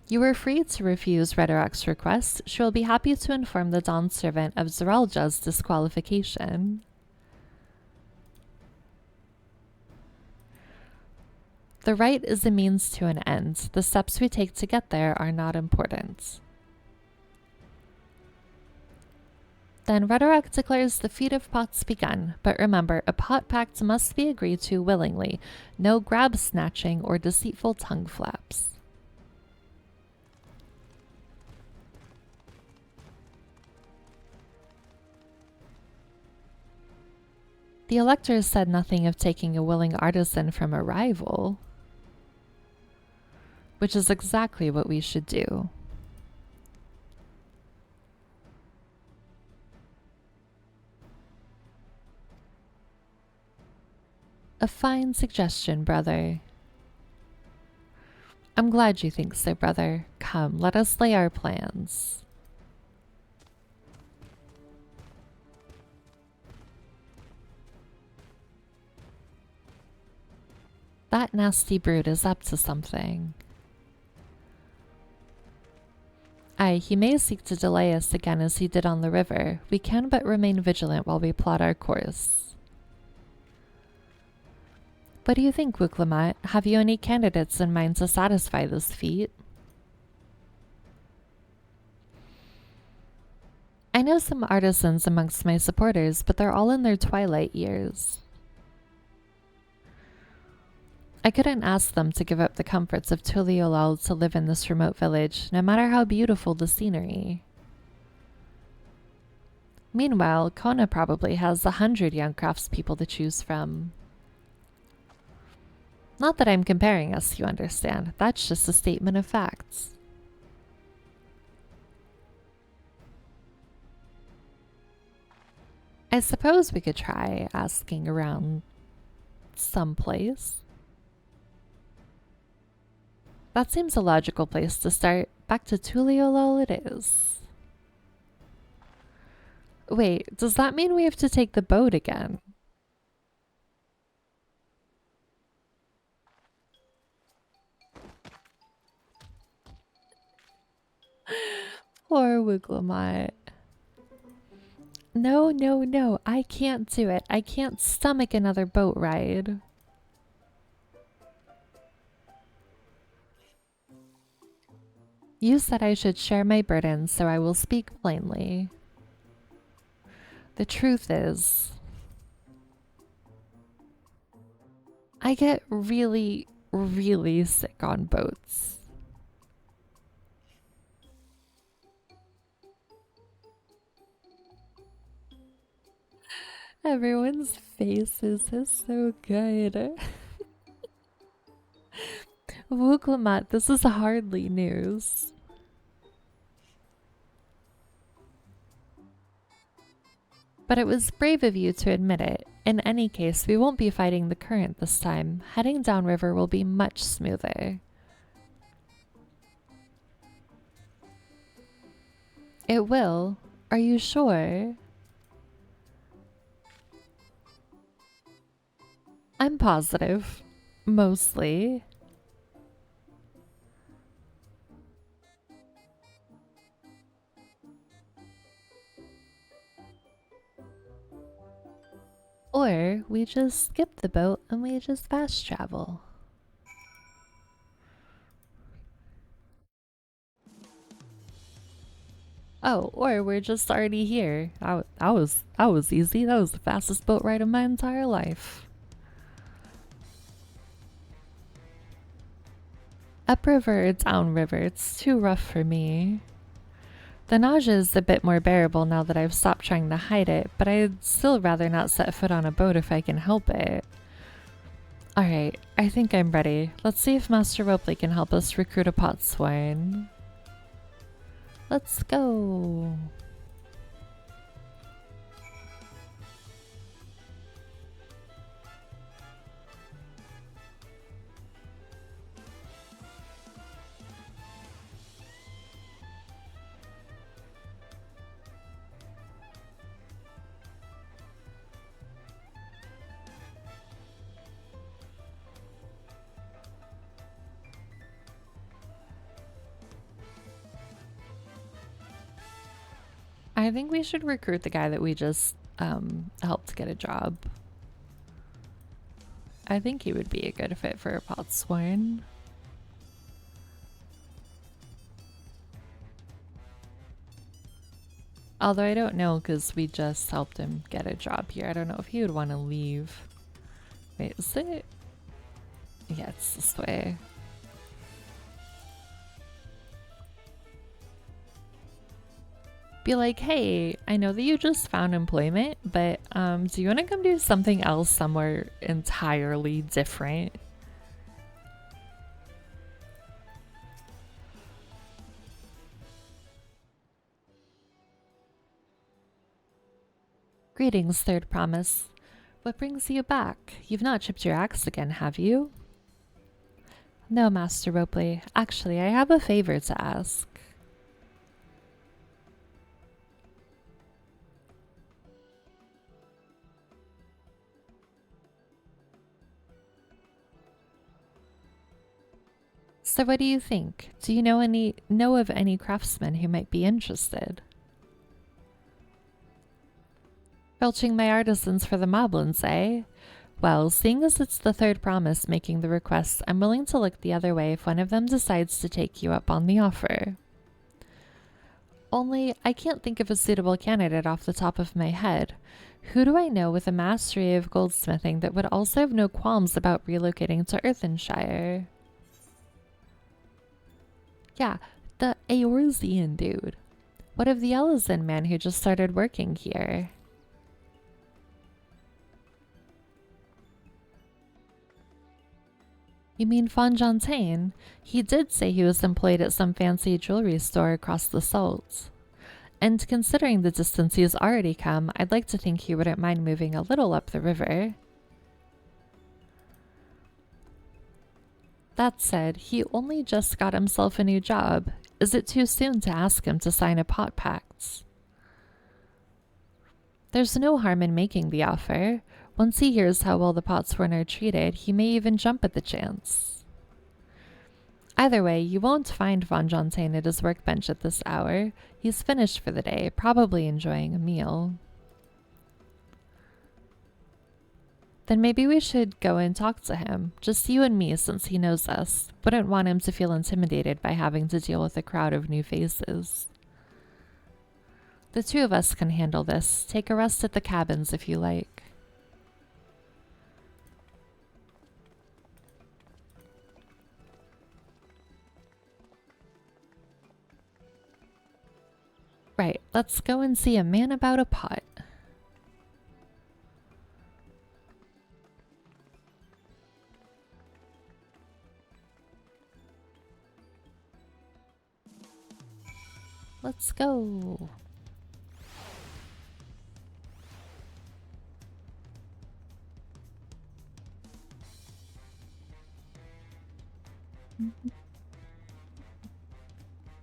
You are free to refuse Rhetoric's request. She will be happy to inform the Dawn servant of Zeralja's disqualification. The right is a means to an end. The steps we take to get there are not important. Then Rhetoric declares the feat of pots begun, but remember, a pot pact must be agreed to willingly. No grab snatching or deceitful tongue flaps. The electors said nothing of taking a willing artisan from a rival, which is exactly what we should do. A fine suggestion, brother. I'm glad you think so, brother. Come, let us lay our plans. That nasty brute is up to something. Aye, he may seek to delay us again as he did on the river. We can but remain vigilant while we plot our course. What do you think, Wuklamot? Have you any candidates in mind to satisfy this feat? I know some artisans amongst my supporters, but they're all in their twilight years. I couldn't ask them to give up the comforts of Tuliolal to live in this remote village, no matter how beautiful the scenery. Meanwhile, Kona probably has 100 young craftspeople to choose from. Not that I'm comparing us, you understand. That's just a statement of facts. I suppose we could try asking around someplace. That seems a logical place to start. Back to Tuliolol it is. Wait, does that mean we have to take the boat again? Poor Wiglamot. No, no, no. I can't do it. I can't stomach another boat ride. You said I should share my burden, so I will speak plainly. The truth is, I get really, really sick on boats. Everyone's faces is so good. Wuklamot, this is hardly news. But it was brave of you to admit it. In any case, we won't be fighting the current this time. Heading downriver will be much smoother. It will? Are you sure? I'm positive. Mostly. Or we just skip the boat and we just fast travel. Oh, or we're just already here. That was easy. That was the fastest boat ride of my entire life. Upriver or downriver, it's too rough for me. The nausea is a bit more bearable now that I've stopped trying to hide it, but I'd still rather not set foot on a boat if I can help it. Alright, I think I'm ready. Let's see if Master Ropley can help us recruit a potswain. Let's go! I think we should recruit the guy that we just helped get a job. I think he would be a good fit for a potswain. Although I don't know because we just helped him get a job here. I don't know if he would want to leave. Wait, is it? Yeah, it's this way. Be like, hey, I know that you just found employment, but do you want to come do something else somewhere entirely different? Greetings, Third Promise. What brings you back? You've not chipped your axe again, have you? No, Master Ropley. Actually, I have a favor to ask. So what do you think? Do you know of any craftsmen who might be interested? Filching my artisans for the moblins, eh? Well, seeing as it's the Third Promise making the request, I'm willing to look the other way if one of them decides to take you up on the offer. Only, I can't think of a suitable candidate off the top of my head. Who do I know with a mastery of goldsmithing that would also have no qualms about relocating to Earthenshire? Yeah, the Eorzean dude. What of the Ellison man who just started working here? You mean Fonjontaine? He did say he was employed at some fancy jewelry store across the salt. And considering the distance he's already come, I'd like to think he wouldn't mind moving a little up the river. That said, he only just got himself a new job. Is it too soon to ask him to sign a pot pact? There's no harm in making the offer. Once he hears how well the potswain are treated, he may even jump at the chance. Either way, you won't find Fonjontaine at his workbench at this hour. He's finished for the day, probably enjoying a meal. Then maybe we should go and talk to him. Just you and me, since he knows us. Wouldn't want him to feel intimidated by having to deal with a crowd of new faces. The two of us can handle this. Take a rest at the cabins if you like. Right, let's go and see a man about a pot. Let's go.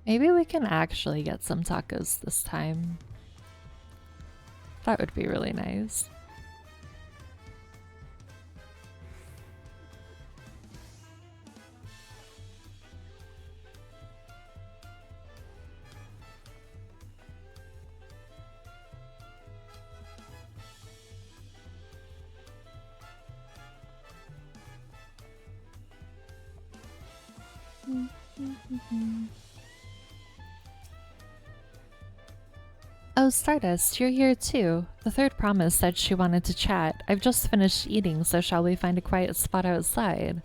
Maybe we can actually get some tacos this time. That would be really nice. Oh, Stardust, you're here too. The third promise said she wanted to chat. I've just finished eating, so shall we find a quiet spot outside?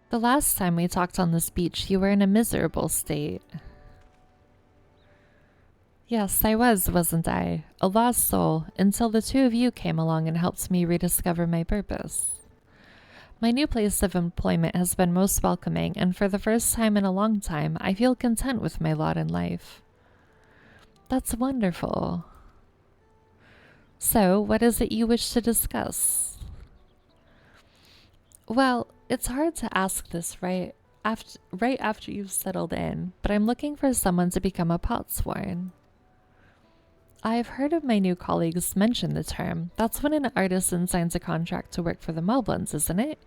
The last time we talked on this beach, you were in a miserable state. Yes, I wasn't I? A lost soul, until the two of you came along and helped me rediscover my purpose. My new place of employment has been most welcoming, and for the first time in a long time, I feel content with my lot in life. That's wonderful. So, what is it you wish to discuss? Well, it's hard to ask this right after you've settled in, but I'm looking for someone to become a potsworn. I've heard of my new colleagues mention the term. That's when an artisan signs a contract to work for the Moblins, isn't it?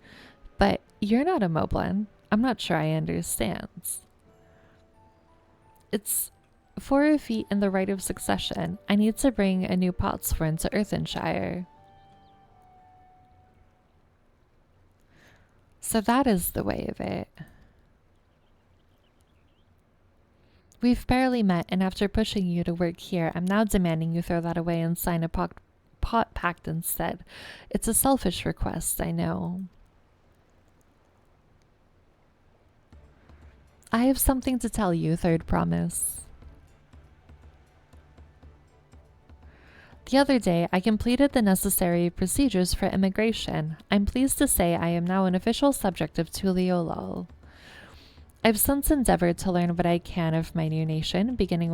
But you're not a Moblin. I'm not sure I understand. It's 4 feet in the right of succession. I need to bring a new potsworn to Earthenshire. So that is the way of it. We've barely met, and after pushing you to work here, I'm now demanding you throw that away and sign a pot pact instead. It's a selfish request, I know. I have something to tell you, third promise. The other day, I completed the necessary procedures for immigration. I'm pleased to say I am now an official subject of Tuliolol. I've since endeavored to learn what I can of my new nation, beginning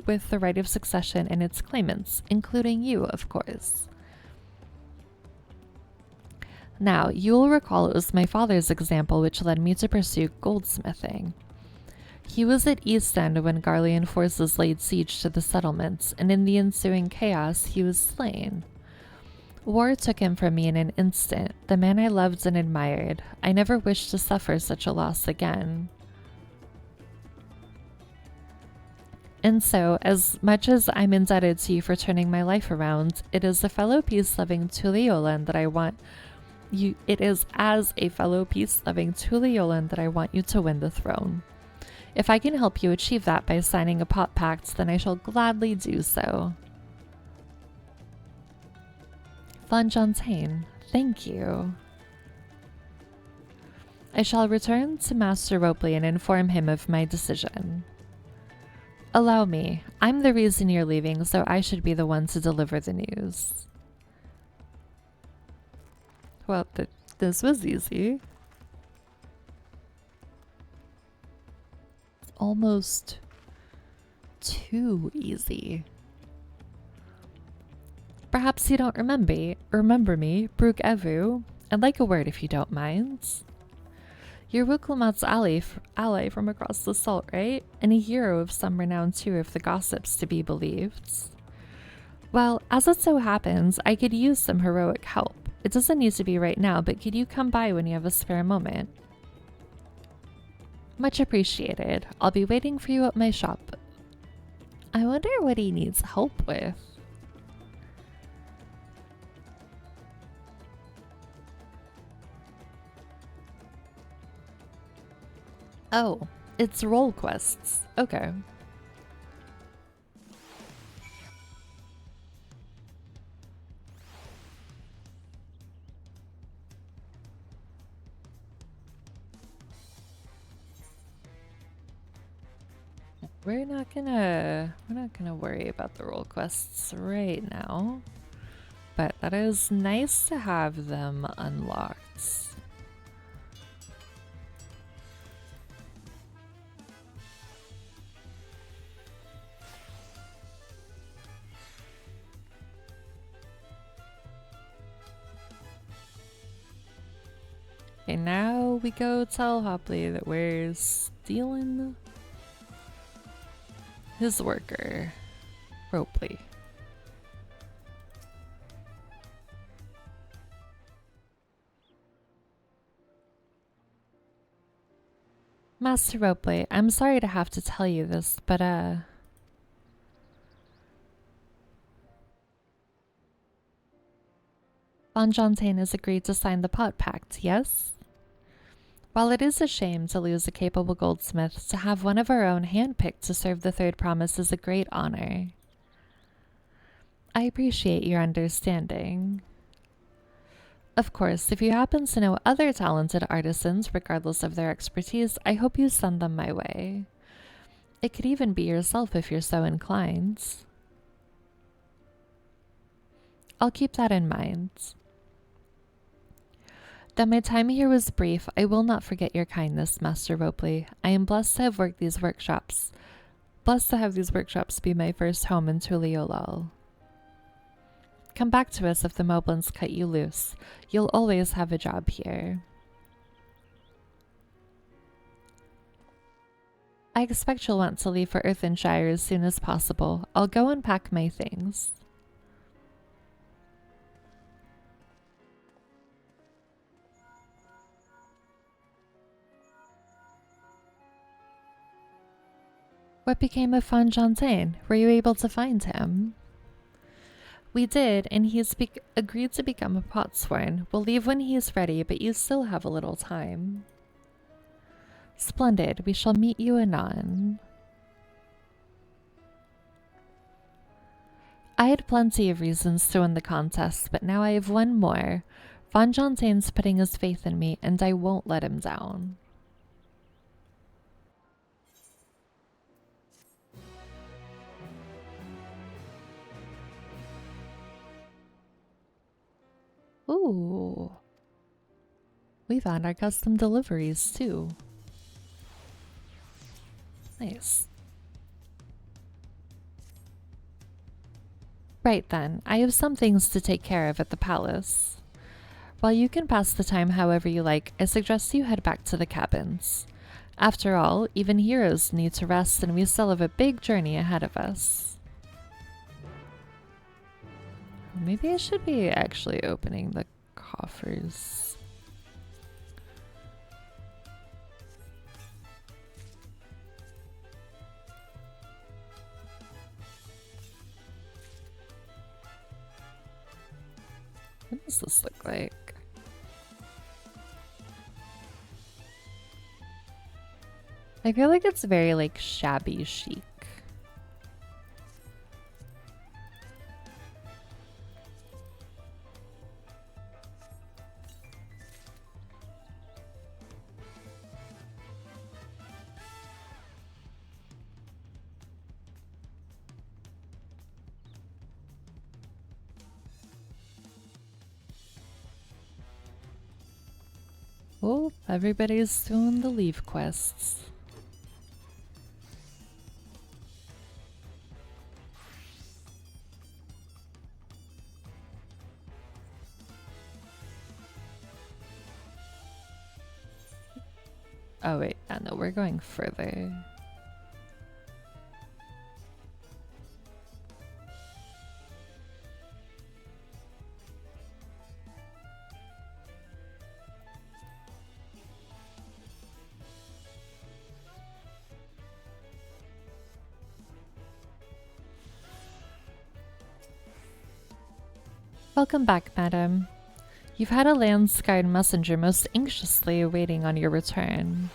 with the right of succession and its claimants, including you, of course. Now, you'll recall it was my father's example which led me to pursue goldsmithing. He was at East End when Garlean forces laid siege to the settlements, and in the ensuing chaos, he was slain. War took him from me in an instant, the man I loved and admired. I never wished to suffer such a loss again. And so, as much as I'm indebted to you for turning my life around, it is a fellow peace-loving Tuliolan that I want you. It is as a fellow peace-loving Tuliolan that I want you to win the throne. If I can help you achieve that by signing a pot pact, then I shall gladly do so. Fontaine, thank you. I shall return to Master Ropley and inform him of my decision. Allow me. I'm the reason you're leaving, so I should be the one to deliver the news. Well, this was easy. Almost too easy. Perhaps you don't remember me, Brooke Evu. I'd like a word if you don't mind. You're Wuklumat's ally from across the salt, right? And a hero of some renown too, if the gossip's to be believed. Well, as it so happens, I could use some heroic help. It doesn't need to be right now, but could you come by when you have a spare moment? Much appreciated. I'll be waiting for you at my shop. I wonder what he needs help with. Oh, it's role quests. Okay. We're not gonna worry about the role quests right now, but that is nice to have them unlocked. Okay, now we go tell Hopley that we're stealing his worker, Ropley. Master Ropley, I'm sorry to have to tell you this, but Von Jontain has agreed to sign the pot pact, yes? While it is a shame to lose a capable goldsmith, to have one of our own handpicked to serve the third promise is a great honor. I appreciate your understanding. Of course, if you happen to know other talented artisans, regardless of their expertise, I hope you send them my way. It could even be yourself if you're so inclined. I'll keep that in mind. Though my time here was brief, I will not forget your kindness, Master Ropley. I am blessed to have worked these workshops. Blessed to have these workshops be my first home in Tuliolal. Come back to us if the Moblins cut you loose. You'll always have a job here. I expect you'll want to leave for Earthenshire as soon as possible. I'll go and pack my things. What became of Von Jontain? Were you able to find him? We did, and he's agreed to become a potsworn. We'll leave when he is ready, but you still have a little time. Splendid. We shall meet you anon. I had plenty of reasons to win the contest, but now I have one more. Von Jontain's putting his faith in me, and I won't let him down. Ooh. We found our custom deliveries too. Nice. Right then, I have some things to take care of at the palace. While you can pass the time however you like, I suggest you head back to the cabins. After all, even heroes need to rest and we still have a big journey ahead of us. Maybe I should be actually opening the coffers. What does this look like? I feel like it's very like shabby chic. Oh, everybody's doing the leave quests. Oh wait, no, we're going further. Welcome back, madam. You've had a land-scarred messenger most anxiously awaiting on your return.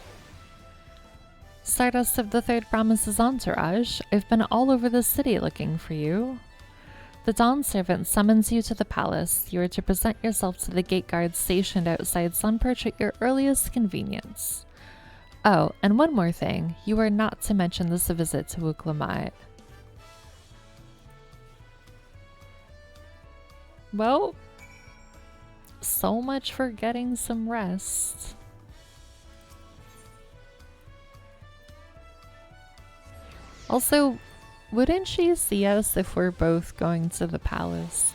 Stardust of the Third Promise's entourage, I've been all over the city looking for you. The Dawn servant summons you to the palace. You are to present yourself to the gate guards stationed outside Sunperch at your earliest convenience. Oh, and one more thing. You are not to mention this a visit to Uklamat. Well, so much for getting some rest. Also, wouldn't she see us if we're both going to the palace?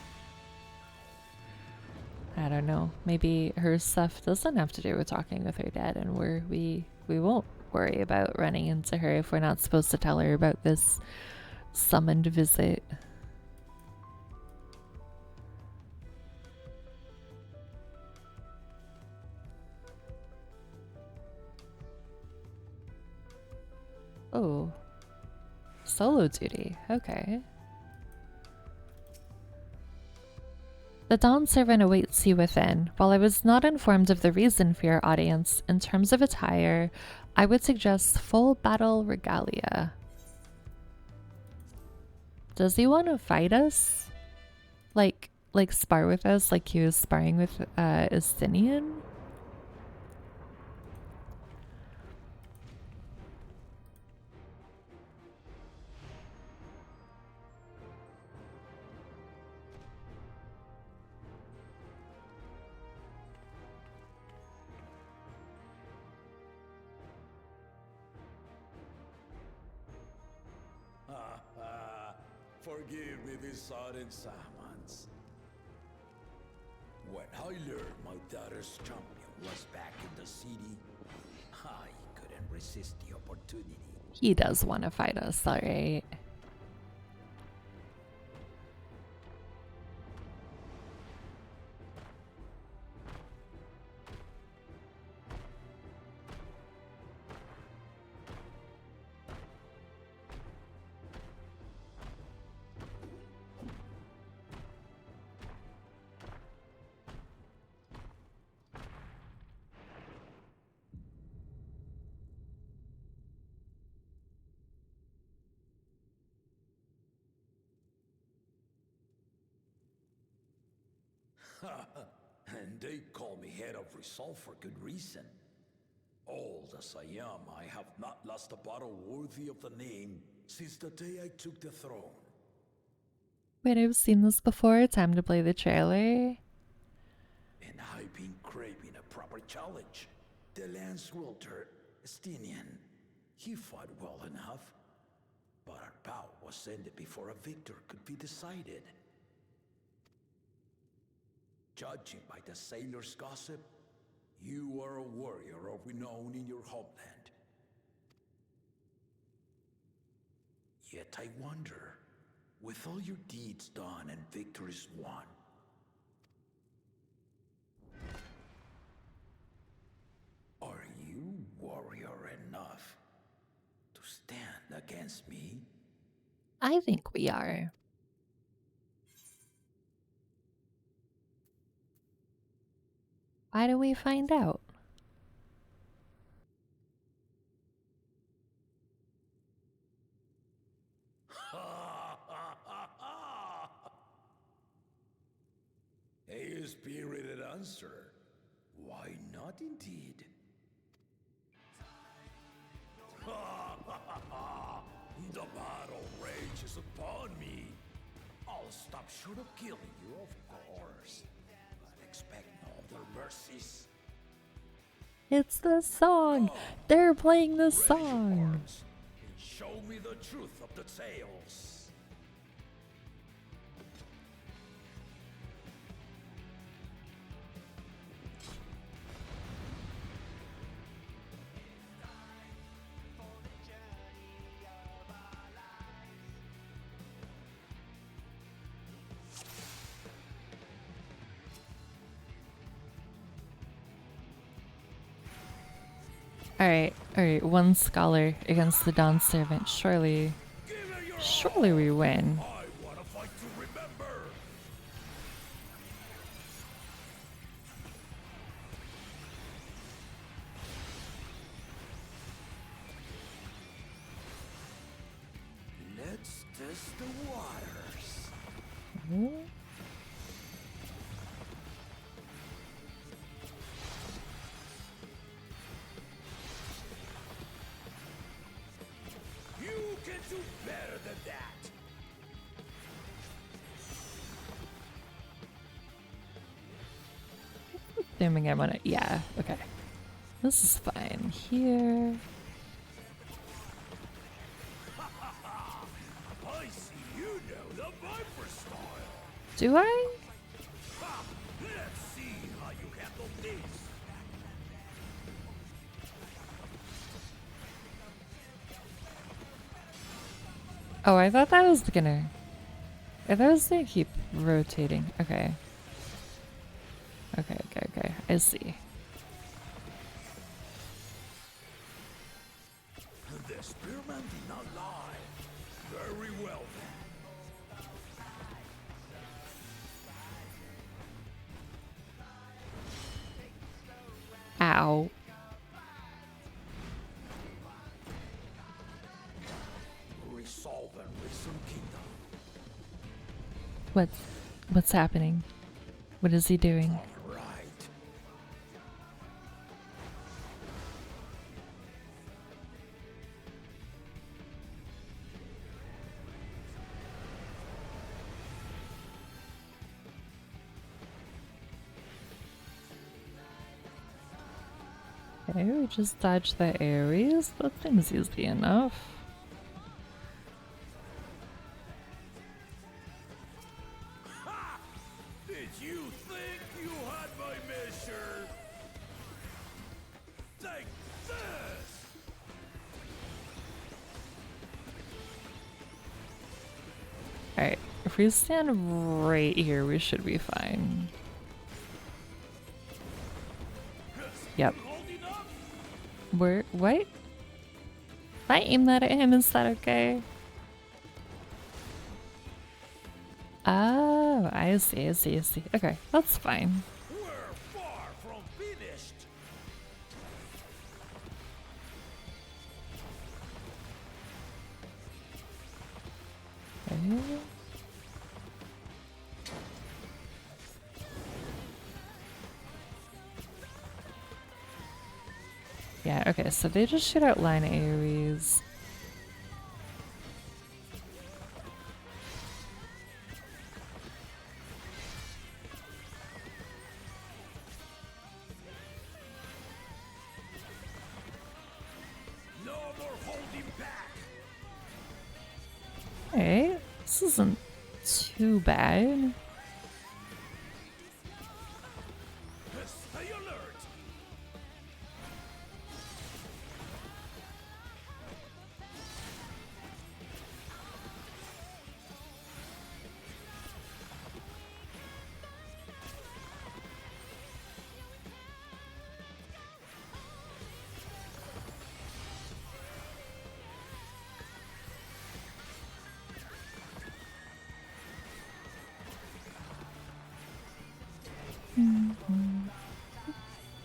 I don't know. Maybe her stuff doesn't have to do with talking with her dad, and we won't worry about running into her if we're not supposed to tell her about this summoned visit. Oh. Solo duty. Okay. The Dawn Servant awaits you within. While I was not informed of the reason for your audience, in terms of attire, I would suggest full battle regalia. Does he want to fight us? Like spar with us like he was sparring with Estinian? Forgive me these sudden summons. When I learned my daughter's champion was back in the city, I couldn't resist the opportunity. He does want to fight us, alright. And they call me head of resolve for good reason. Old as I am, I have not lost a battle worthy of the name since the day I took the throne. Wait, I've seen this before. Time to play the trailer. And I've been craving a proper challenge. The lance wielder, Estinian, he fought well enough. But our bout was ended before a victor could be decided. Judging by the sailors' gossip, you are a warrior of renown in your homeland. Yet I wonder, with all your deeds done and victories won, are you warrior enough to stand against me? I think we are. Why don't we find out? A spirited answer. Why not indeed? The battle rages upon me. I'll stop short of killing you, of course. But expect no other mercies. It's the song. They're playing the song. Show me the truth of the tales. Alright, one scholar against the Dawn Servant. Surely we win. Let's test the waters. Mm-hmm. You can do better than that. Assuming I want to. Yeah, okay. This is fine. Here. I see you know the Viper style. Do I? Let's see how you handle this. Oh, I thought that was gonna. I thought it was gonna keep rotating. Okay. Okay. I see. The The spearman did not lie. Very well then. Ow. Resolve and reason kingdom. What's happening? What is he doing? Right. Okay, we just dodged the Aries. That seems easy enough. Did you think you had my measure? Take this! Alright, if we stand right here, we should be fine. Yep. Where? What? If I aim that at him, is that okay? Oh, I see, I see, I see. Okay, that's fine. We're far from finished. Okay. Yeah, okay, so they just shoot out line AoEs. No more holding back. Alright, this isn't too bad. Stay alert.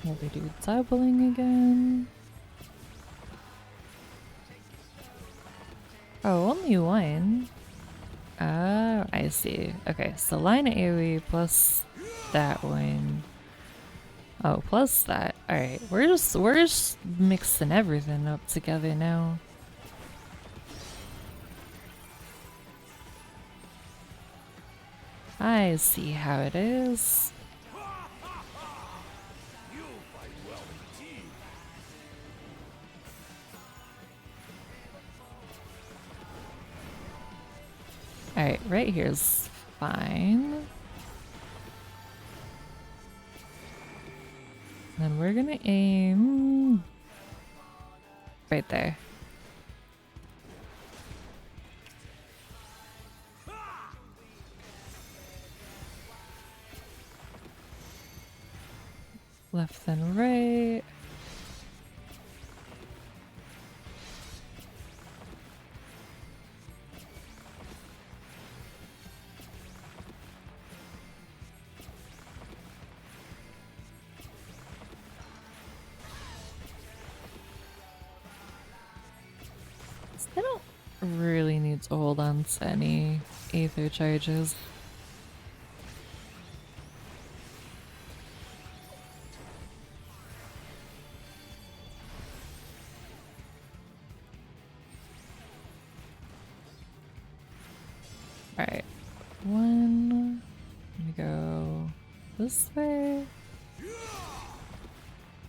Will we do doubling again? Oh, only one. Oh, I see. Okay, so line AoE plus that one. Oh, plus that. Alright, we're just mixing everything up together now. I see how it is. Alright, right here's fine. Then we're gonna aim right there. Left then right. I don't really need to hold on to any aether charges. Alright, one, let me go this way,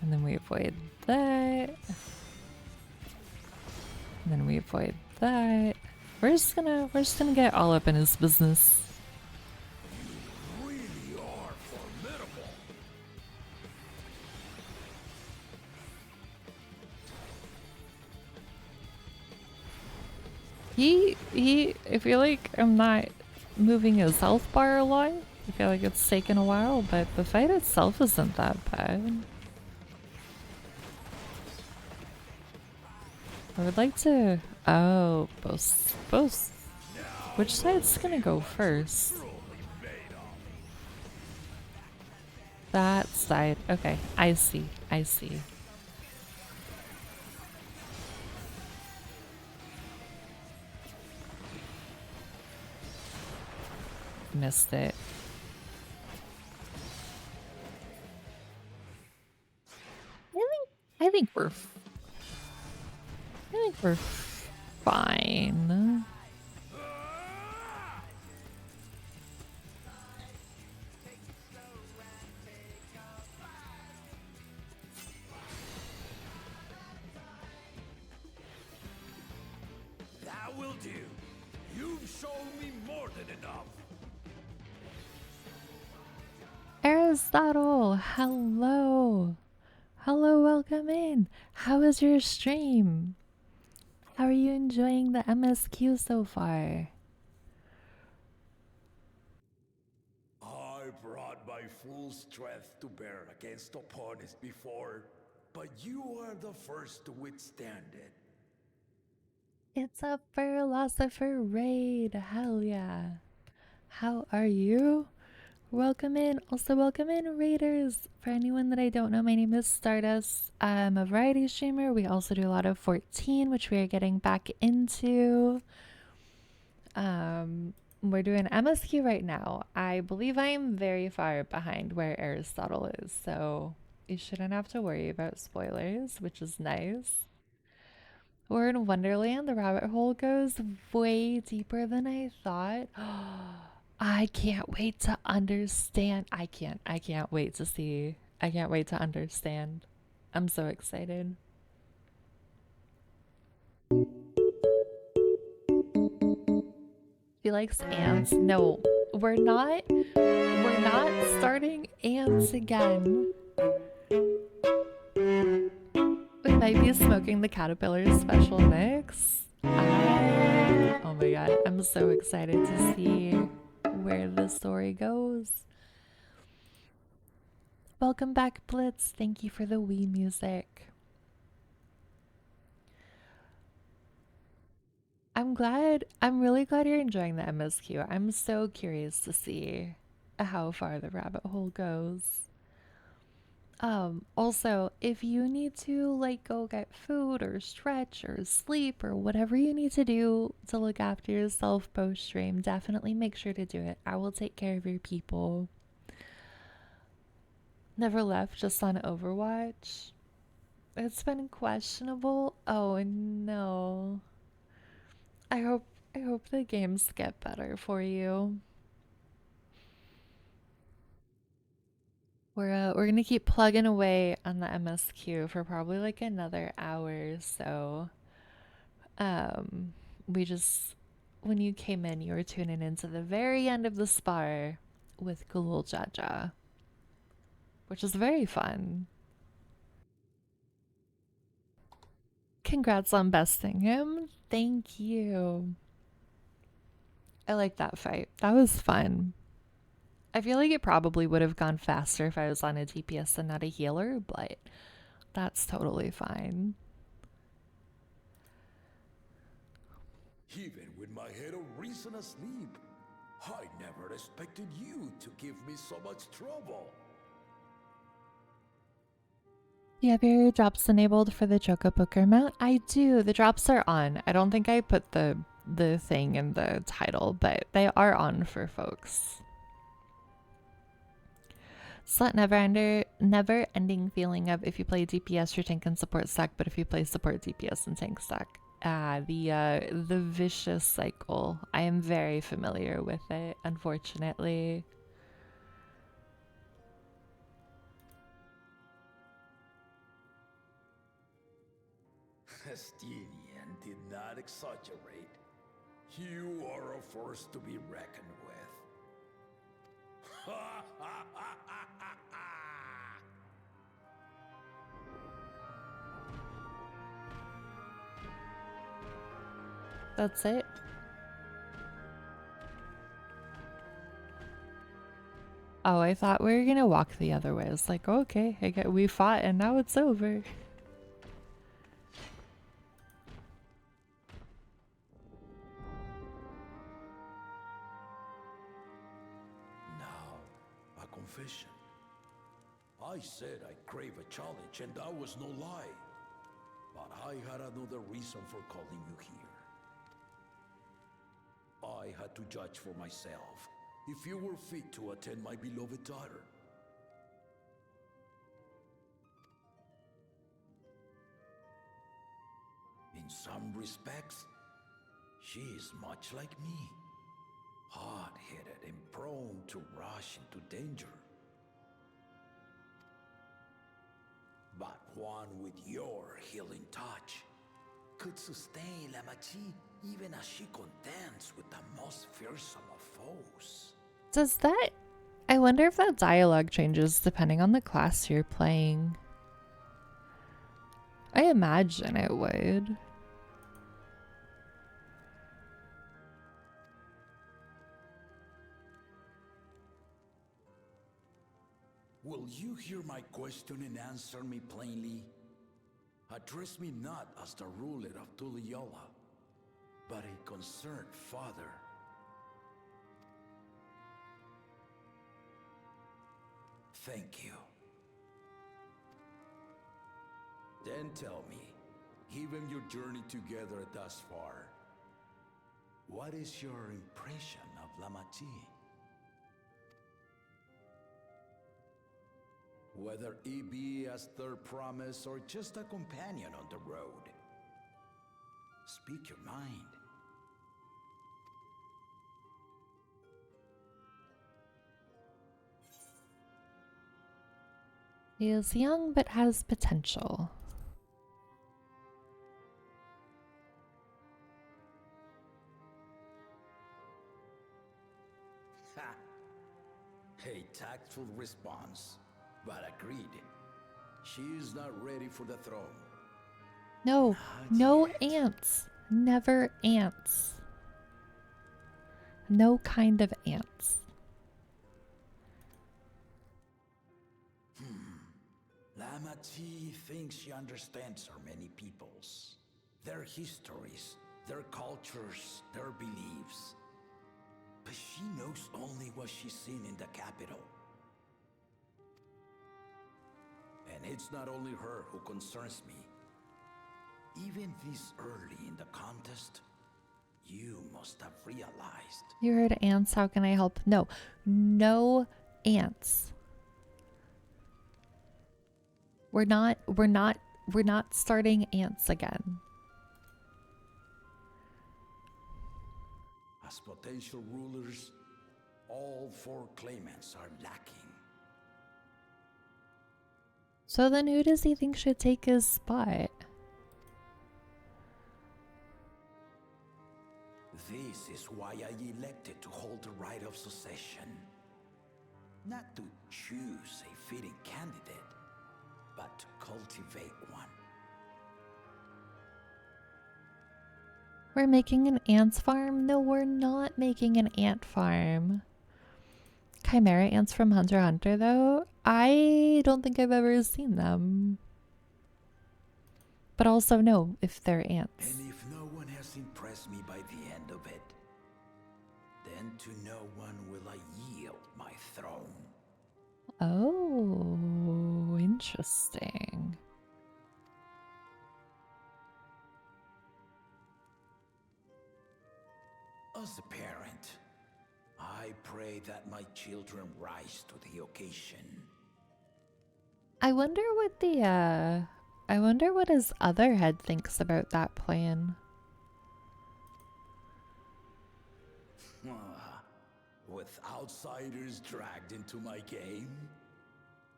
and then we avoid that. And then we avoid that. We're just gonna get all up in his business. You really are formidable. I feel like I'm not moving his health bar a lot. I feel like it's taken a while, but the fight itself isn't that bad. I would like to. Oh, both. Which side's gonna go first? That side. Okay, I see. I see. Missed it. I think we're fine. That will do. You've shown me more than enough. Aristotle, hello. Hello, welcome in. How is your stream? How are you enjoying the MSQ so far? I brought my full strength to bear against opponents before, but you are the first to withstand it. It's a philosopher raid. Hell yeah. How are you? Welcome in. Also, welcome in, raiders. For anyone that I don't know, my name is Stardust. I'm a variety streamer. We also do a lot of 14, which we are getting back into. We're doing MSQ right now. I believe I am very far behind where Aristotle is, so you shouldn't have to worry about spoilers, which is nice. We're in Wonderland. The rabbit hole goes way deeper than I thought. I can't wait to understand. I can't wait to see. I can't wait to understand. I'm so excited. She likes ants. No, we're not starting ants again. We might be smoking the Caterpillar special mix. Oh my god, I'm so excited to see where the story goes. Welcome back, Blitz. Thank you for the Wii music. I'm really glad you're enjoying the MSQ. I'm so curious to see how far the rabbit hole goes. Also, if you need to like go get food or stretch or sleep or whatever you need to do to look after yourself post stream, definitely make sure to do it. I will take care of your people. Never left, just on Overwatch. It's been questionable. Oh no. I hope the games get better for you. We're gonna keep plugging away on the MSQ for probably like another hour or so. We just, when you came in, you were tuning into the very end of the spar with Gulul Jaja, which is very fun. Congrats on besting him. Thank you. I like that fight. That was fun. I feel like it probably would have gone faster if I was on a DPS and not a healer, but that's totally fine. Even with my head a reason asleep, I never expected you to give me so much trouble. You have your drops enabled for the Choco Poker mount? I do. The drops are on. I don't think I put the thing in the title, but they are on for folks. It's that never ending feeling of if you play DPS, your tank and support stack, but if you play support, DPS and tank stack. The vicious cycle. I am very familiar with it, unfortunately. Estinian did not exaggerate. You are a force to be reckoned with. That's it. Oh, I thought we were gonna walk the other way. It's like, okay, we fought and now it's over. profession. I said I crave a challenge, and that was no lie. But I had another reason for calling you here. I had to judge for myself if you were fit to attend my beloved daughter. In some respects, she is much like me. Hard-headed and prone to rush into danger. But one with your healing touch could sustain La Machi even as she contends with the most fearsome of foes. Does that... I wonder if that dialogue changes depending on the class you're playing. I imagine it would. Will you hear my question and answer me plainly? Address me not as the ruler of Tuliola, but a concerned father. Thank you. Then tell me, given your journey together thus far, what is your impression of La Machi? Whether it be as third promise or just a companion on the road. Speak your mind. He is young but has potential. Ha! A tactful response. But agreed, she is not ready for the throne. No, no ants. Never ants. No kind of ants. La Machi thinks she understands our many peoples, their histories, their cultures, their beliefs. But she knows only what she's seen in the capital. And it's not only her who concerns me. Even this early in the contest, you must have realized. You heard ants, how can I help? No. No ants. We're not starting ants again. As potential rulers, all four claimants are lacking. So then who does he think should take his spot? This is why I elected to hold the right of succession. Not to choose a fitting candidate, but to cultivate one. We're making an ants farm? No, we're not making an ant farm. Chimera ants from Hunter x Hunter, though? I don't think I've ever seen them. But also no, if they're ants. And if no one has impressed me by the end of it, then to no one will I yield my throne. Oh, interesting. As a parent, I pray that my children rise to the occasion. I wonder what his other head thinks about that plan. With outsiders dragged into my game,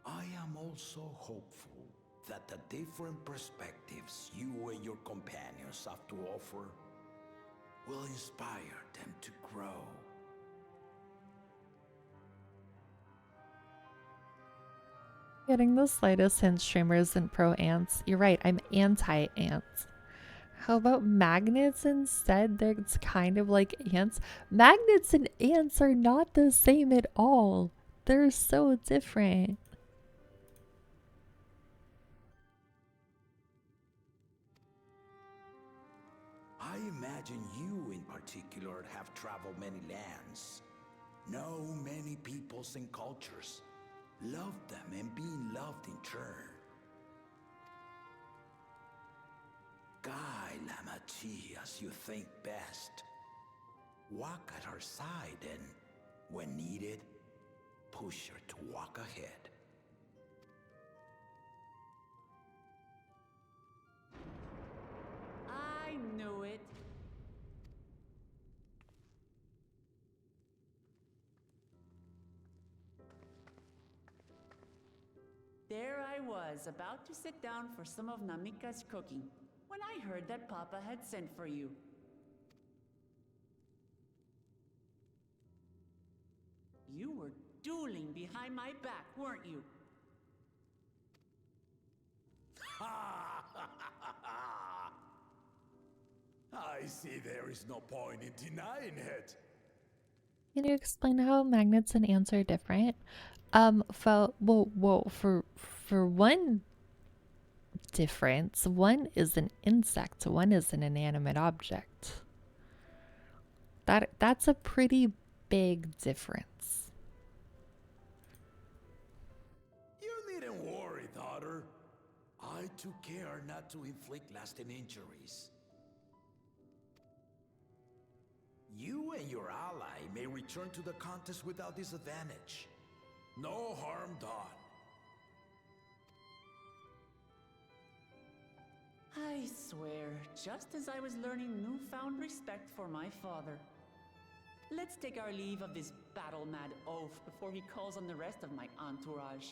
I am also hopeful that the different perspectives you and your companions have to offer will inspire them to grow. Getting the slightest hint streamer isn't pro ants. You're right, I'm anti ants. How about magnets instead? That's kind of like ants. Magnets and ants are not the same at all. They're so different. I imagine you in particular have traveled many lands, know many peoples and cultures, Love them and being loved in turn. Guide Lamachi as you think best. Walk at her side and, when needed, push her to walk ahead. I knew it. There I was, about to sit down for some of Namika's cooking, when I heard that Papa had sent for you. You were dueling behind my back, weren't you? I see there is no point in denying it. Can you explain how magnets and ants are different? For one difference, one is an insect, one is an inanimate object. That's a pretty big difference. You needn't worry, daughter. I took care not to inflict lasting injuries. You and your ally may return to the contest without disadvantage. No harm done. I swear, just as I was learning newfound respect for my father. Let's take our leave of this battle-mad oaf before he calls on the rest of my entourage.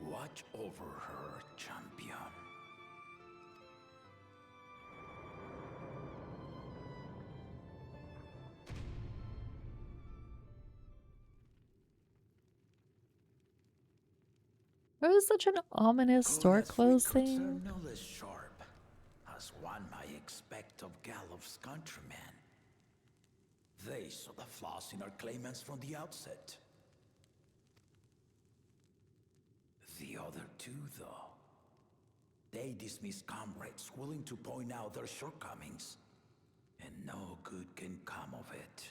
Watch over her, champion. It was such an ominous store closing. No less sharp as one might expect of Galloff's countrymen. They saw the flaws in our claimants from the outset. The other two, though, they dismiss comrades willing to point out their shortcomings, and no good can come of it.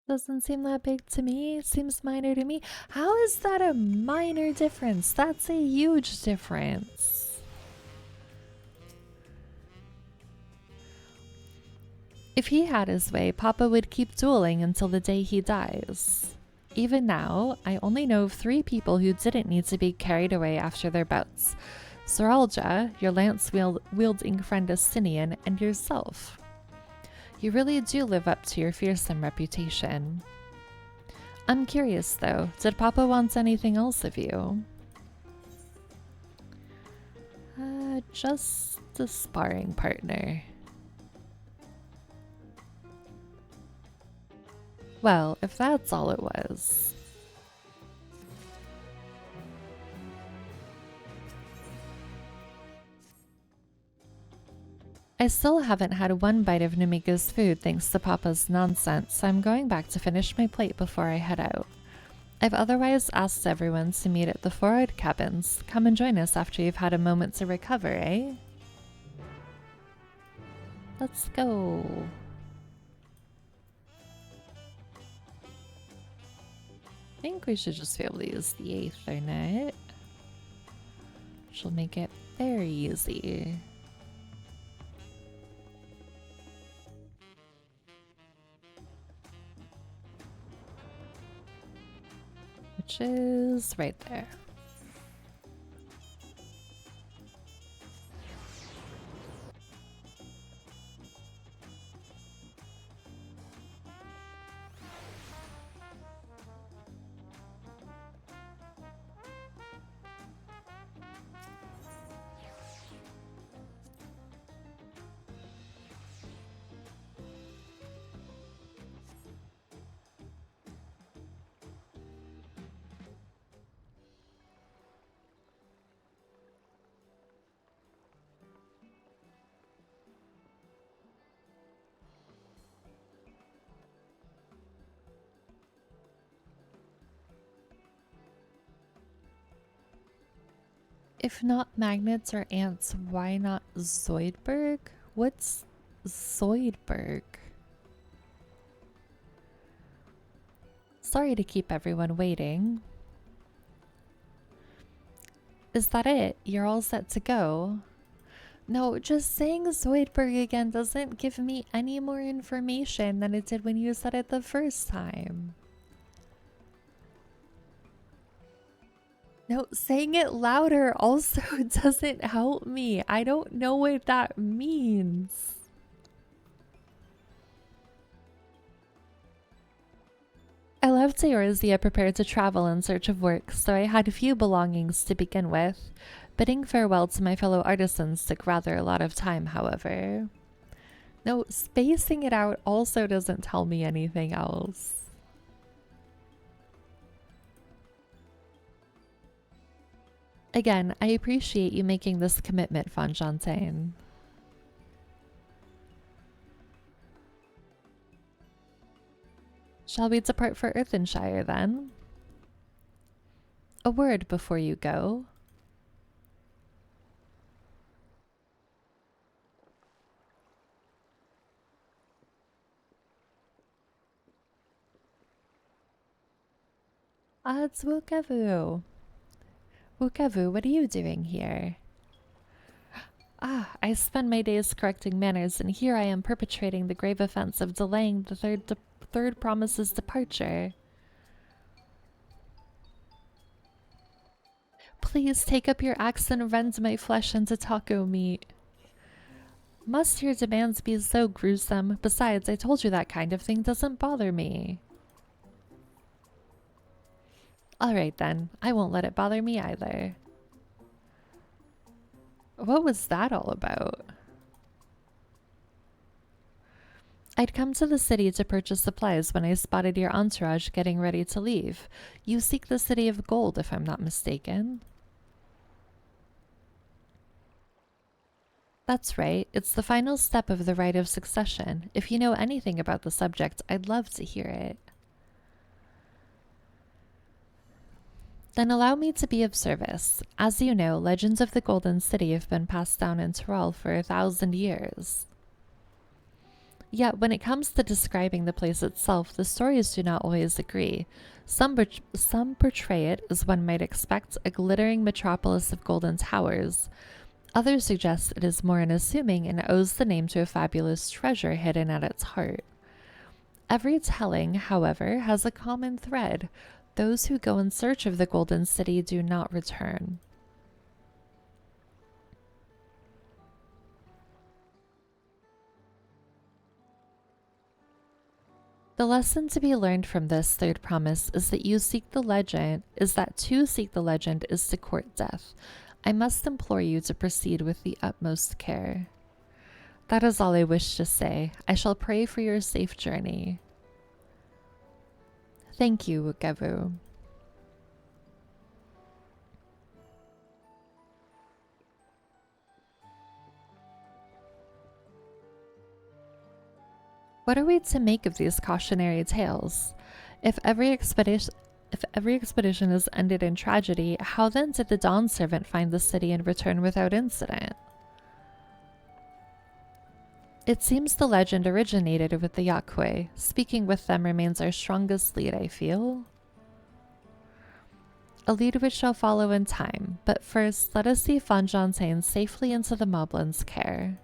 Doesn't seem that big to me. Seems minor to me. How is that a minor difference? That's a huge difference. If he had his way, Papa would keep dueling until the day he dies. Even now, I only know of 3 people who didn't need to be carried away after their bouts. Soralja, your lance-wielding friend Astinian, and yourself. You really do live up to your fearsome reputation. I'm curious though, did Papa want anything else of you? Just a sparring partner. Well, if that's all it was. I still haven't had one bite of Numika's food thanks to Papa's nonsense, so I'm going back to finish my plate before I head out. I've otherwise asked everyone to meet at the forward cabins. Come and join us after you've had a moment to recover, eh? Let's go. I think we should just be able to use the Aether Net, which will make it very easy. Which is right there. If not magnets or ants, why not Zoidberg? What's Zoidberg? Sorry to keep everyone waiting. Is that it? You're all set to go? No, just saying Zoidberg again doesn't give me any more information than it did when you said it the first time. No, saying it louder also doesn't help me. I don't know what that means. I left Eorzea prepared to travel in search of work, so I had few belongings to begin with. Bidding farewell to my fellow artisans took rather a lot of time, however. No, spacing it out also doesn't tell me anything else. Again, I appreciate you making this commitment, Fonfontaine. Shall we depart for Earthenshire then? A word before you go. Ah, it's Wukevu. Wukevu, what are you doing here? Ah, I spend my days correcting manners, and here I am perpetrating the grave offense of delaying the third promise's departure. Please take up your axe and rend my flesh into taco meat. Must your demands be so gruesome? Besides, I told you that kind of thing doesn't bother me. Alright then, I won't let it bother me either. What was that all about? I'd come to the city to purchase supplies when I spotted your entourage getting ready to leave. You seek the city of gold, if I'm not mistaken. That's right. It's the final step of the rite of succession. If you know anything about the subject, I'd love to hear it. Then allow me to be of service. As you know, legends of the Golden City have been passed down in Tyrol for 1,000 years. Yet, when it comes to describing the place itself, the stories do not always agree. Some portray it, as one might expect, a glittering metropolis of golden towers. Others suggest it is more unassuming and owes the name to a fabulous treasure hidden at its heart. Every telling, however, has a common thread. Those who go in search of the Golden City do not return. The lesson to be learned from this third promise is that to seek the legend is to court death. I must implore you to proceed with the utmost care. That is all I wish to say. I shall pray for your safe journey. Thank you, Wukevu. What are we to make of these cautionary tales? If every expedition is ended in tragedy, how then did the Dawn Servant find the city and return without incident? It seems the legend originated with the Yakwe. Speaking with them remains our strongest lead, I feel. A lead which shall follow in time, but first let us see Fonfontaine safely into the Moblin's care.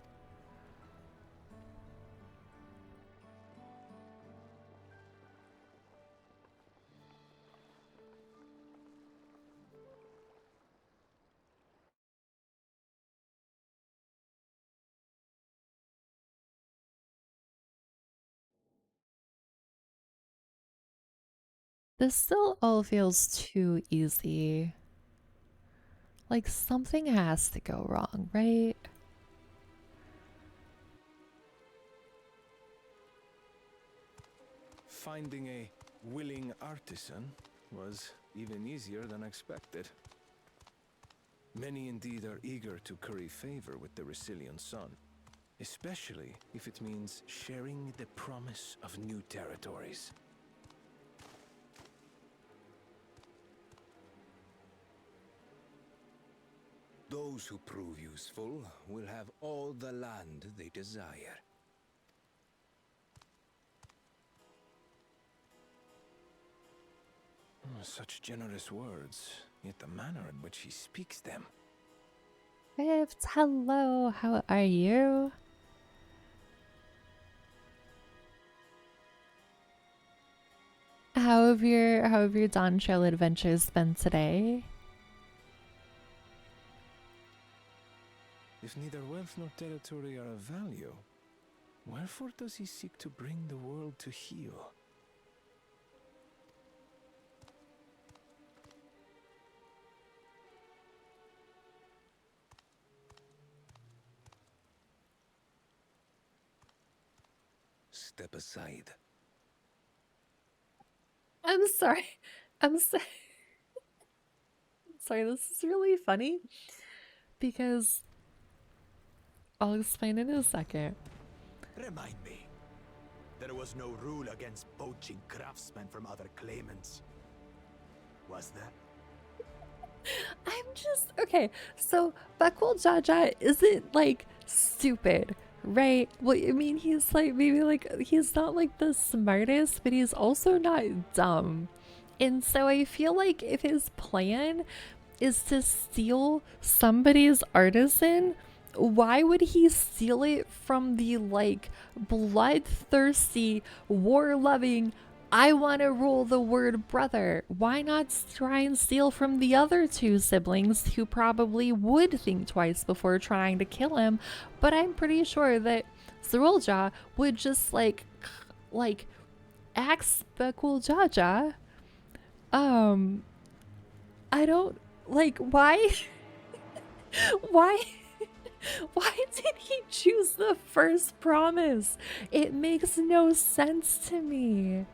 This still all feels too easy. Like something has to go wrong, right? Finding a willing artisan was even easier than expected. Many indeed are eager to curry favor with the Resilient Sun, especially if it means sharing the promise of new territories. Those who prove useful will have all the land they desire. Such generous words, yet the manner in which he speaks them. Rift, hello, how are you? How have your Dawn Trail adventures been today? If neither wealth nor territory are of value, wherefore does he seek to bring the world to heel? Step aside. I'm sorry. I'm sorry. Sorry, this is really funny because I'll explain in a second. Remind me. There was no rule against poaching craftsmen from other claimants. Was there? I'm just okay. So Bakul Jaja isn't like stupid, right? Well, I mean, he's like maybe like he's not like the smartest, but he's also not dumb. And so I feel like if his plan is to steal somebody's artisan, why would he steal it from the like bloodthirsty, war-loving, I want to rule the word brother? Why not try and steal from the other two siblings who probably would think twice before trying to kill him? But I'm pretty sure that Zerulja would just like axe Bakul Jaja. I don't like why why did he choose the first promise? It makes no sense to me.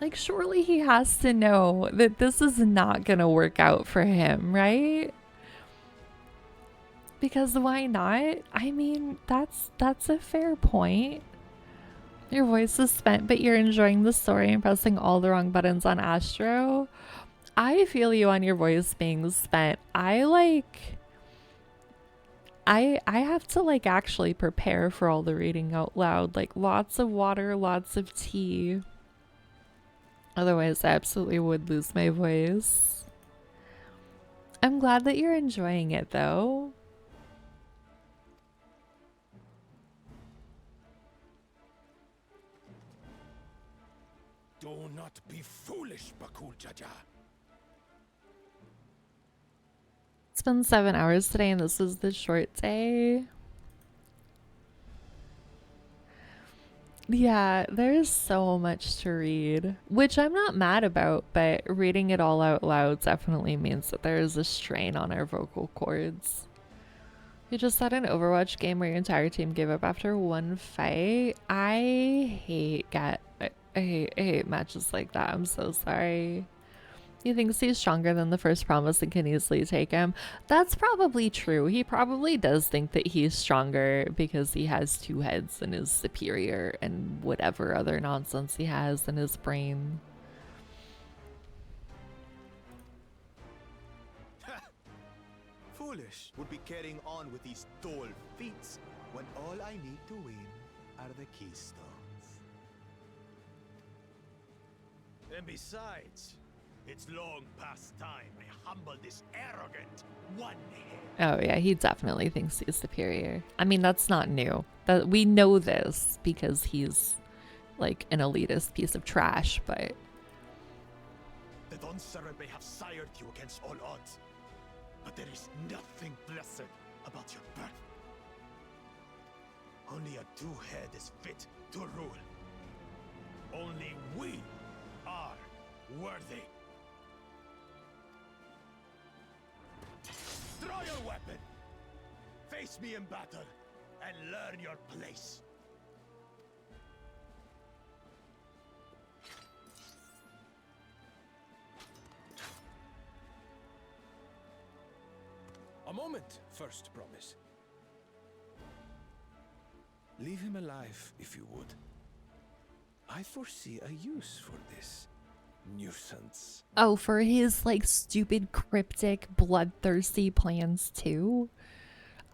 Like, surely he has to know that this is not gonna work out for him, right? Because why not? I mean, that's a fair point. Your voice is spent, but you're enjoying the story and pressing all the wrong buttons on Astro. I feel you on your voice being spent. I have to like actually prepare for all the reading out loud. Like lots of water, lots of tea. Otherwise, I absolutely would lose my voice. I'm glad that you're enjoying it though. Do not be foolish, Bakul Jaja. It's been 7 hours today and this is the short day. Yeah, there's so much to read, which I'm not mad about, but reading it all out loud definitely means that there is a strain on our vocal cords. You just had an Overwatch game where your entire team gave up after one fight. I hate I hate matches like that. I'm so sorry. He thinks he's stronger than the first promise and can easily take him. That's probably true. He probably does think that he's stronger because he has two heads and is superior and whatever other nonsense he has in his brain. Foolish would be carrying on with these dull feats when all I need to win are the keystones. And besides, it's long past time I humble this arrogant one-head. Oh yeah, he definitely thinks he's superior. I mean, that's not new. That we know this because he's like an elitist piece of trash, but The Dawntrail may have sired you against all odds, but there is nothing blessed about your birth. Only a two-head is fit to rule. Only we are worthy. Draw your weapon. Face me in battle and learn your place. A moment, first promise. Leave him alive, if you would. I foresee a use for this. nuisance. Oh, for his like stupid, cryptic, bloodthirsty plans too?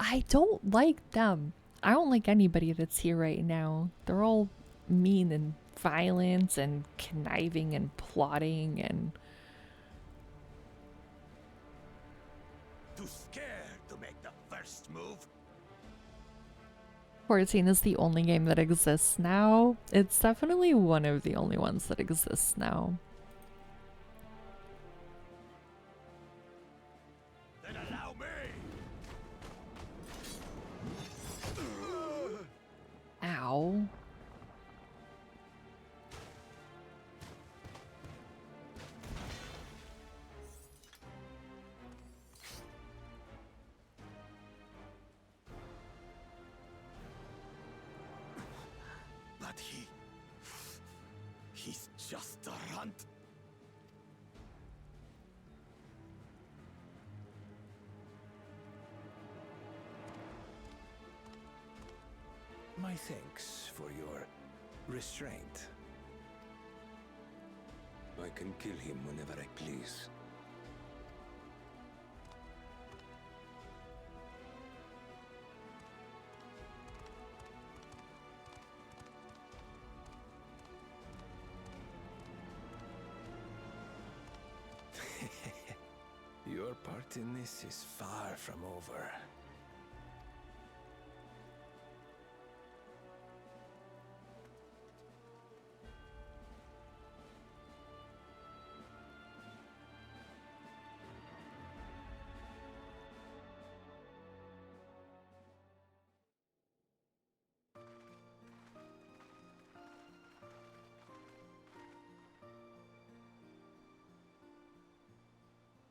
I don't like them. I don't like anybody that's here right now. They're all mean and violent and conniving and plotting and... Too scared to make the first move? 14 is the only game that exists now. It's definitely one of the only ones that exists now. Then allow me! Ow. But he's just a runt. My thanks for your restraint. I can kill him whenever I please. Your part in this is far from over.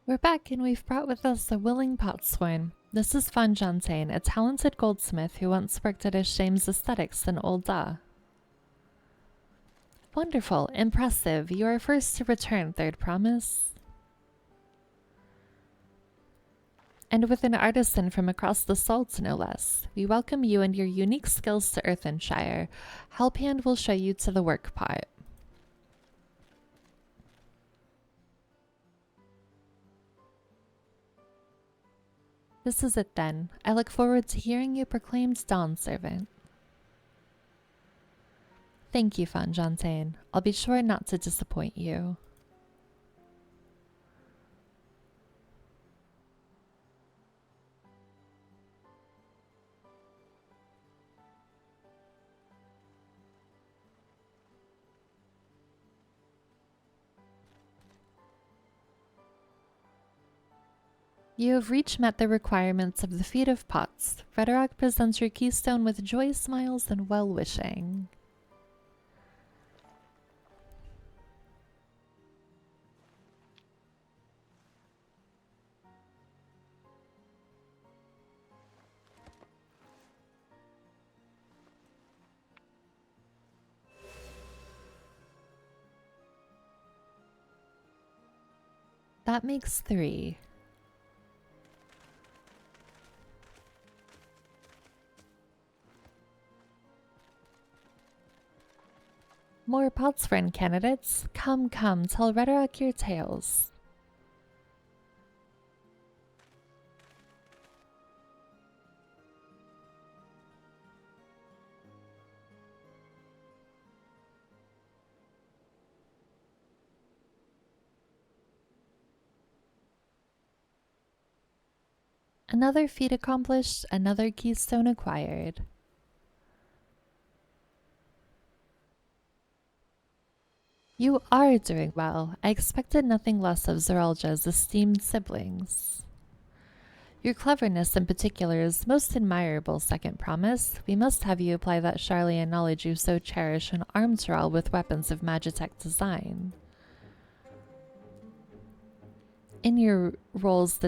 We're back and we've brought with us a willing potswine. This is Van Jantain, a talented goldsmith who once worked at Shame's Aesthetics in Old Da. Wonderful, impressive. You are first to return, Third Promise. And with an artisan from across the salt, no less. We welcome you and your unique skills to Earthenshire. Helphand will show you to the work pot. This is it then. I look forward to hearing you proclaimed Dawn Servant. Thank you, Van Jantain. I'll be sure not to disappoint you. You have reached met the requirements of the Feat of Pots. Frederick presents your keystone with joy, smiles, and well-wishing. That makes 3. More pots, friend candidates. Come, come, tell Rhetoric your tales. Another feat accomplished, another keystone acquired. You are doing well. I expected nothing less of Zeralja's esteemed siblings. Your cleverness in particular is most admirable, Second Promise. We must have you apply that Charlian knowledge you so cherish in arms rail with weapons of Magitech design. In your roles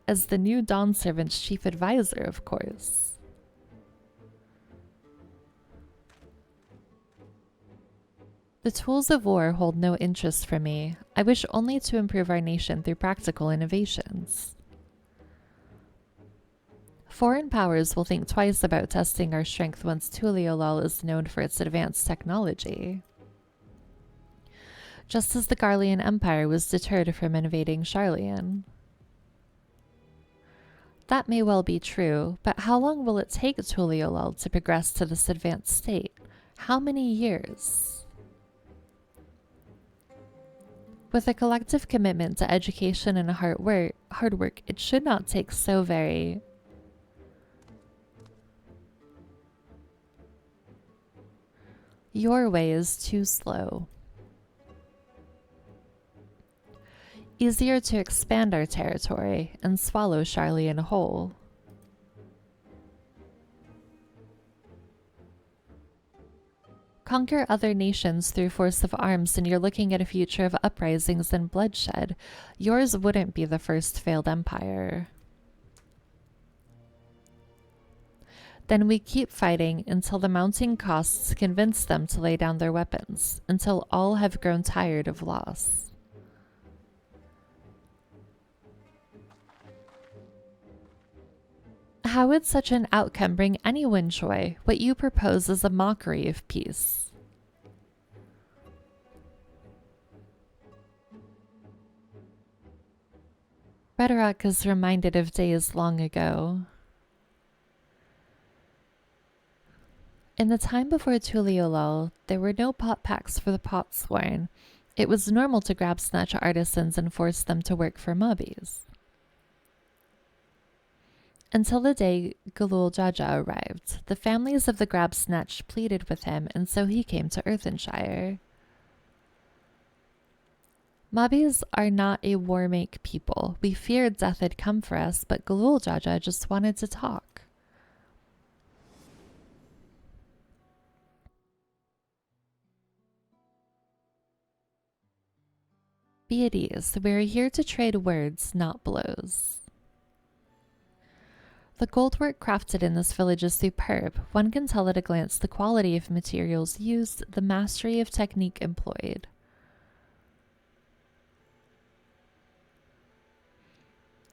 as the new Dawn Servant's chief advisor, of course. The tools of war hold no interest for me. I wish only to improve our nation through practical innovations. Foreign powers will think twice about testing our strength once Tuliolol is known for its advanced technology. just as the Garlean Empire was deterred from invading Sharlayan. That may well be true, but how long will it take Tuliolel to progress to this advanced state? How many years? With a collective commitment to education and hard work, it should not take so very... Your way is too slow. Easier to expand our territory and swallow Sharlayan whole. Conquer other nations through force of arms and you're looking at a future of uprisings and bloodshed. Yours wouldn't be the first failed empire. Then we keep fighting until the mounting costs convince them to lay down their weapons, until all have grown tired of loss. How would such an outcome bring anyone joy? What you propose is a mockery of peace. Rhetoric is reminded of days long ago. In the time before Tuliolel, there were no pot packs for the potsworn. It was normal to grab snatch artisans and force them to work for mobbies. Until the day Galul Jaja arrived, the families of the grab snatch pleaded with him, and so he came to Earthenshire. Mobbies are not a war-make people. We feared death had come for us, but Galul Jaja just wanted to talk. Be at ease. We are here to trade words, not blows. The goldwork crafted in this village is superb. One can tell at a glance the quality of materials used, the mastery of technique employed.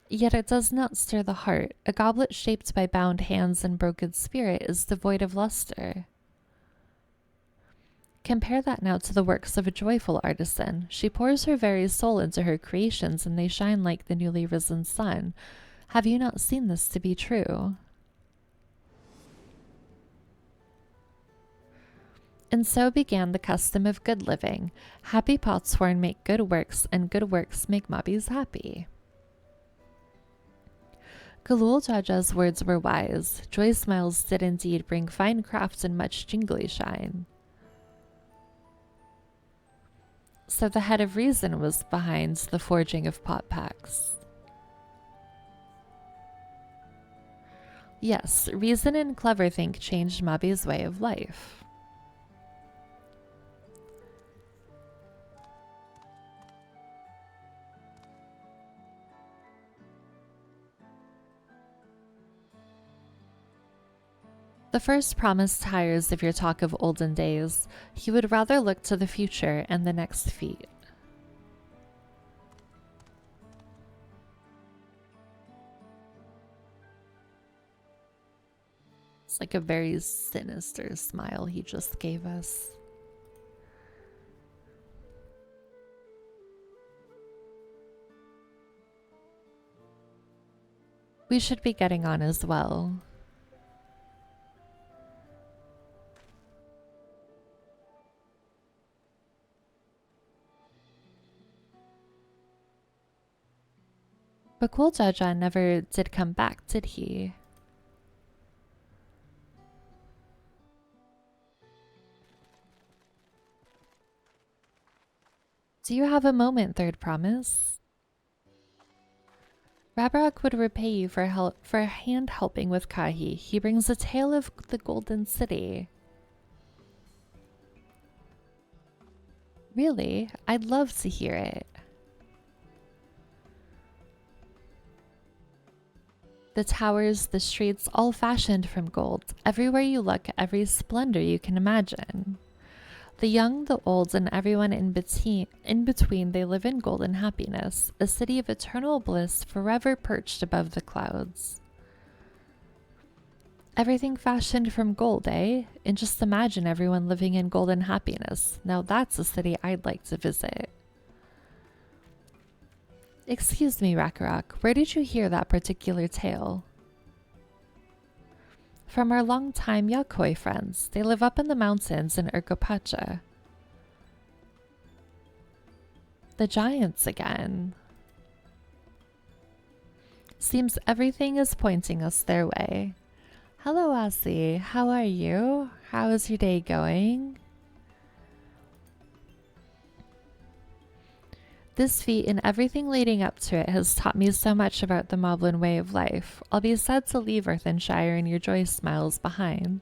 Yet it does not stir the heart. A goblet shaped by bound hands and broken spirit is devoid of luster. Compare that now to the works of a joyful artisan. She pours her very soul into her creations and they shine like the newly risen sun. Have you not seen this to be true? And so began the custom of good living. Happy potsworn make good works, and good works make mobbies happy. Galul Jaja's words were wise. Joy smiles did indeed bring fine craft and much jingly shine. So the head of reason was behind the forging of pot packs. Yes, reason and cleverthink changed Mobby's way of life. The first promised hires of your talk of olden days. He would rather look to the future and the next feat. It's like a very sinister smile he just gave us. We should be getting on as well. But Kuljaja never did come back, did he? Do you have a moment, Third Promise? Rabarak would repay you for hand helping with Kahi. He brings a tale of the Golden City. Really? I'd love to hear it. The towers, the streets, all fashioned from gold. Everywhere you look, every splendor you can imagine. The young, the old, and everyone in between, they live in golden happiness, a city of eternal bliss forever perched above the clouds. Everything fashioned from gold, eh? And just imagine everyone living in golden happiness. Now that's a city I'd like to visit. Excuse me, Rakarok, where did you hear that particular tale? From our longtime Yakoi friends. They live up in the mountains in Urkopacha. The giants again. Seems everything is pointing us their way. Hello, Ashley. How are you? How is your day going? This feat and everything leading up to it has taught me so much about the Moblin way of life. I'll be sad to leave Earthenshire and your joy smiles behind.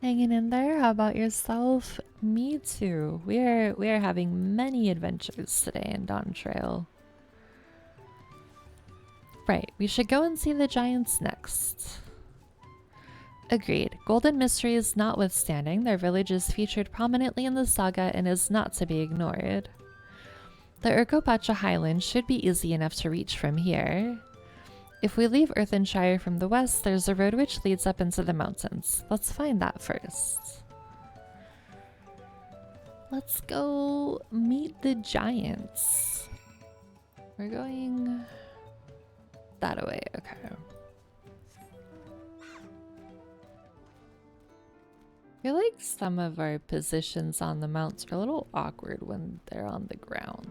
Hanging in there. How about yourself? Me too. We are having many adventures today in Dawntrail. Right, we should go and see the giants next. Agreed. Golden mysteries notwithstanding, their village is featured prominently in the saga and is not to be ignored. The Urkopacha Highlands should be easy enough to reach from here. If we leave Earthenshire from the west, there's a road which leads up into the mountains. Let's find that first. Let's go meet the giants. We're going that way, okay. I feel like some of our positions on the mounts are a little awkward when they're on the ground.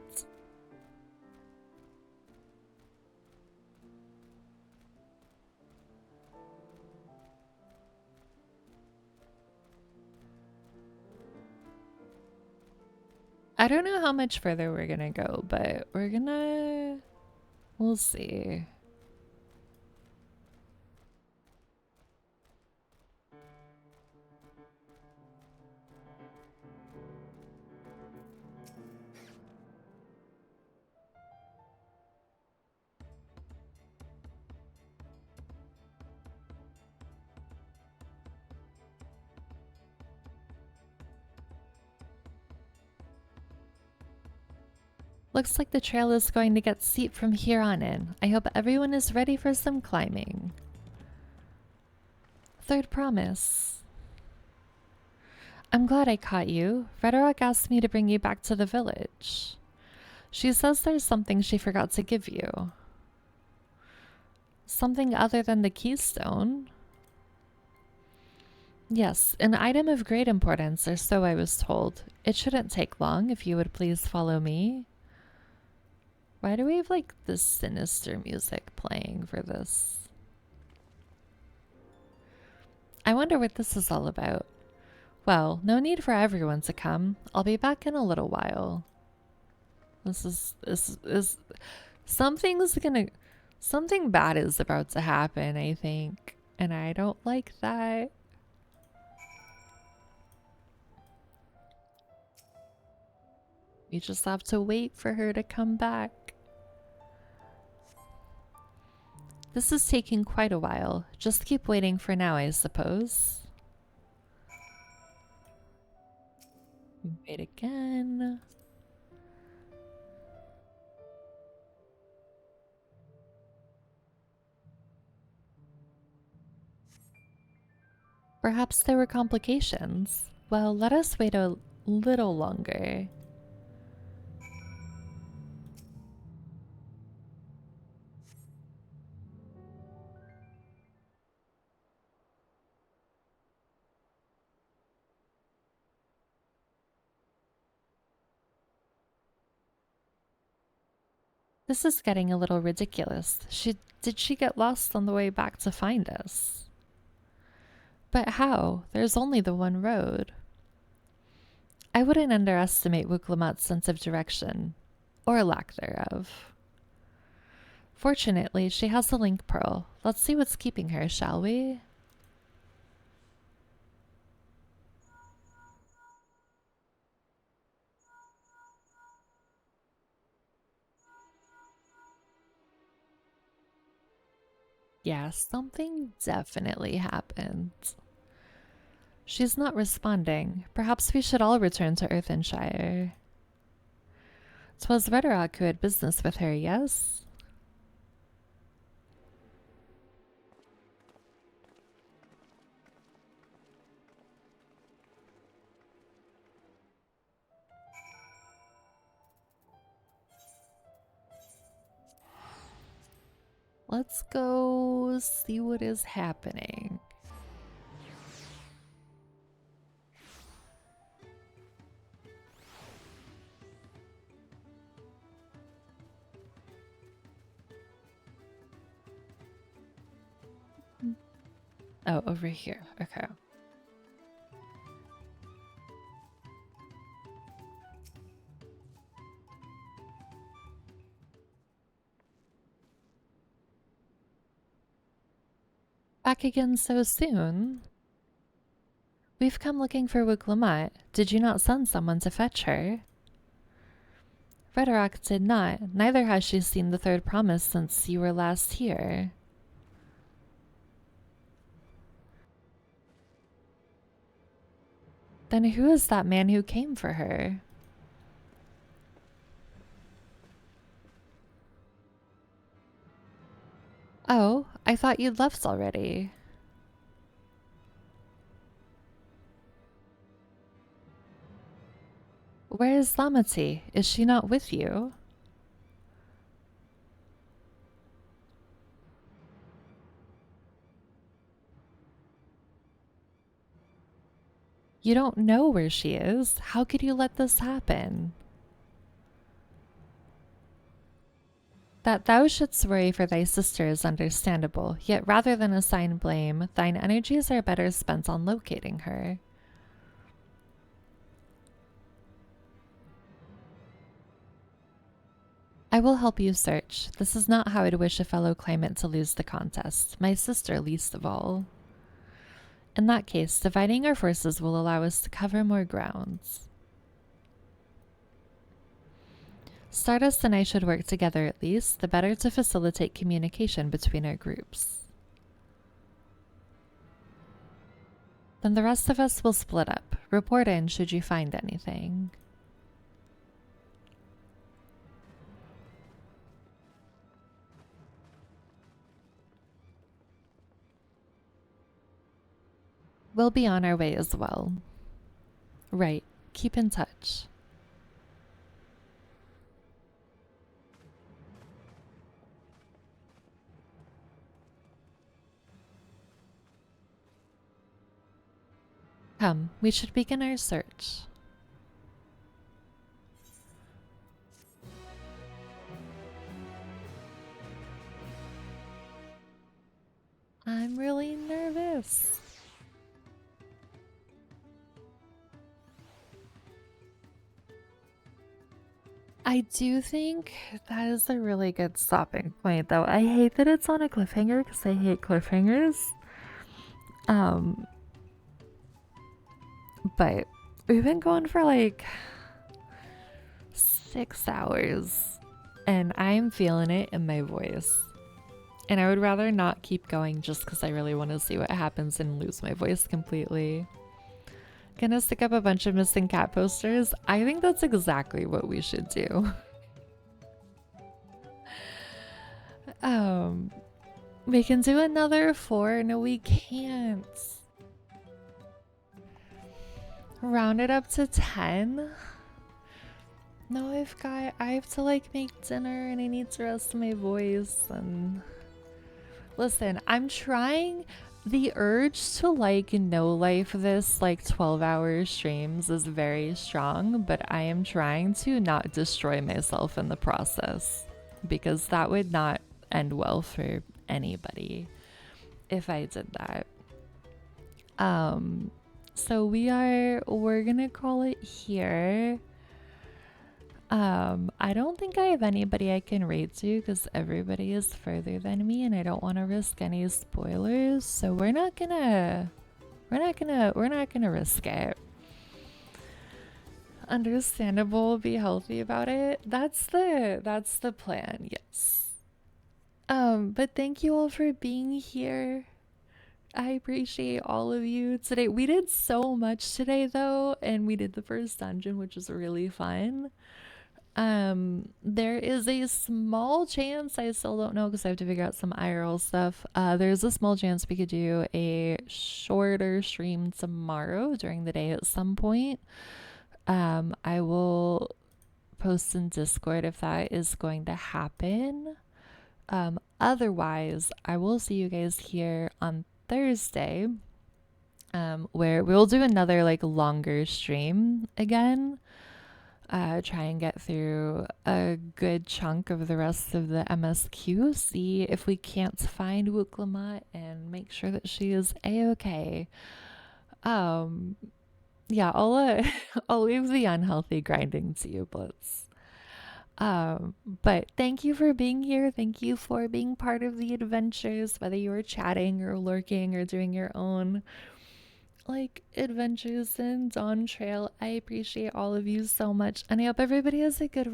I don't know how much further we're gonna go, but we'll see. Looks like the trail is going to get steep from here on in. I hope everyone is ready for some climbing. Third promise. I'm glad I caught you. Redorok asked me to bring you back to the village. She says there's something she forgot to give you. Something other than the keystone? Yes, an item of great importance, or so I was told. It shouldn't take long if you would please follow me. Why do we have like this sinister music playing for this? I wonder what this is all about. Well, no need for everyone to come. I'll be back in a little while. Something bad is about to happen, I think. And I don't like that. You just have to wait for her to come back. This is taking quite a while. Just keep waiting for now, I suppose. Wait again. Perhaps there were complications. Well, let us wait a little longer. This is getting a little ridiculous. Did she get lost on the way back to find us? But how? There's only the one road. I wouldn't underestimate Wuklamat's sense of direction, or lack thereof. Fortunately, she has a link pearl. Let's see what's keeping her, shall we? Yeah, something definitely happened. She's not responding. Perhaps we should all return to Earthenshire. 'Twas Rhetoric who had business with her, yes? Let's go see what is happening. Oh, over here. Okay. Back again so soon? We've come looking for Wiglamot. Did you not send someone to fetch her? Rhetoric did not. Neither has she seen the third promise since you were last here. Then who is that man who came for her? Oh, I thought you'd left already. Where is Lamati? Is she not with you? You don't know where she is. How could you let this happen? That thou shouldst worry for thy sister is understandable, yet rather than assign blame, thine energies are better spent on locating her. I will help you search. This is not how I'd wish a fellow claimant to lose the contest, my sister least of all. In that case, dividing our forces will allow us to cover more grounds. Stardust and I should work together at least, the better to facilitate communication between our groups. Then the rest of us will split up. Report in should you find anything. We'll be on our way as well. Right. Keep in touch. Come, we should begin our search. I'm really nervous. I do think that is a really good stopping point, though. I hate that it's on a cliffhanger because I hate cliffhangers. But we've been going for like 6 hours and I'm feeling it in my voice. And I would rather not keep going just because I really want to see what happens and lose my voice completely. Gonna stick up a bunch of missing cat posters? I think that's exactly what we should do. We can do another 4. No, we can't. Round it up to 10? No, I have to like make dinner and I need to rest my voice and... Listen, I'm trying. The urge to like no life this like 12-hour streams is very strong, but I am trying to not destroy myself in the process because that would not end well for anybody if I did that. So we're gonna call it here. I don't think I have anybody I can raid to because everybody is further than me and I don't want to risk any spoilers, so we're not gonna risk it. Understandable, be healthy about it. That's the plan, yes. But thank you all for being here. I appreciate all of you today. We did so much today though, and we did the first dungeon, which was really fun. There is a small chance, I still don't know because I have to figure out some IRL stuff. There's a small chance we could do a shorter stream tomorrow during the day at some point. I will post in Discord if that is going to happen. Otherwise, I will see you guys here on Thursday, where we'll do another like longer stream again. Try and get through a good chunk of the rest of the MSQ, see if we can't find Wuklamot and make sure that she is a-okay. Yeah, I'll leave the unhealthy grinding to you, Blitz. But thank you for being here. Thank you for being part of the adventures, whether you were chatting or lurking or doing your own like adventures in Dawn Trail. I appreciate all of you so much, and I hope everybody has a good